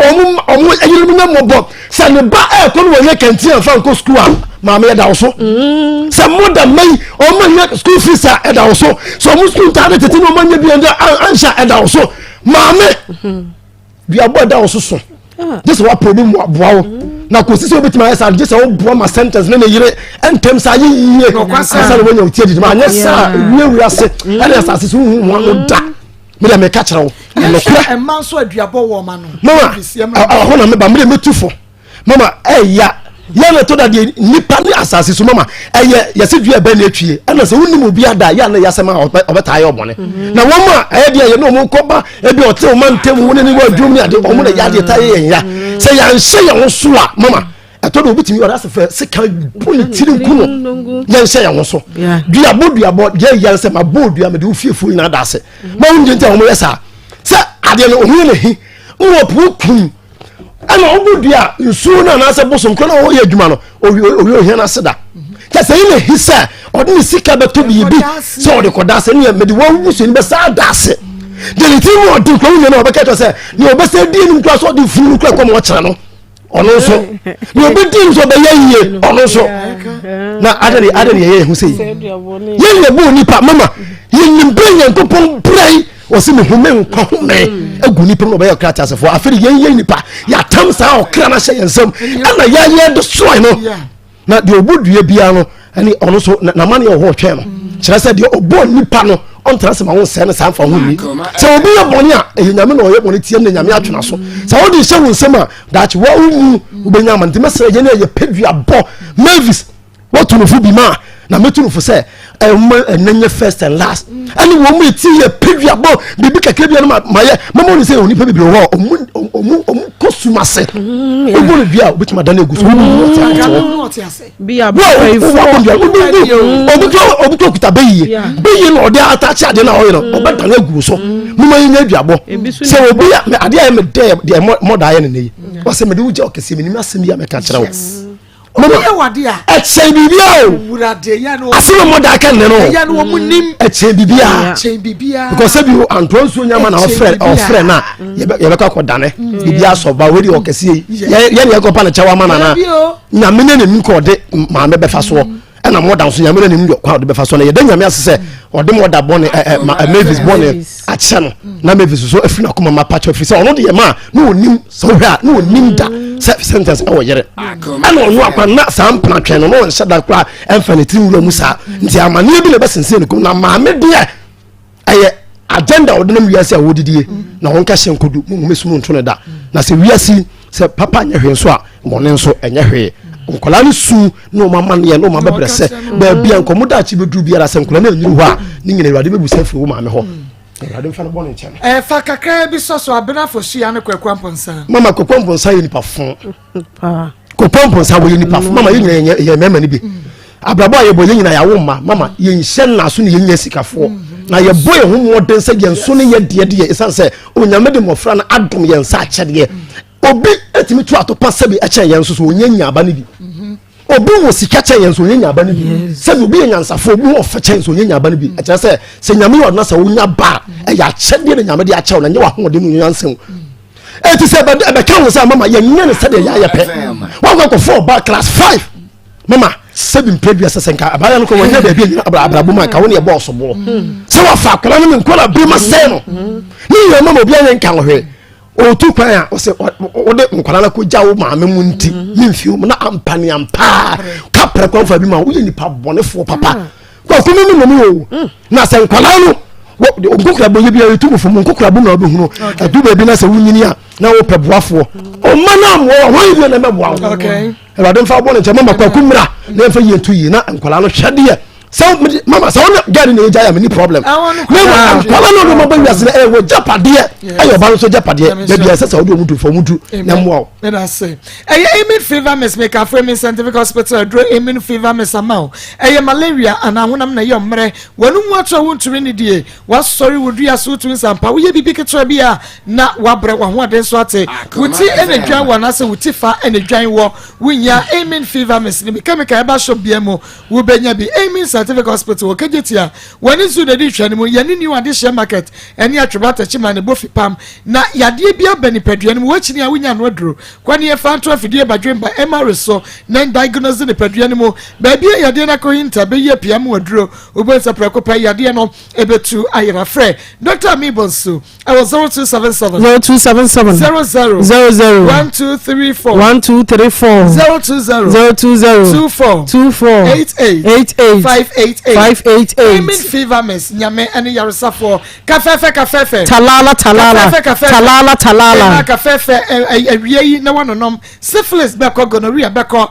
omo ayiru na mobo se ne ba e ko no ye kanti afa ko school a mama ya dawo so se moda mai o ma ye school fees a dawo so mo school ta de tete no ma nya bi ansha e dawo so mama bi abo dawo so this what problem boawo na ko sisi obetima esa je se wo ma sentence na yire entem sa ye yiye asa le wonya otie di ma anya sa wi ase ana sa sisi hu no da me da me ka kire wo no kura e man so aduabo wo ma no mama ho na me ba me metufo mama ya na to da de nipa ni asase so mama ye se dua ba na atwie ana se woni mo bi ada ya na ya se ma obeta ya obone na wo ma de ye no mo koba e bi ote o man tem woni ni wa dwum ya de o mo na ya de ta ye ya se ya nse ya wo so a mama eto do bitimi ora se fe se kan boni tiri nkuno ya nse ya wo so dua bo ye ya se ma bo dua me de ofiefu na da se ma won de ntia o mo yesa se ade no ohun ne hi wo pukun ana obudua nsu na na se bosom kona wo ye adwuma no owi ohia na seda ka se ine hisa odini sika beto bibi so de koda se ne me de wo wusu ni be sa da se de ni timu odin ko wo ne obeka to se ni obese di ni kwa so de furu kwa ko mo kira no ono so ni obedi so be ye ono so na adani ye hu se ye le bu nipa mama ye nimbe ye nkopon prai wasi me hume nkome egu nipa no be ya krata asefo afiri ye nipa ya tam sa okra na hye ensem ana ye destroy no na de obudue bia no ani ono so na mane ye ho twe no kire se de obo nipa no on trase ma won se na sanfa ho ni se obi ye boni a nyame na oye boni tie na nyame atwena so se wo de hye won sema that wo wu ubenya man mesere ye na ye pedua bo Mavis what to no fu bi ma na metu fu se enanye first and last ani wo mu ti ye pedua bo bibi kakra bia no ma ye mama ni se oni pe bibiro ho omu kosuma se obo le bia obitima dan eguso bia bo obu to kuta beyi no ode atachi ade na ho no oba dan eguso mu ma ye nya aduabo se obi ade ya me de moda ye ne ne o se me de uja okese me ni asem ya me ka kire wo mama ya wade a eche bibia o wurade ya no asem moda ka ne no ya no mu nim eche bibia because be Antoine so nyama na ofre na ye be ka kodane bibia so ba we di okese ye ne ko pa na chawa mana na nya mene ne nko de ma me be fa so ɛna mɔda nso nyame na nim yo kwa de befa so na yɛda nyame ase sɛ ɔde mɔda bɔne Mavis bɔne akyɛ no na Mavis so afina Akoma ma patch of sɛ ɔno de yɛ ma na onim so hwa na onim da sɛ sentence ɛwɔ yere ɛna ɔno akwa na saa mpana twɛn no no nhyɛ da kora ɛmfa ne tirim wura mu saa nti amane bi na bɛsense ne kom na maame deɛ ɛyɛ agenda ɔdenam wiase a wodidie na wɔn ka hyɛ nkodu mu mesum nto ne da na sɛ wiase sɛ papa nyɛ hwe nso a mɔne nso ɛnyɛ hwe nkola ne su no mama ne no mama bebre sɛ ba bia nkomo da chi beduru biara sɛ nkola na nyuru hɔ a ne nyina awade bebusa firi wo maame hɔ awade mfa no bɔ ne nkyɛn fa kakra bi soso abena fo hia ne kwakwampɔnsa mama kwakwampɔnsa yɛ nipa fon kwakwampɔnsa wo yɛ nipa fon mama yɛ nyina yɛ mema ne bi abrabo ayɛ bɔ yɛ nyina yawo ma mama yɛ nhyɛ na so ne yɛ nya sikafo na yɛ bɔ yɛ ho modern sɛ yɛ nso ne yɛ de esan sɛ onyame de mofra na adom yɛ nsa akyɛde obi etimi tu atopa sɛbi ɛkyɛn yɛn nso so onye nyaba ne bi obi wo sika kyɛn yɛn so onye nyaba ne bi sɛbi obi yɛ nyansafo obi wo fa kyɛn so onye nyaba ne bi ɛkyerɛ sɛ nyame yɛ ɔna sɛ wonya ba ɛyɛ akyɛde ne nyame de akyɛw na nyɛ wa ho de no nyansɛm eti sɛ ɛbɛka wo sɛ mama yɛ nyɛ ne sɛ de yɛ pɛ wa ko for ba class 5 mama sɛbi mpredua sɛ nka abaya no ko wɔnya ba bi abrabo ma ka wo ne yɛ boss bo sɛ wa fa akora no me nkora bi ma sɛ no ne yɛ mama obi anyɛ nka hwɛ o tu kwan a o se o de nkwala na ko jawo maame mu nti memfio na ampani ampa ka prekwan fa bi ma wo yɛ nipa bɔnefo papa ko ko me mu o na se nkwala no o kokura bo bi ya tu mu fo mu kokura bo na obi hunu adu ba bi na se wunyini a na wo pɛ boafo o mana mo ho yi na me boa okay e ba dem fa bo ne che mama kwa kumra na fa yi tu yi na nkwala no hwede so mama so na gari na eja ya me ni problem mama kwala no mo ba wiase e wo japade e yo ba no so japade da bia se se wo do mutu fo mutu na mo let us say immune fever miss make a frame scientific hospital draw immune fever miss amount malaria and ahonam na ye omre wonu mu atwa wonturi ne die was sorry wodua so tu nsampa wo ye bibi ketra bia na wabre wa ho aden so ate wuti enedwan wa na se wuti fa enedwan wo wunya immune fever miss ni chemical e ba shop bia mo wo benya bi immune scientific hospital okejetia wani zu de hwani mu yani ni wade share market eni atwebata chima ne bofi pam na yade bia bani padua mu wachini a wunya no aduro kwani e fa nto afidie badwemba MRI so na diagnose ne padua mu ba bia yade na ko hinta be ye pia mu aduro obensa preko pa yade no ebetu ayira frɛ Dr. Mibonsu I was 0277 00 1234 020 24 88 588 Immune fever miss nyame ene yaresafo kafefe talala kafefe awie na wanonom syphilis beko gonorrhea beko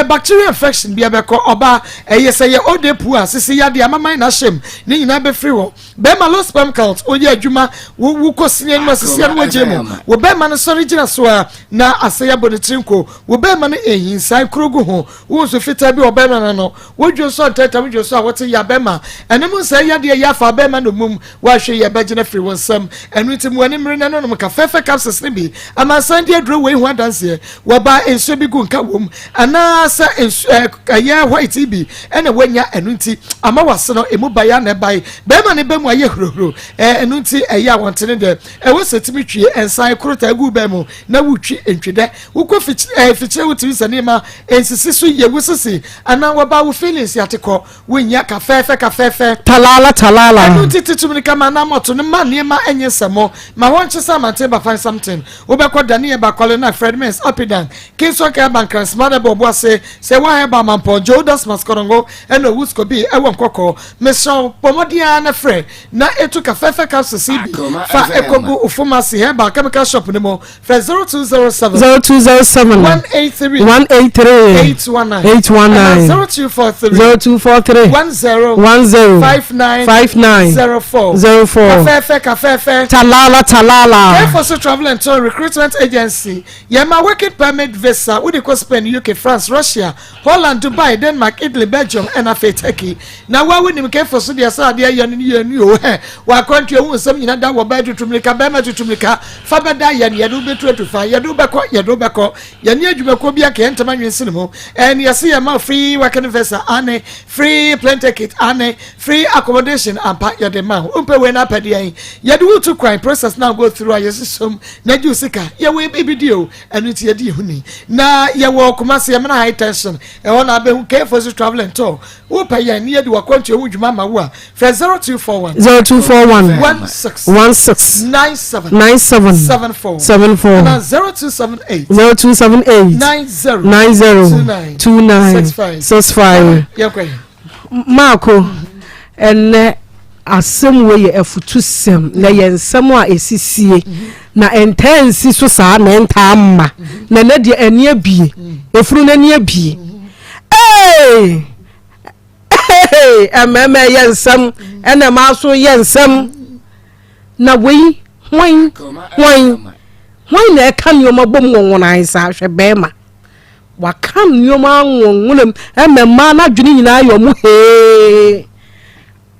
bacterial infection bia beko oba yeseye odepu asisi yade amaman na hyem ni nyina be free wo be ma low sperm count oye adwuma wo kosine no asisi no wagemu wo be ma no sori gina so na asaya bonitrinko wo be ma no ehinsan krogu ho wo so fita bi obe na no wodwo so tata wodwo so wote ya be ma enemu say ya de ya fa be ma no mum wa hwe ya be gina free wonsam enu tim wani mre na no ka fefe capsules ne bi ama sande adro we hu adanse wo ba enso bi gu nka wom ana sa ya white bi ene wanya enu nti ama wase no emu ba ya na bai be ma ne be mu aye hrohro enu nti ya wontene de wo setimi twie ensan krota gu be mu na wutwi entwede wo ko fiche wutwi sanema ensisi so ye wusisi ana wo ba wo feelings yateko wonya ka fefe talala enu titi tumni kama na moto ne ma niema enye semo ma wonche sa mate ba find something wo be ko dani e ba kole na Fredmans upidan kinso ka bankan smart bo bo se wa e ba mampo Jodas Maskorongo eno wusko bi e won kokko meso pomodia na fre na etu ka fefe ka CB fa ekogu ufumasi he ba chemical shop ne mo fa 0207 183 819 0243 10 5904 Kafefe talala for so travel and tour recruitment agency yema working permit visa we dey go Spain UK France Russia Holland Dubai Denmark Italy Belgium and Turkey na wa we nim ke for so dia sa dia yanu o wa country hu sam nyina da wo ba tutumlika ba ma tutumlika fa beda yanu betu atufa yadu beko yani adwumako bia ke ntama nwensin mo and yesi yema free working visa ane free free plane ticket and free accommodation and pack your demand. Umpe we na pedi ye do to crime process now go through some na ju sika ye we baby deal and it ye di huni na ye wo Kumasi amana high tension e wona be who care for the travel and tour wo pay ye near the wakwantu wudwuma ma wo for 0241 16 97 74 0278 90 65 Marco and asem we ye afutu sem na ye nsem a esisie na intense so saa na enta amma na na de ani abie efuru na ani abie amema ye nsem ena ma so ye nsem na wei hwan na eka nyoma bom wonwona isa hwe bema wakam nyoma wonwonam emema na dwene nyina yo mu he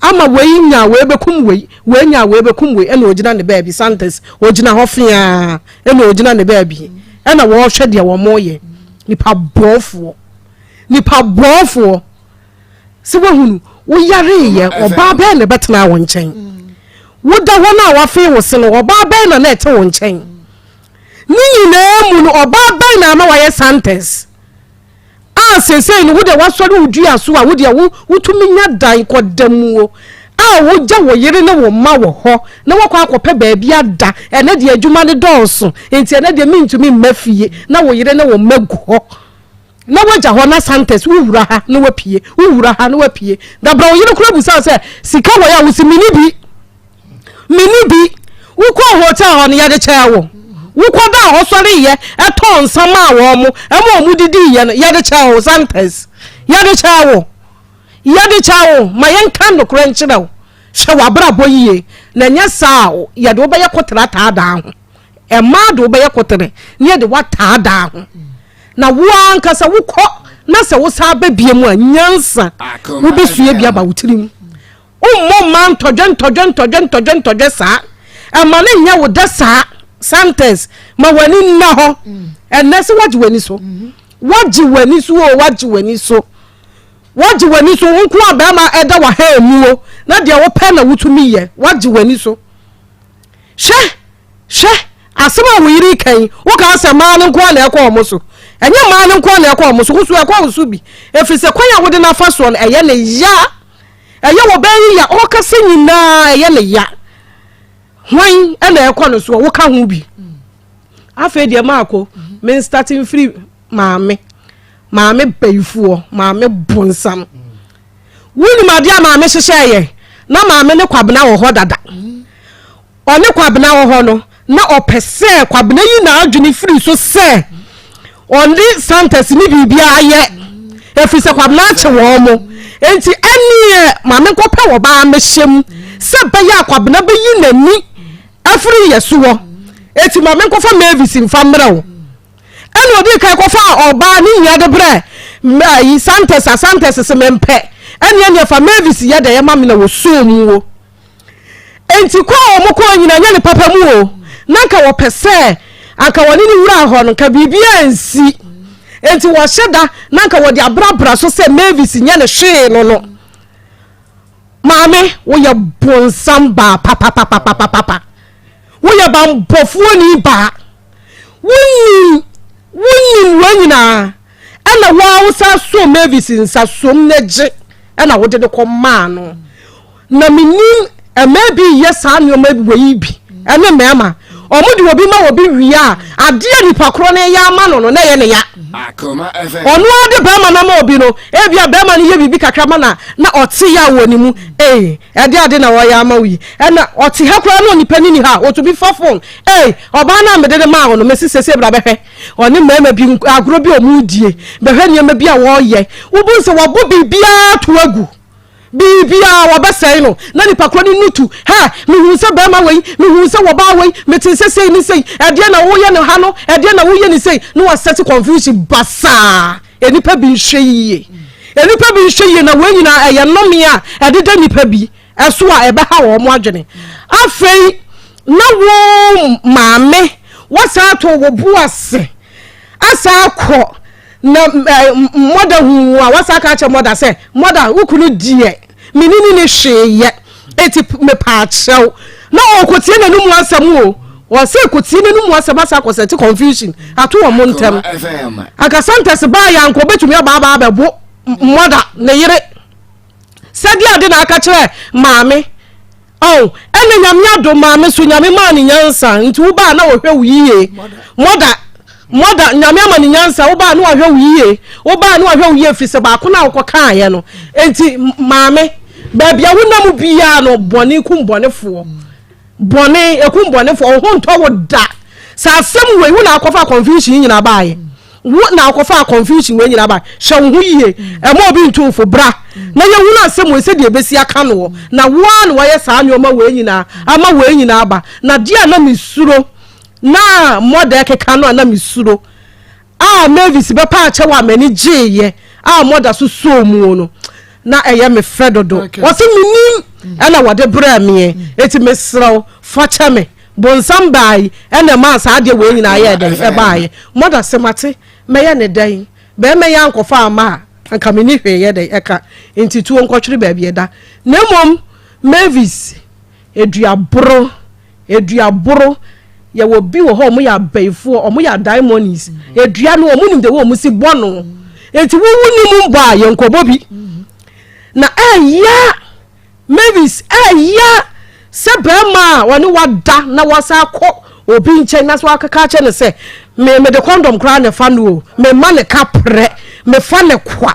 ama wei nya wei bekum wei nya wei bekum wei ena ogina ne baabi santes ogina hofia ena ogina ne baabi ena wo hwe de wo moye nipa bofo se wahunu wo yare ye oba ba ne betena wo nchen wo da ho na wa fe wo se no oba ba na na ete wo nchen ni nyina mu no oba ba na ma wa ye santes sese ni wo de wasori udua so a wo de wotumi nya dan kodamuo wo gya wo yire ne wo ma wo ho na wo kwa akopɛ baabi ada ene de adwuma ne dɔɔso enti ene de mintumi mafie na wo yire ne wo magu ho na wo gya ho na santes wo wura ha na wapie da bra wo yire kura busa se sika wo ya wo si mini bi wo kwa hotel ho ne ya de kya wo wukoda hosori ye eto nsama awo mu emu didi ye no ye de chawo santes ye de chawo ma yen kan no kura nchira wo hwe wabra boyiye na nya saa ye de obeye kotra ta da ho e ma de obeye kotre ne de wata da ho na wo ankasa wukọ na se wo sa ba bie mu anyansa wo besue bia ba wutirim ummo man todwen saa e ma ne nya wo da saa santes ma wani na ho enese waji wani so nku aba ma eda wa ha muo na de wo pe na wutumi ye waji wani so hwe asema wo yiri kan wo ka asema ne nko na ekọ omoso enye ma ne nko na ekọ omoso kusu ekọ osu bi efise kwanya wo de na fa so eye ne ya eye wo ben ya o ka senyina eye ne ya hwan ena ekọ no so wo ka ho bi afa de maako men starting free maame baifuo maame bonsam wuni madia maame hyehye na maame ne kwabena wo ho dada one kwabena wo ho no na opese kwabena yi na adwene free so se only santes ni bibia aye efise kwabena che wo mo enti enie maame kopa wo ba mehyem se baya kwabena be yi nani afri yesuwo eti maame kofa Mavis mfamra wo ene odi kai kofa oba ni nya de bre yi santes se mempe ene fa Mavis ye de ye mame na wo so mu wo enti kwa o mo ko nyina nya ne papa mu wo nanka wo pese aka woni ni wura ho no ka bibia nsi enti wo hyeda nanka wo de abrabra so se Mavis nya ne hwe no maame wo ye bonsam ba papa wo ye ba mpofuo ni ba wuni wanyina ana wa sa so Mavis nsa som neje ana wo de ko ma no na menim maybe yes anu maybe we bi ene mema omudi obi ma obi wia ade nipa kro na ya ma no na ye ne ya Akoma FM onu ade ba ma na ma obi no ebia ba ma ne ye bibi kakra ma na ote ya woni mu ade na wo ya ma wi ena ote ha kro na nipa ni ha o to bi for phone oba na me de ma wo no mesi sese bra behwe oni mema bi agro bi omudie behwe ne ma bi a wo ye wo bu se wo bo bibia to agu bibia wabasai no na nipa kro ni nutu ha mihu se ba ma wei mihu se wo ba wei metin se ni sei ade na wo ye ne ha no ade na wo ye ni sei no wa set confusion basa enipa bi nhwe ye na we nyina eye nome a ade da nipa bi eso a ebe ha wo mo adwene afei na wo maame wasa to wo bu ase asa akọ na mother hu a wasa ka che mother say mother ukunu die menini ne hweye eti me pa achew na okotie nanum asam o o say kotie nanum asam asa kosete confusion ato wo montem akasantes ba ya nko betumi aba bebo mother ne yire sadi ade na aka kire maame oh ene nyamya do maame so nyame ma ni nyansa nti wo ba na wo hwe wiye mother nyame ma ni nyansa wo ba na wo hwe wiye wo ba na wo hwe wiye fi se ba ko na wo kan ye no enti maame ba bia wo na mu bia no bone kum bonefo bone ekum bonefo ho nto wo da sa asem we wo na akofa confusion nyina ba ye wo na akofa confusion we nyina ba hwe wo yiye e mo bi ntufo bra na ye wo na asem we se de besi aka no na wo an wo ye sa anyoma we nyina ama we nyina ba na dia na misuro na mother keka no na misuro Mavis be pa ache wa mani jeye mother so mu no na eye me fredodo wo se minim na wode bra me eti mesraw facha me bonsam bai na ma sa ade we nyina ye den e baaye mother se mate me ye ne dan be me ya nkofa ama anka me ni hwe ye den eka enti tuo nkotwere ba bia da na mom Mavis eduaboro ye wo bi wo ho mo ya baifo o mo ya diamonds edua no o mo nim de wo mo si bono enti wo ni mu ba ye nkobobi na ya Mavis ya se be ma woni wada na wasa ko obi nche na so akaka che ne se me de condom kra ne fa no me ma ne kapre me fa ne kwa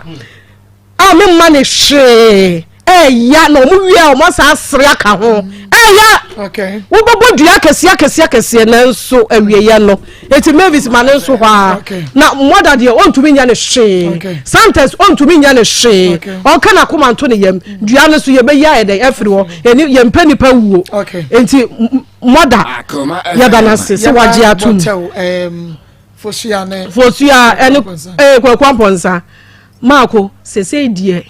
me ma ne hwe ya no mu wi o mo sa asre aka ho ya okay wo bobo dua kese na nso awieye no eti Mavis ma ne nso hwa na mother de ontumi nya ne hwe Santos ontumi nya ne hwe o kana Akoma nto ne yam dua ne so ye be ya ede afiri wo ye mpa nipa wuo enti mother ya bana se waje atum fosia ene kwamponsa Maako sese die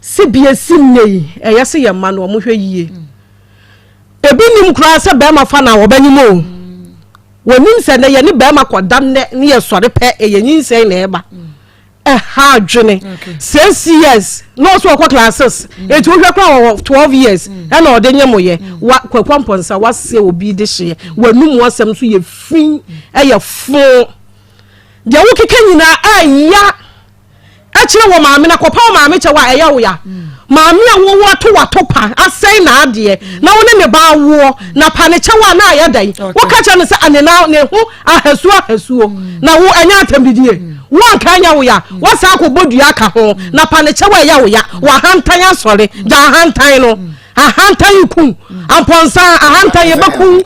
sibie simnei eyase ye ma no mo hwe yie ebi nim kura se be ma fa na wo banyim o wonim se ne ye ne be ma kodam ne ye sore pe ye nyinse na eba ha adwene 6 years no so kwa classes eti wo hwe kwa 12 years e na ode nyemoye wa kwakwamponsa wase obi de hye wanum wasem so ye fin ye fo de wo keke nyina aya akire wo maame na kopa wo maame che wa eya wo ya maame a wo wato pa asai na ade na wo ne ba wo na pa ne che wa na aya dan wo ka che ne se ane na ne ho ahesuo na wo anya atambidie wo anka nya wo ya wo sa akobodu aka ho na pa ne che wa eya wo ya wa hantan asore da hantan no ahantan ku amponsa ahantan yebaku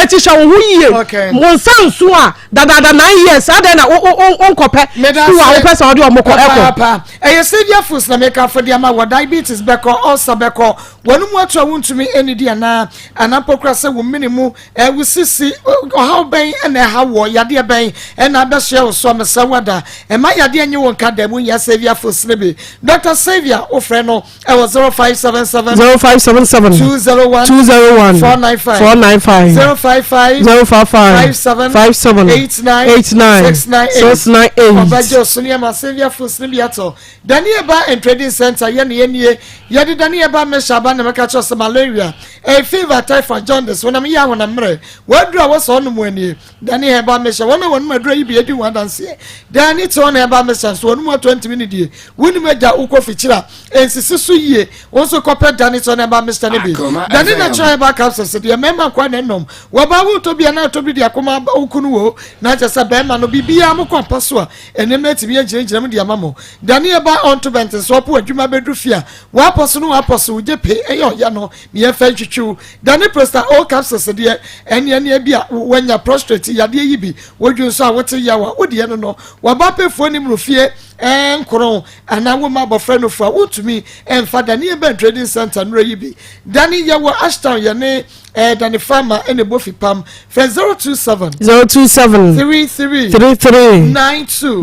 eti sha wo yie monsan so a dadada 9 years ada na onkope so a wo pesa ode omoko eko severe foods na make for dia ma wa diabetes beko ulcer beko wonu mu atwa wontumi enidi ana anapokra se wo minimu wo sisi how ben na ha wo yade ben na be share so amesa wada ma yade enye won ka da mu ya severe foods ne be Dr. Xavier ofre no e was 0577 201 495 055 57 698 Obajo Sonia Masevia Fusni Biato Daniel Ba and Trading Center ye Yadi Daniel Ba Meshaba na makacho sa malaria fever typhoid jaundice when I'm young when I'm re what do I was on when Daniel Ba Mesha one madra you be edi one dance Dani to on Ba Mesha so one more 20 minutes win meja uko fichira and sisu ye also copper Dani to on Ba Mr. Nebi Dani na try back up so the member kwa nenom waba wo to be na to be the Akoma ukunu na just bema no bibia mo kwampa so a enemeti bi agire mu dia mamo Daniel Ba on to bent so po adwuma bedufia wa aposo no aposo je pe ya no me fa twitwu Daniel Presta all capsules de ene bia wanya prostrate yade yi bi wodwu so a wote ya wa wode no wa ba pefo ni mrofie nkron ana wo ma bofre no fa wotumi emfa Daniel Ba Trading Center no yi bi Daniel ya wo Ashtown ya ne Dani Farmer ene bofi pam fe 027 33 92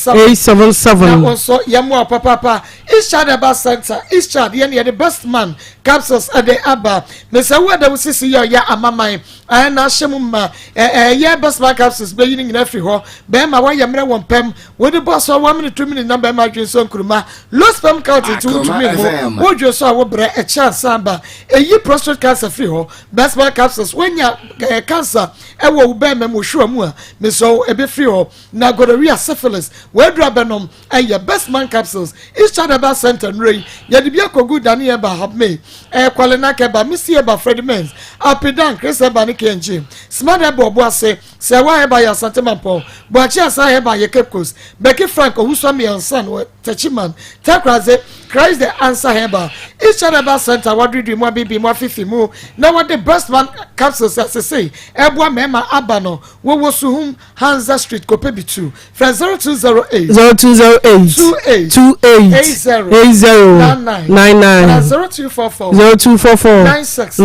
877 na also yamu papa Eastchad Aba Center Eastchad ye the best man capsules ade aba mesa wo da wosisi ya amamai na hyem ma ye best man capsules be yin nyina free ho be ma wa yemre won pem wo de boss 1 minute 2 minute number ma dwen so nkuruma low sperm count to me wo dwo so wo bre e chance amba eyi prostate cancer free ho best man capsules wenya cancer e wo be me mo hwa mu a me so e be free ho na gonorrhea syphilis we dra benom e best man capsules each other ba center nrei ye de bia kogu dane e ba hab me kwale na ke ba misi e ba Fred Mens apedan Chris e ba ne kenji smart e bo ase se wa e ba ya santemampo bo achi asa e ba ye kepkos Becky Frank ohuso me ansan we tachiman takraze Christ the answer heba each other ba center wadri mu bibi mu afifi mu na what the best man capsules as say eboa mema abano wo suhum Hansa Street Kopebi 2 from 0208 28 80 99 0244 96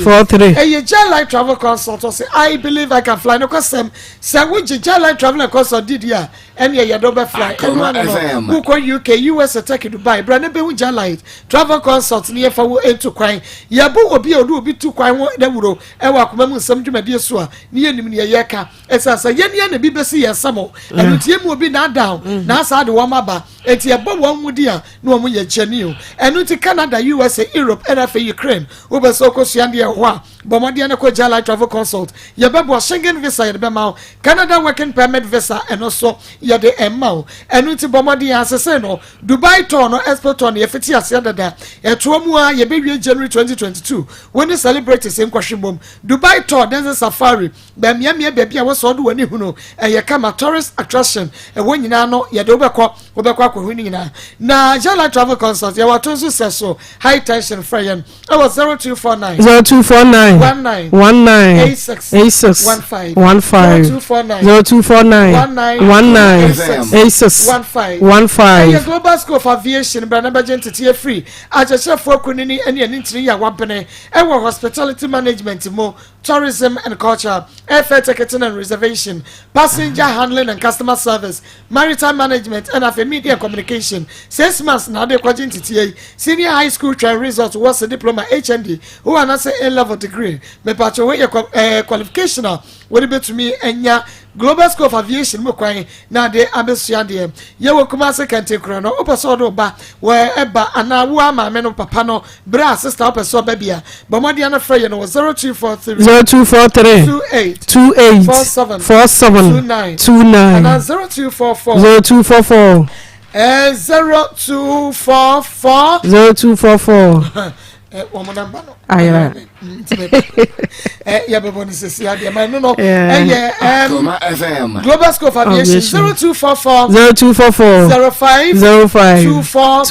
43 hey J-Line travel consult say I believe I can fly no cause say we J-Line travel consult did ya and ye do be fly who go UK US Turkey Dubai brand be with J-Line travel consult near for wo into kwan ye bo obi odu obi tu kwan wo da wuro e wa koma mu nsam dwumade so a ne yenim ne ye ka esasa ye ne na bi besi ye samo enu tie mu obi na down na asa de wo maba enti ye bo wo mudi a na wo mu ye chani o enu ti Canada USA Europe and afa Ukraine wo be so ko suande ye ho a bomode na ko J-Line travel consult ye be bo Schengen visa ye be ma Canada working permit visa and also ye de emma enu ti bomode asese no Dubai tour no export tour ye fiti ase dada e to mu a ye be wie January 2022 when they celebrate the same question bomb Dubai tour desert safari be miamia baby a wo so do wani hunu ye kama tourist attraction e wonyina no ye de obekọ akọ ni nyina na J-Line travel consult ye wato so seso high tension friend I was 0249 19 86 15 15 global school of aviation brand entity free ajacha for kunini any intiri ya wampene e hospitality management mo tourism and culture air ticketing and reservation passenger handling and customer service maritime management and of media communication 6 months now de kwaji entity senior high school trial result was a diploma HND who are not say A level degree me pacho we qualification what be to me enya global school of aviation mo kwan na de abesua de ye wo kuma se kante kro no opeso do ba we eba ana wo ama me no papa no bra sister opeso ba bia bomodi ana frɛ ye no 0243 28 47 29 and 0244 0244 one more number no ayra ya bebo ni sesi ade ma no no Akoma FM global school of aviation 0244 05 24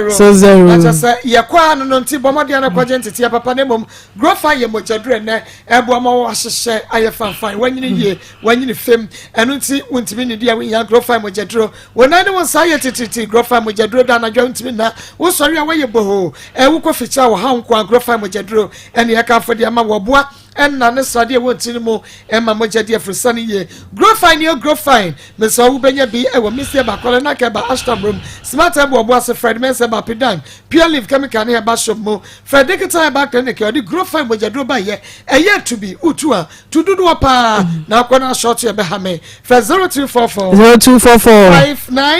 60 ya kwa no nti bomode na kwaje ntiti ya papa nemom grofa ye mojadure ne ebo ma wo ahyehye aye fanfan wanyini ye wanyini fem enu nti wontimi ne dia ya grofa mojaduro wonane won saye tititi grofa mojaduro da na dwa ntimi na wo sori a waye boho wo ko ficha wo hankwa grofa mojaduro ene ya ka fodi ama wo boa enna ne sade wontini mo emma mojade afrisane ye grow fine me so wo benya bi e wo misi ba kole na ke ba ashton room smart ebo obo as Fred Mens ba pedan pure leaf chemical ne ba shop mo Fred digital ba clinic o di grow fine mojade ba ye eye to be utu a to dudu pa na akona short ye be ha me Fred 0244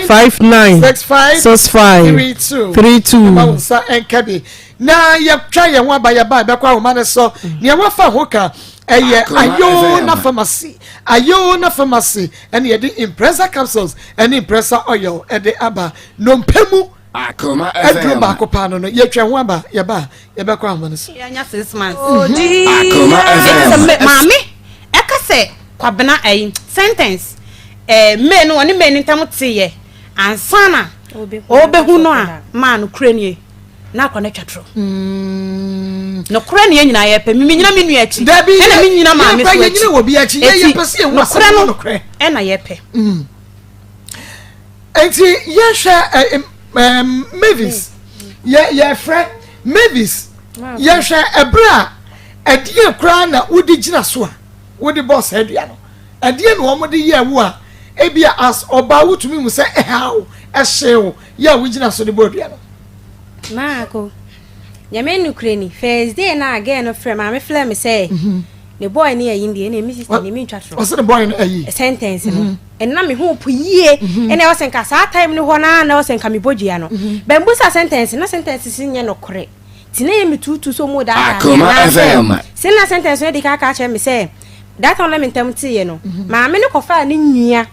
59 65 32 ba unsa enkabi na ye twa ye ho abaya ba be kwa ho mane so ne wo fa hoka eye ayona pharmacy and ye the impressor capsules and impressor oil e de aba no mpemu Akoma FM ba ko pa no ye twa ho aba ye ba ye be kwa ho mane so ya nya 6 months Akoma FM mami e ka se kwabena sentence me no oni me ni tam tie ansana obehu no a ma no kranie na kone twatro no kura ne nyina ye pe mi nyina menu achi na mi nyina ma me so achi nyina wo bi achi ye pese ye wo no kura e na ye pe enti ye hwe Mavis ye friend Mavis ye hwe ebra adie kura na wodi gina so a wodi boss adua no adie no wo de ye wo a ebia as oba wutumi mu se ehawo ehyew ye wo gina so de bodua no Maa Akos. Yame nukreni. First day na again no frame. I'm frame me say. The boy near India and Mrs. Nimi Chatro. What's the boy a sentence? And na me hope ye. And I was in Casa time no one and I was in Camibogiano. Bambusa sentence, no sentence is in no correct. Tine me two so more that. Akoma FM. Send a sentence where the car catch me say. That on me tell no. Ma me no kofa ni nia.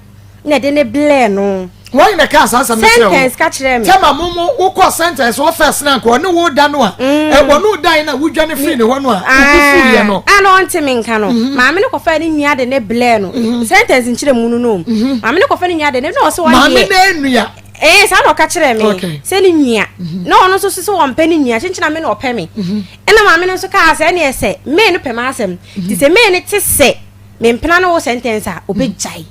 Na de ne ble no. Why in the cast answer me sentence catch them. Tell my mom who call sentence what first na ko no wo da no a. E wo no die na wo dwane free ne ho no a. I don't want me nka no. Ma me no kofa ni nia de ne ble no. Sentence nchire mu no. Ma me no kofa ni nia de ne no so wa. Ma me na enua. Sa no catch them. Say ni nia. No no so one penny nia chinchina me no pe me. E na ma me no so ka say na say me no pe ma asem. Ti say me ne ti say me mpena no sentence a obejai.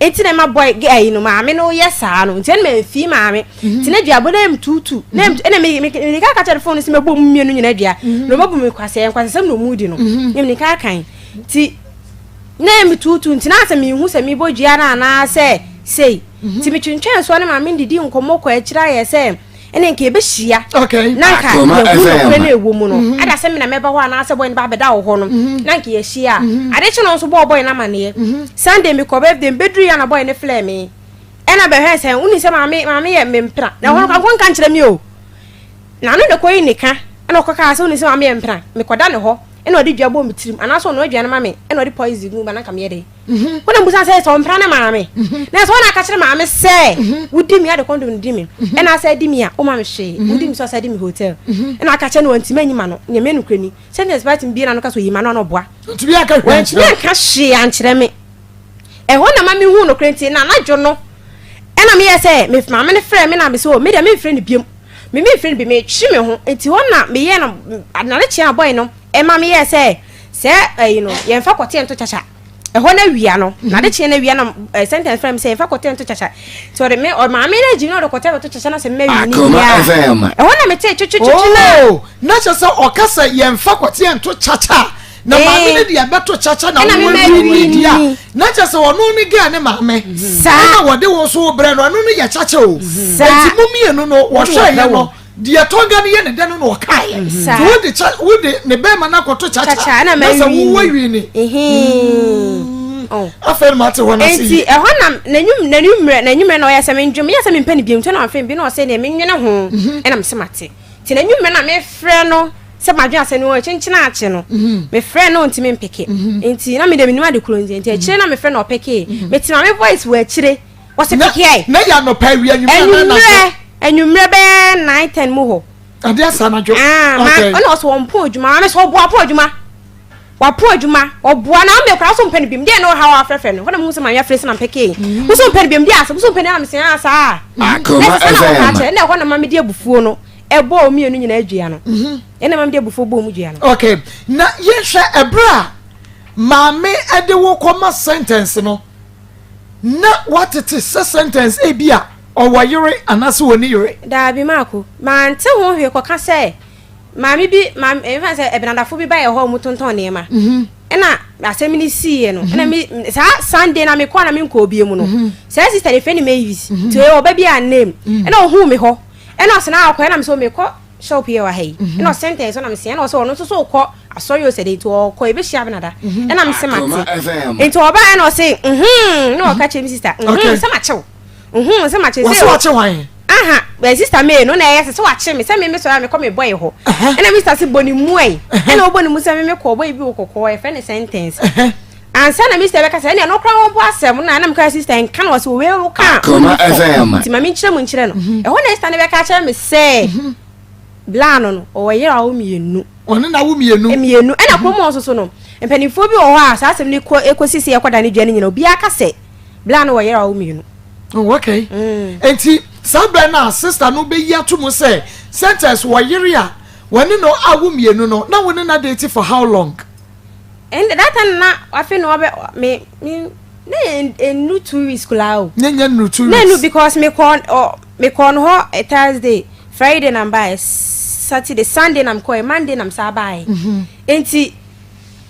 Eti na ma boy gay no ma me no yesa no nten me fi ma me tena duabo na m tutu na ena me ka ka phone si me bom mienu nyina dua no ma bom me kwase sem no mudi no nyem ni ka kan ti na me tutu ntina ase me hu se me bodua na na se sei ti me twentwen so na ma me didi nkomo kwa akira ye se ene nke be hia na ka ye na ewo mu no ada se me na meba ho na ase boy ba beda wo ho no na nke ye hia ade chi no so boy na mane Sunday me ko birthday bedru ya na boy ne flame me ena be he se uni se ma me ye me mpra na ho ka kan kire me o na no de koyi nika ena ko ka se uni se ma me mpra me koda ne ho ena odi dua bo me tirim ana so no adua na ma me ena odi poison gu ba na ka me de wona mbusa se so mpra na ma me na so na ka kire ma me se wudi mi ade kondo ndi mi ena se di mi a o ma me hwe wudi mi so se di mi hotel ena ka kire no antima nyima no nye me no krani sentence party bi na no ka so yima no boa to bi aka hwe na ka hwe an kire me e ho na ma me hu no krenti na na dwo no ena me ye se me ma me ne frɛ me na me so me de me frɛ ne biem me frɛ bi me twi me ho enti ho na me ye na na le chia boy no e ma me ye se you know ye mfa kote ento chacha e ho na wia no na de chia na wia na sentence frame se mfa kote ento chacha so de me o ma me na ji no de kote ento chacha na se me wi ni ya e ho na me te chuchu na cha se o kasa ye mfa kote ento chacha na ma me ne dia beto chacha na wo wi dia na cha se ono ni ga ne ma me na wo de wo so bre no no ya chacha o enti mumie no no wo hwa ye no dia tonga ne ye ne de no no kai so wo de ne be ma na koto chacha na sa wo wi ni afel mate wona si enti e hona nanyum na oyasa me ndwom yasa me mpani biam tena afem bi na o se ne me nwene ho e na me se mate ti nanyum na me frɛ no se madwe ase no chenchina ache no me frɛ no ntimi mpeke enti na me de minima de kulonje enti akire na me frɛ no opeke me tima me voice wo akire wo se peke ai na ya no pa wi anyum na enwumre be 9:10 mu ho ade asa na jo okay ona so wonpo adwuma me so oboa po adwuma wapo adwuma oboa na me kra so mpani bim de no ha wa frɛfrɛ no hona mu so ma ya frɛ se na peke wo so mpani bim de asa wo so mpani na me se asa Akoma FM na hona ma me de abufuo no ebo omienu nyina adua no ena ma me de abufuo bo mu dua no okay na ye hwɛ ebra ma me ade wo koma sentence no na what it is sentence e bia owayere anaso woni yere da bi mako ma nte ho hwe koka se ma me bi ma even say ebenadafo bi ba ye ho mutonton ne ma ena asemi ni sie no ena mi sa Sunday na me kwa na me nko obie mu no say sister de feni me use to e oba bi a name ena ohu me ho ena osena akwa ena me so me ko shop here wa hey ena sentence na me se ena so ono so ko asori o se de to ko e be hia benada ena me se mate enti oba ena o se no ka che mi sister se mache se mache se wache wan aha my sister me no na yes se wache me se me so ya me ko me boy ho ena mi sister se boni mu ai ena oboni mu se me ko boy bi kokoko e fe ne sentence ansa na mi sister be ka se ena no kra won bo asem na na me ka sister en kan was we ro ka Akoma FM ti ma mi nkyere no e ho na sister ne be ka kire me se blano no o we yira wo mienu one na wo mienu ena ko mo so no empanifo bi o ho a sa asem ni ko ekosisi e kwada ne dua ne nyina obi aka se blano wo yira wo mienu oh okay enti sabra na sister no be yi atomo say sentence wo yere a woni no awu mienu no na woni na date for how long and that time na afi no me no 2 weeks kula o nyanya no 2 weeks no because me kon ho Thursday Friday na buy Saturday Sunday na ko Monday na sa buy enti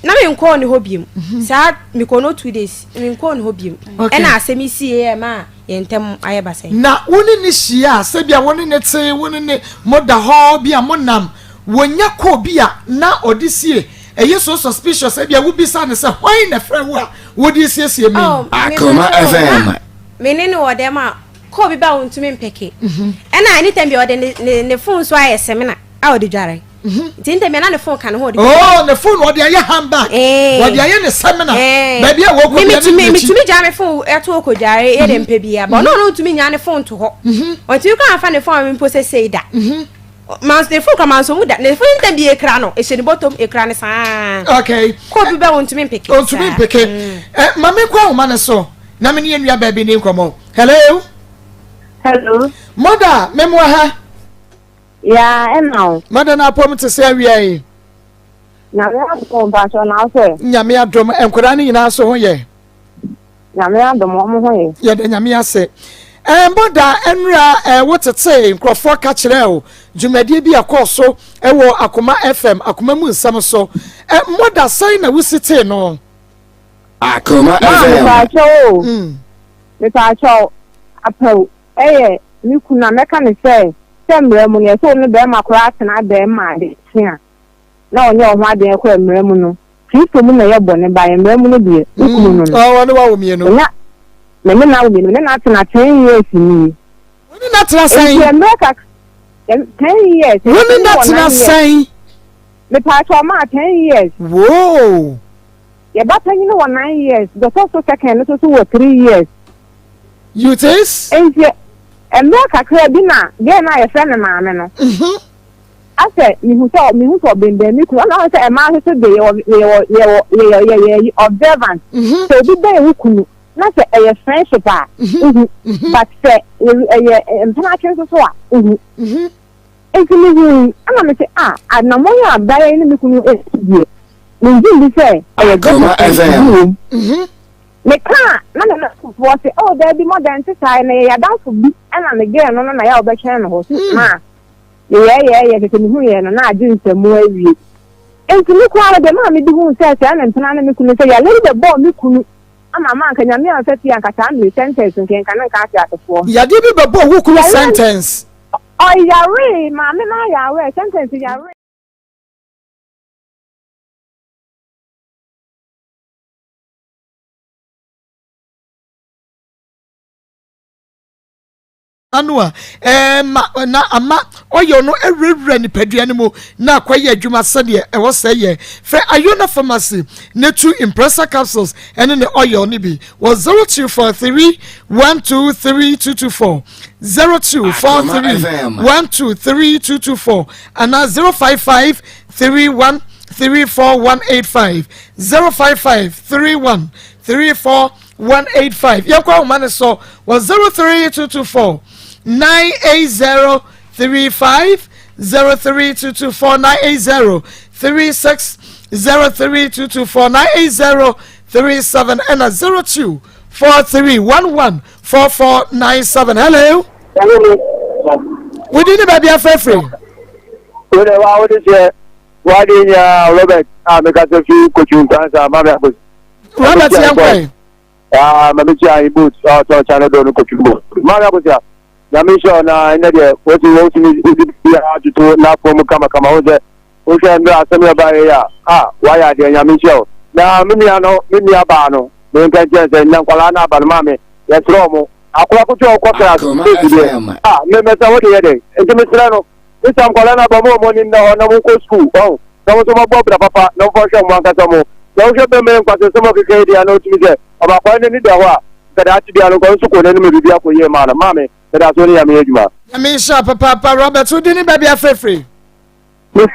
na me nko ne hobiem sa me ko no 2 days me nko ne hobiem e na asemi sie ma yentem ayebasai na woni ni hia se bia woni ne te woni ne moda ho bia monam wonya ko bia na odisie eye so suspicious e bia wo bisa ne se why na frɛ wo a wodi siesie me Akoma FM me ne no dem a ko bi ba wontumi mpeke e na anytime bi ode ne phone so aye semina a ode dware tinta me na ne phone kan ho ode ne phone ode aye hamba ode aye ne semina ba bia wo ko bia me tumi ja me phone e to ko dware e de mpa bia ba no tumi nya ne phone to ho onti ko afa ne phone me pose say da man the phone come so muda ne phone nta bi ekra no e hye ne bottom ekra ne sa okay ko bi ba wontumi mpeke wontumi mpeke mame kwa wo mane so na me ne nua ba bi ne nkomo hello mother memo ha ya eno mother na pom te se awie na me adom ba so na so nyame adom enkwara ne nyina so ho ye nyame adom mo ho ye ye de nyame ase mother enra wotete nkrofo ka kire o dwumadi bi akoso ewo Akoma FM Akoma mu nsam so mother sai na wusite no Akoma FM me pa cho apo ni kuna meka ne se mremu ne so ne be makora tena be ma de tia na onye ohwa ade ekwa mremu no kristo mu na ye bone ba ye mremu no bi ukunu no wani wa wo mie no na me na wo mie no me na tena 10 years ni wani na tena sai ye meka 10 years wani na tena sai me pa cho ma 10 years whoa ye ba tanyi no 9 years the first second so 3 years you taste America credi na ge na ye friend na ame no ase mi hu so bende mi ku na se e ma so de ye observant so bi be hu kunu na se e friendship a but se e mpana kenso so a mi hu ana me se na mo ya ba ye ni mi kunu e die mi ndi se e go me ka na for say there be more than say na ya dan for bi na me get no na ya obekye no ho na ye ke me hu ye no na aju nsemu awie enti me kwa de ma me di hu say na ntana na me kunu say ya le the ball me kunu ama ma nka nya me an say ti an ka ta me sentence nke nka na nka ati atofo ya di bi be ball hu kunu sentence ya re ma me na ya we sentence ya re anua na ama oyo no ewrewre ni padua ni mo na kwaye adwuma sede e wo se ye fe ayona pharmacy netu impressor capsules ene ne oyo ni bi was 0243 123224 0243 123224 and 055 31 34185 055 31 34185 yakwa man so was 03224 98035 03224 980 36 03224 980 37 and 02 4311 4497 hello we didn't baby afraid we the wow this year why did Robert make us few coaching cancer Maa Akos Robert yankwe mami chia boot to channel do no coaching boot Maa Akos ya na me sure na ina de what ni ya to na form kama o je o se ndo asemi ba ya why ya de ya me sure na me ni aba no me nka je na kwala na aba no ma me ya tro mo akwa ko to ko kra me sa wo de ye de e me sra no e sam kwala na ba mo ni na mo ko school na mo to mo bra papa na fo hwe mo anka mo na wo hwe be me nkwa se mo keke dia no timi je aba kwa ni de ho a kada ati dia no ko nsu ko ne me bibia ko ye ma na ma me kada so ni ya me adwuma me sha papa Robert who didn't baby afraid me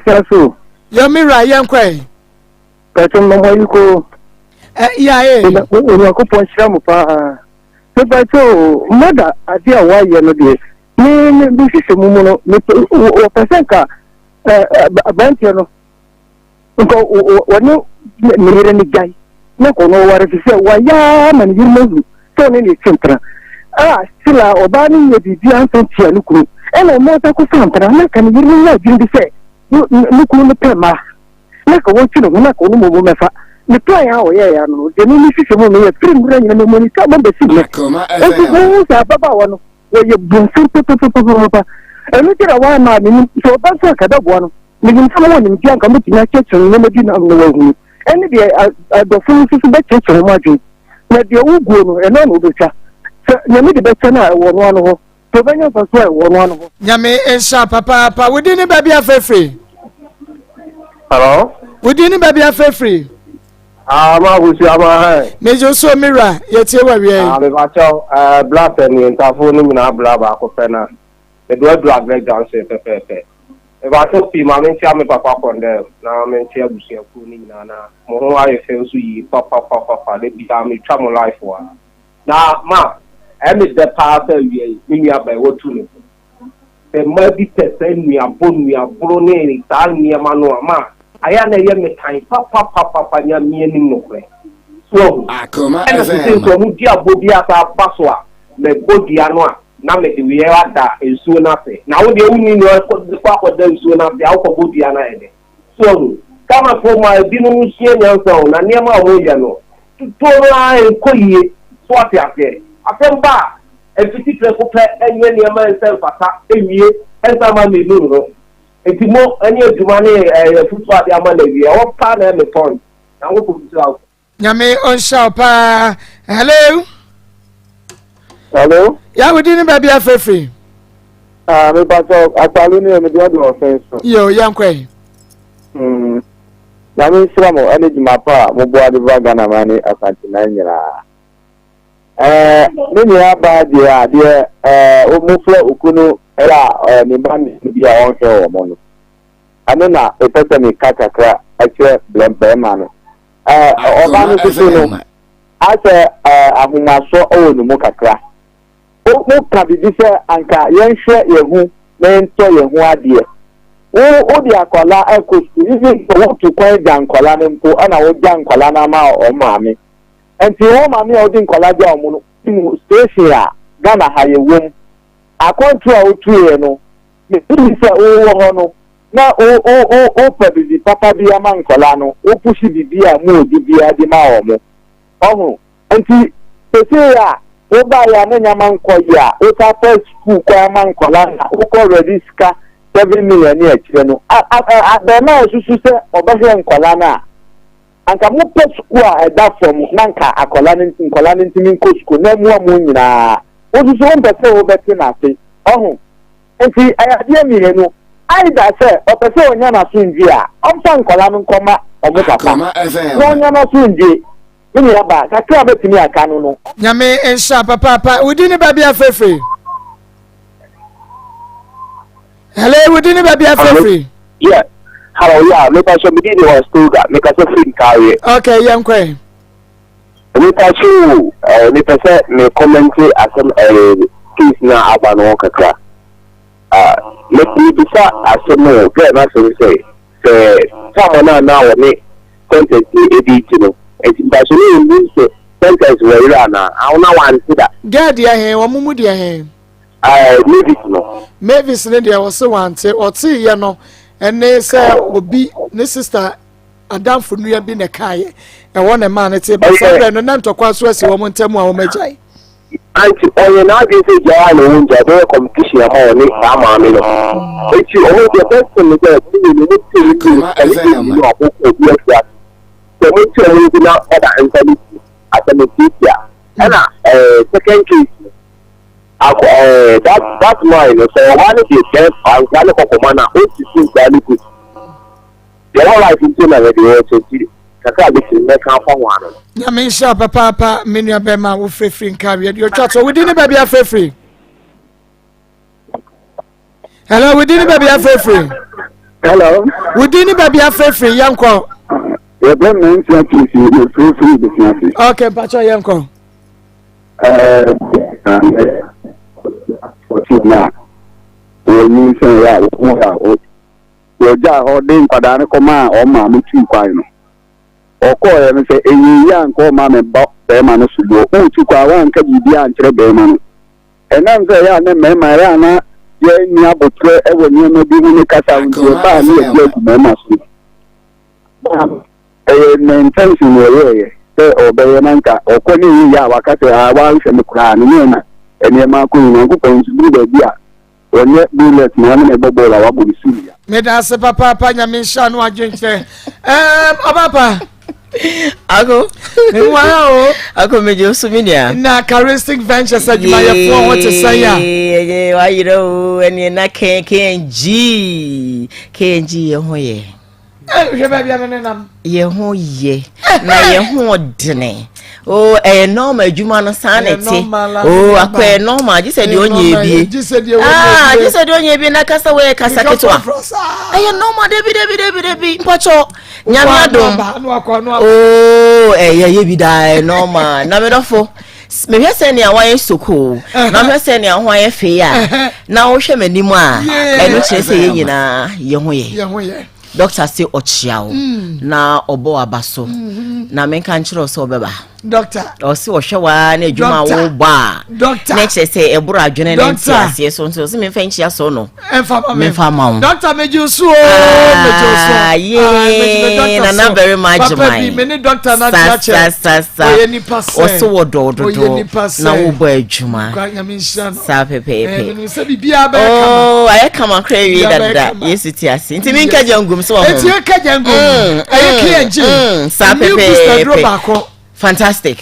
sha so ya mira yankwe peto mo mo ko ya o ko pon shira mo pa se ba to mother ati awa ye no de ni bi sise mu no me o person ka abanti no ko woni mere ni gai na ko no ware fi se wa ya man yirmo so ni centra sila obani ye bibi an tia nuku ena mo ta ku santra na kan yirmo na jindi se nuku no pema na ka won tino na ka no mo mefa me plan ya o ye ya no de ni sisi mo me prim ra nyina mo ni ka mo be si me o sa baba wa no wo ye bunfu to enu tira wa ma ni so ba so ka da bo no ni nta mo ni ntia ka mo tina cheche no me di na no wa hu eni de do fu su be cheche mo adwin na de ugo no eno no be cha nyame de be cha na wo no ho to be nya fa so wo no ho nyame ensha papa wodi ni baby afefre hello wodi ni baby afefre ma busi ama ha mejo so mira yetie wa wie be ba cho black ni ntafo ni na bla ba ko pe na e do drag down se pepe e ba to pi ma men tia me papa konde na men tia busi ku ni na mo ho aye fe so yi papa le bi ta me twa mo life wa na ma e me de pa fa wie ni ya ba wo tu ni e ma bi te se ni abro ni ta ni ma no ma aya na ye me kan papa nya mi ni no kre so Akoma FM so mu dia bodi asa paso a me bodi ano a na me de we ada ensuo na fe na wo de uni no ko da ensuo na fe akọ bodi ana ede so kama for my bi no hie nyansa na niam a wo ye no to na enkoyie so ate afemba efiti tre ko pe enye niam ense fata ewie ensa ma me no eti mo any adwuma ne futu ade ama na wie o pa na me pon na wo ko bitu awo nyame onsha pa hello ya wodi ni baby afefre me pa so atalu ni me do offense yo yankwe na me sira mo energy mapa mo bo ade ba Ghana mani asante na nyira me ni aba de o mo flo okunu era ni ba mi bi a won hwe o mo no ane na epese mi kakakra ache blembe ma no oba no so no ase ahumaso o no mo kakra o ka bi se anka yenhwe yehu na ento yehu ade o di akola ekostu ibi o tu kwan jankola ne mpo ana o jankola na ma o maame enti o maame o di nkola dia o mo no station a Ghana ha ye wom akontu a o tuye no me se o wo ho no na o pebidi papa bi ama nkola no o pushi bibi a mu bibi a di ma o mo ohu enti pese ya o ba ya na nyama nkoyi a o ta first school kwa ama nkola na o ko ready ska 7 million ni akire no a na susu se obehwe nkola na anka mu pe school a da from na nka akola nkola ntimi nko school na mu amu nyina o susu on pese o beti na se ohu enti ayade mi he no aida se opese onya na sunji a omfa nkola no nkoma omutapa no onya na sunji ni ya ba kakra betimi aka no nyame ensha papa wodi ni baby afefre hello wodi ni baby afefre yeah hello yeah me pa so me di was told that me ka so free carry okay yankwe me pa so me pese me comment asem case na aba no kakra let me be sa asemo get na so say someone na wo me content edit no eti ba so ni so content we ra na awna wan sida get dia he wo mumu dia he Mavis ne dia wo so wante oti ye no ene se obi ne sister adamfo nua bi ne kae e wo ne ma ne te ba se no na ntokwa so asi wo montamu a wo majai anti onye na ade se jawa no unja do competition ha ni ama me no eti o de best me dey ni ni ti ni no akoko bi afia so me ti o ni na oda entality asemetiya ana second case that mine so one of the best and one of Akoma na o ti sin very good the whole life in na we dey so ti kaka bi ti me kan fa wan na me sha papa me nua be ma wo frefri nkawe dey twa so we dey ni baby afrefri hello we dey ni baby afrefri hello we dey ni baby afrefri yanko we dey me ntia ti we frefri be ntia okay pacho yanko na o ni se ya o ya o ja ho de nkwada ne koma o ma me tu kwan no o ko e me se eyi ya nko ma me ba be ma no sudo o tu kwa wa nka bibi a nkyere be ma no enam se ya ne me ma ra na ye ni abotre e wo ni no bi ni kasa nti ba ni e bi me ma su my intention were or Bayananka or Koni Wakata, one Shamukran, and Yamaku, and to do the beer. Or yet, bullet, man, a bubble, I will see. Medase papa panya mishan wa jinche. Papa. Ako. Wow. Ako medyo suminya. Na charistic venture sa juma ya fo what to say ya. Yeah, why you know and na KNG ye ho ye. Je ba bia no nam. Ye ho ye. Na ye ho dene. Oh, normal juma no sanity. Oh, akwe normal. Just said you onye bi. Just said you onye bi na kasa we kasa ketwa. Normal debi. Mpacho. Nyame adom. Oh, ye bi da normal. Na me dofo. Me hwe se ne awan soko. Na me se ne ahwan ye fe ya. Na wo hwe manimu a. Eno kire se ye nyina ye ho ye. Ye ho ye. Doctor say ochiao na obo abaso na menka nchiro so beba doctor o si ohwa na adwuma wo ba doctor next say eburu adwene na ntiase so nso si menfa nchia so no menfa ma doctor mejusu na very much papa bi me doctor na chacha oye ni pass o so wodo na wo ba adwuma sa pepe se bibia ba kama oh aye kama crazy that yes it is nti menka jangum so eti ka jangum aye KNG sa pepe fantastic.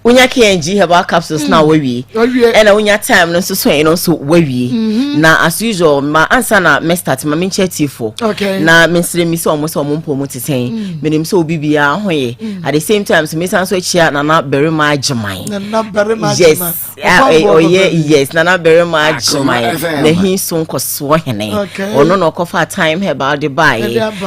Unya KNG herbal capsules na wawi. And unya time no so so wawi. Na as usual ma answer na me start ma menche tifo. Na mensire mi so almost ompo mo teten. Menim so bibia hoye. At the same time so me san so chia na very much jman. Na very much. Yes. Yes, na very much jman. Na hin so nkoso hene. Ono no kofa time herbal de buy.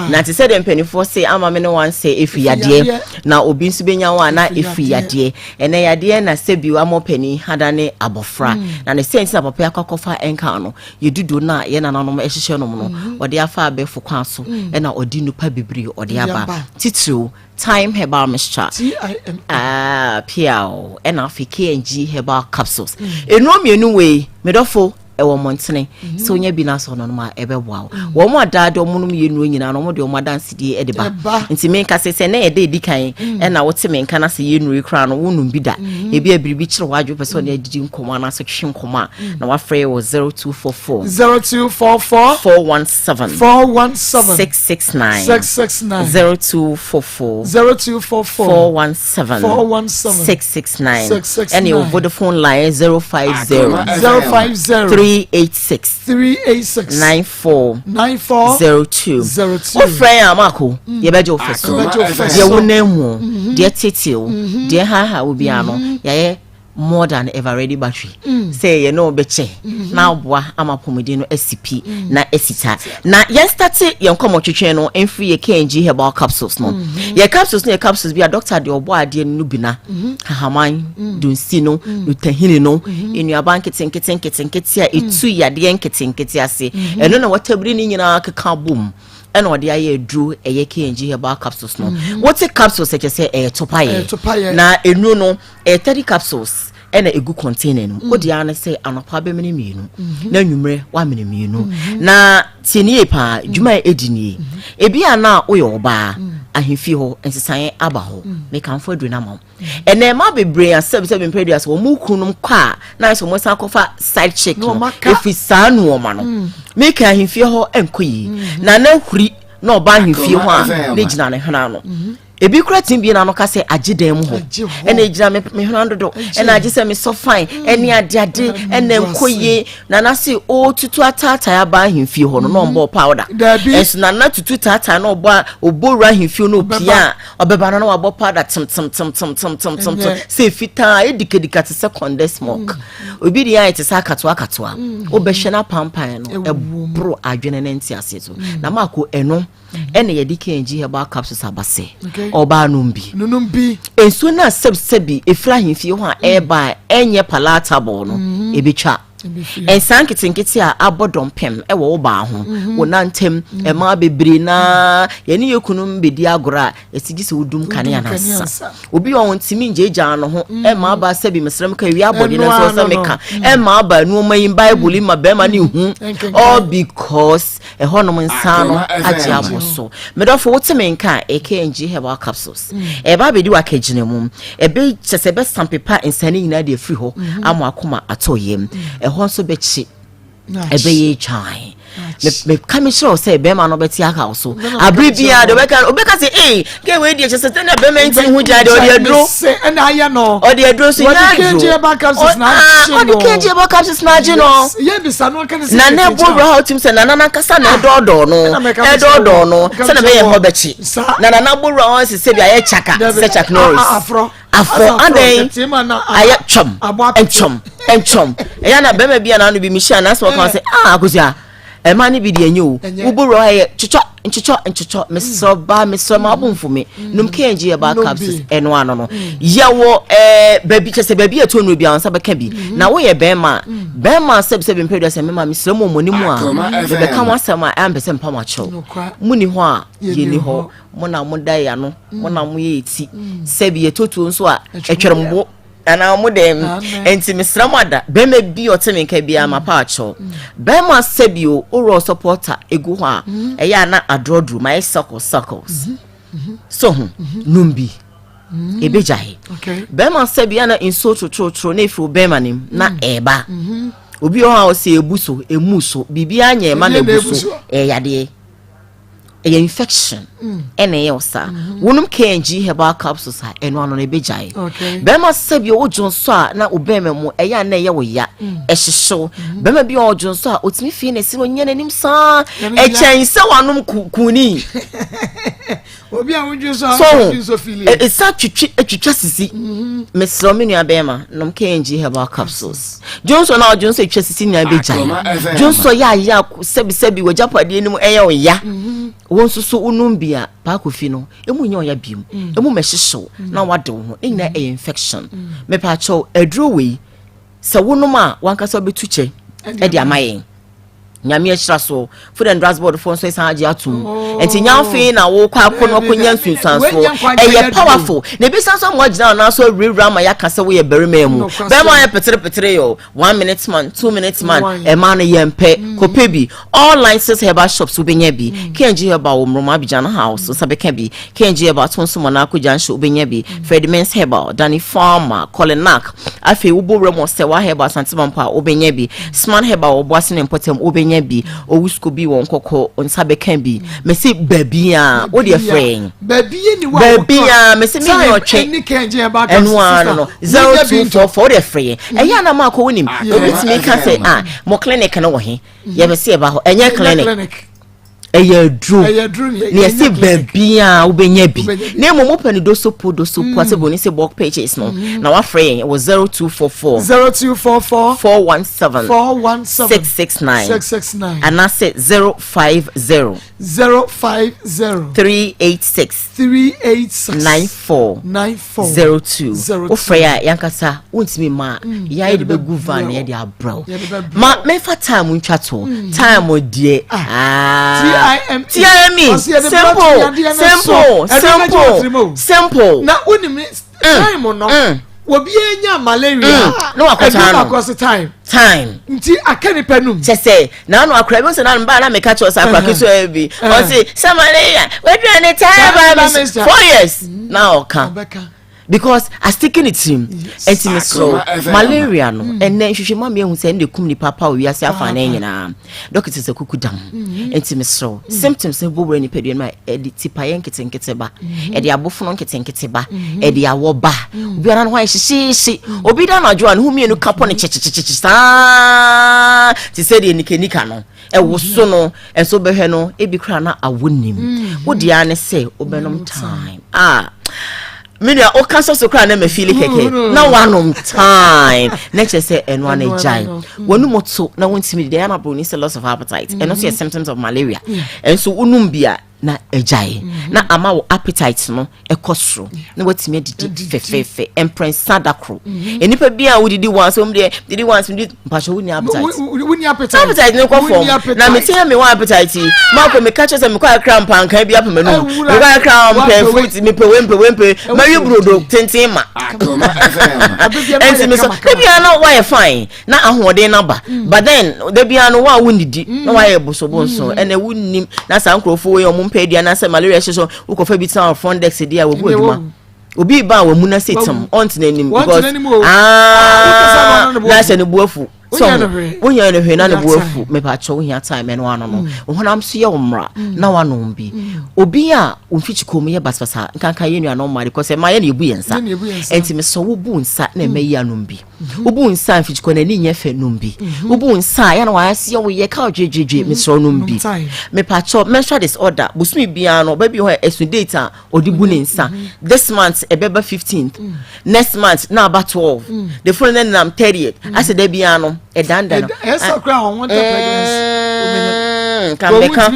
Na te say dem penifo say ama me no wan say efi yade. Na obi nso benya wa na efi yade ene yade na sebi amopani hadane abofra na ne sense na papa akokofa enka no yedudu na ye nananom ehihye no no ode afa abefo kwaso ena odi nupa bibiri ode aba titu time herbal mixture piao ena fi KNG herbal capsules eno mienu we medofo ewo montene so nya bi na so no ma ebeboa wo mo adade o munum ye nu nyina no mo de o madanse die edeba nti me nka se na ede edikan e na wote me nka na se ye nu kra no wonum bi da e bi abiribi kire wadwo pese na adidi nkoma na se hwe nkoma na wa frɛ wo 0244 417 669 0244 669 and your Vodafone line 050 386 9402 o friend amako ye beje ofeso ye wonemu de titio de ha obi ano ye more than ever ready battery say you know beche na oboa amapomodi no SCP na esita na ye start ye nkomo twetwe no enfri ye KNG herbal capsules no ye capsules no capsules bi a doctor de obo ade no bi na hahaman dunsi no lutahini no enuaba nkete a etu yade nkete ase eno na watabiri ni nyina keka bom and what the aye drew a KNG herbal capsules no. What's a capsule such as a topaye? Na no 30 capsules and a good container. What the ana say anapabe minimino. Na numere 1 minimino. Na tinie pa juma edini. Ebia na oyo ba ahimfi ho ensesan aba ho. Make am for drenama. And then ma be brain and 7 previous wo mu kunum kwa na so mo san kofa side check no if it's san woman no make ahimfi ho enkoyi na huri na oba ahimfi ho a na gina ne hana no ebi kura timbi na no ka se agedam ho ena ejira me hana do ena age se me so fine eni ade ena enkoyi na se o tutu atata ya ba ahimfi ho no mbo powder es na tutu tata na obora ahimfi no pia obeba na wabo powder tim se fita edikadika te second smoke obi dia ite sa akatoa obehwe na pampan no ebro adwene ne ntiase so na mako eno ene yedi KNG herbal capsules abase oba numbi enso na sebsebi efra himfie ho a eba enye palatable no ebetwa en sanketinketi a abodom pem e wo ba ho wo nantem e ma bebre na ye ne yekunum bedi agora esigi se wudum kane anasa obi won ntimi njeja no ho e ma ba sabi mesrem ka wi abode na so meka e ma ba nu ma yin bible ma be ma ne hu all because e honom nsa no agi aboso medofo wotemenka ekng herbal capsules e ba bedi wakagina mum e be chese be stampepa insane nyina de free ho amo akoma atoyem e ho so be chi e be ye chai me come sure say be ma no beti aka so abribia de obeka say eh ke we dey chese na be menti hu jade o dey dro and aya no o dey dro so nya KG back capsules na o dey KG back capsules na je no ye bi sa no kan say na ne bo bro how tim say na na kasa na edodo no say na be ye ho bechi na bo bro on say bia ye chaka say chak no afro and then aya chom eya na be me bia na no bi mi sha na so kan say akosia e ma ni bi de anyo uburo aye chicho meso ma abunfu me num KG e ba capsules eno ano no ye wo baby chese baby eto no bia onsa beka bi na wo ye bema sebe mpedo se mema misremo monimu a be ka wasama ambese mpa ma cho muni ho a ye ni ho mona moda ya no mona mo ye eti sebe etotu nso a etwerembo ana modem enti misramada bema bi otemenka bia mapacho bema sebio oro supporter egu ho a eya na adrodru my circles so numbi ebejahe bema sebia na inso trotro na ifro bema nim na eba obi ho a o se emuso bibia nya ema na ebuso eyade a infection ene yosa wonum KG herbal capsules ha eno ano na bejai bema sebi o jonso a na obema mu eya na ye wo ya ehyeso bema bi o jonso a otimi fi na si no nya nanim sa echen se wanum kuni obi a wonjo fili esa twitwa sisi mesro me nua bema nom KG herbal capsules jonso na jonso twitwa sisi nua bejai jonso ya sebi wajapade nim eya wo ya wonso so unumbia pa kofi no emu nya oya biem emu mehyeso na wade wo ho ina e infection me pa cho adro we se wonuma wankasa betuche e de amayen nyame ehira so food and drugs board for so san agi atum enti nyamfe na wo kwa kono konya nsunsanso e powerful na bi sanso mo agina na so rewra ma yakasa wo ye berima mu be ma ye petre yo 1 minute man 2 minutes man e ma na yempe kopebi all license herbal shops ubenya bi KG herbal wo mroma abijana house so sabeka bi KG herbal tonso mo na akogya nso ubenya bi Fredmans herbal Danny Farmer Colinac afi wo bo remo se wa herbal santimampa ubenya bi Smart herbal wo boase ne importem ubenya bi owusko bi won kokko onsa bekan bi mesi babia wo de friend babia ni wa babia mesi mi no twe ni KG herbal no 0244 de friend eya na ma ko wonim obitimi ka say mo clinic na wo he ye be se ba ho enye clinic eye dru ni ese babia ubenya bi na mo pani do sopo ase boni se bulk purchase no na wa free was 0244 417 669 and I said 050 386 9402 o free yankasa wontimi ma ya de be guvan ya de abro ma me fa time ntwa to time die simple na unimi time no wobi enya malaria no akota time nti akani penum chese na no akra bi se na mba na me catch us akra kiso ebi o say malaria we do any time by 4 years now okay because I sticking it him enti so malaria no enne hwehwe ma me hu se ende kum ni papa o wiase afa na nyina doctor se kukudam enti so symptoms se bobro ni pedue ma edi tipaye nkete ba edi abofuno nkete ba edi awoba obi ara no hwan hyehyehye obi da na adwo no hu mienu kapo ne chechecheche sa ti se de nika no e woso no enso behwe no ebi kra na awonim wodi ane se obenom time Minia o cancer so cry na me feel keke na one time next say eno an ejai wonu moto na wontimi dey na bro ni say loss of appetite and also symptoms of malaria and so unum bia na ejai na ama wo appetite no ekosro na watime didi fefefe emprensa dakro enipa bia wo didi once wo didi once mpacho wo ni appetite no kwa form na metia me wa appetite ma ko me catch say me kwa cramp anka bia pamanu me kwa cramp fruit me pe wempe mari brodo tenten ma Akoma FM. enti me so bia na why fine na ahoden na ba but then the bia no wa wo nidi na why bosobonso ene wo nim na sa nkrofo we omumpa dia na say malaria hyeso wo kofa bi town fondex dia wo bu adwuma obi ba wa mu na setam on nanim because na se ne buafu so wonya no hwe na ne buafu me pa cho wonya time eno ano no honam so ye omra na wanom bi obi a omfichiko ye basbasa nkanka ye nua no ma because ma ye na ebu yensa enti me so wo bu nsa na me ye anom bi wo bu nsa mfichiko na ni nye fe nom bi wo bu nsa ya na wa ase wo ye ka jejeje me so nom bi me pa cho menstrual disorder busumi bia no ba bi ho esu date a odi bu ne nsa this month ebeba 15th next month na about 12 the following na 30th as the bia no edanda no esa kra on want pregnancy kameka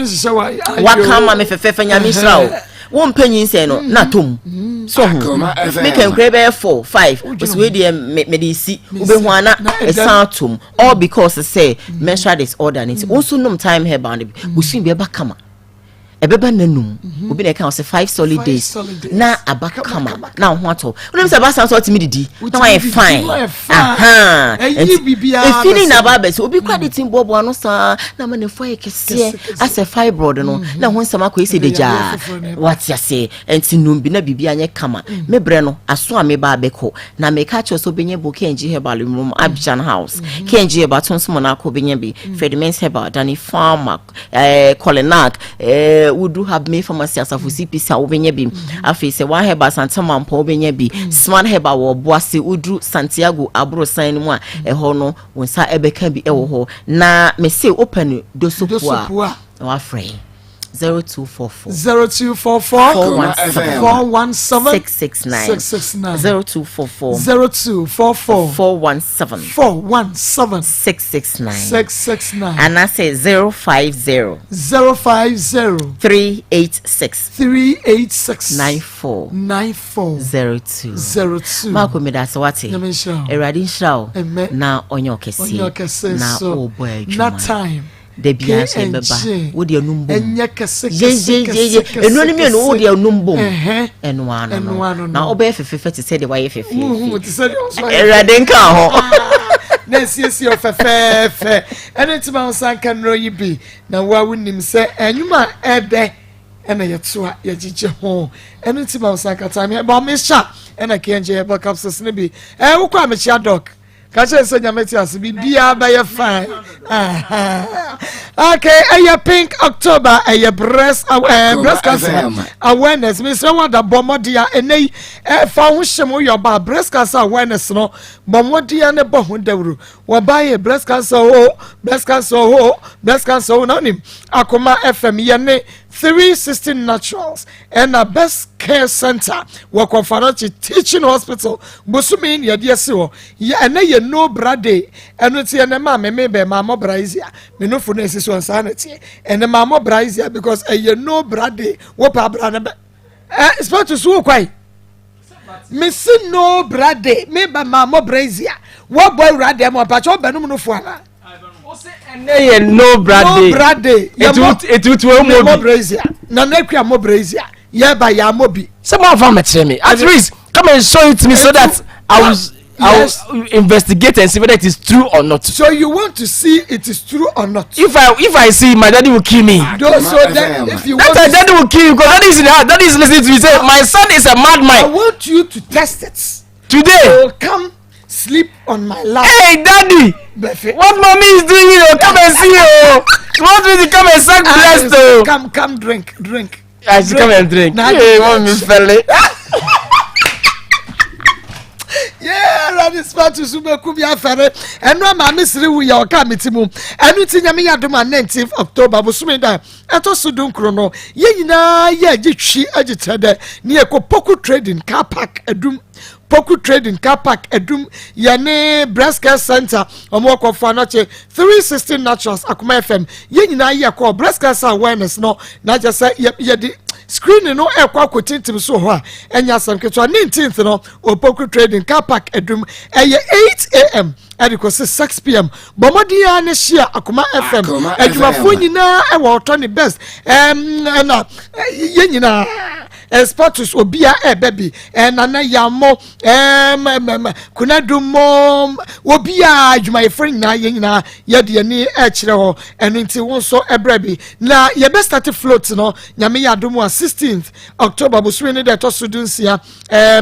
wakama me fefefe nyame srawo wo mpanyin se no na tom so me can grab 4 5 was we dey medicine ubehu ana esa tom all because say menstrual disorder nti also nom time here bound busun be bakama ebeba nanum obi na kan say 5 solid days na abakama na ho ato unim say basa so timi didi na why fine e feeling na babes obi kwade tin bobo ano sa na ma ne foye kese as a fibroid no na ho nsama ko ese deja what ya say enti num bi na bibia anye kama me bre no aso a me ba beko na me ka cho so benye bo kenji herbal room Abidjan house kenji herbal tonso na ko benye bi Fedimens herbal Dani Farmer Colinac we do have me pharmacy as for CPC obenye bi afi se wa heba santama mpa obenye bi smart heba wo boase udru Santiago abro san mu a eho no wonsa ebeka bi ewo ho na me say open dosopua wa free 0244 417 669 and I say 050 386 9402 Marco Medaswati Eradi Shao na onyo kesi na oboy na time de bia se beba wo de anumbo enye kese enu ni me no wo de anumbo enu ano na obe fefefe te se de waye fefe erade nka ho na siesie ofefefe ene ti ma sanka nro yi bi na wa wonim se enwuma ebe ena yetoa yagige ho ene ti ma sanka time ba me sha ena kenje ebe capsules ne bi wo kwa me chia doc kache se nyameti asibi bia ba ye fine okay a pink October a breast cancer awareness me say what the bomodia enei fa ho hyem yo ba breast cancer awareness no bomodia ne bo ho dawru wa ba ye breast cancer no nim Akoma FM ye ne 360 Naturals and a best care center work on financial teaching hospital busumi ye de se ho ye ene ye no brade eno tie ne ma me be ma mo braizia me no fo na esiso insanity ene ma mo braizia because ye no brade wo pa bra ne sport so kwai me si no brade me ba ma mo braizia wo boy brade mo pa cho be no no fo ana no brade it will mo brazia na nakua mo brazia ye ba ya mobi someone from me at least come and show it to me so that I will investigate and see whether it is true or not. So you want to see it is true or not? If I see, my daddy will kill me. So then if you want my daddy will kill you because daddy is listening to me say my son is a madman. I want you to test it today. So come sleep on my lap. Hey daddy, what mommy is doing here? Come and see you. You want me to come and suck breast though? Come drink. I should come and drink. Hey, mommy fella. Yeah, and spatu sube ku bi afere eno ma me siri wu ya o ka metimu enu ti nyame ya doma 19th October bosumi da eto sudun kro no ye nyina ye agitwi agitede ne ekopoku trading car park edum Poku Trading Car Park Edum Yane Breast Care Center Omoko Fanache 316 Naturals Akoma FM ye nyina ye call breast cancer awareness no na just say ye di screen no e kwa kotintim so ho a enya sam keto 19th no Poku Trading Car Park Edum 8 a.m. Adiko 6 p.m. Bomodia ne share Akoma FM adwafo nyina e wo to ne best na ye nyina Sportus obia baby nana yamo kuna dumo obia adwuma yefrin na yina ye de ni e kire ho enu nti won so ebrabi na ye best start float no nyame ya dumo 16th October buswe ne de to sudunsia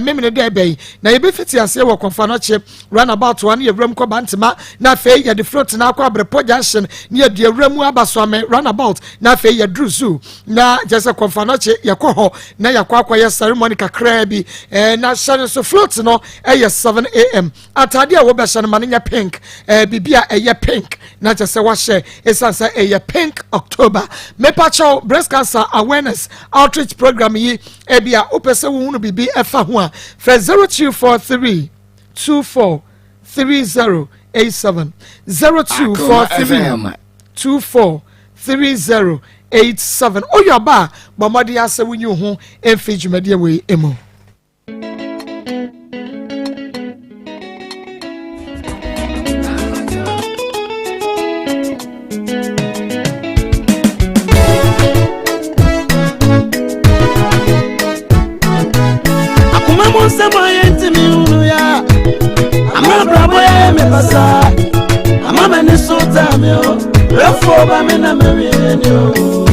memene de bay na ye be fiti ase wo konfa no che run about one ye wram ko bantima na fe ye de float na akwa brepo junction ne ye de wram abaso ame run about na fe ye druzu na jese konfa no che ye ko ho na yakwa ya ceremony kakra bi na shane so float no 7 a.m. atade a wo be shane mane nya pink bibia pink na just wa share esansa pink October me pacho breast cancer awareness outreach program yi bia opese wo hunu bibi efa ho a 0243 24 3087 0243 24 3087 Oyaba Bamadi ase wunyu ho emfijumade we emo Akuma monsema yenti mi unu ya Ama brabo ya me pasa Ama mene sota mi o Refo ba me na me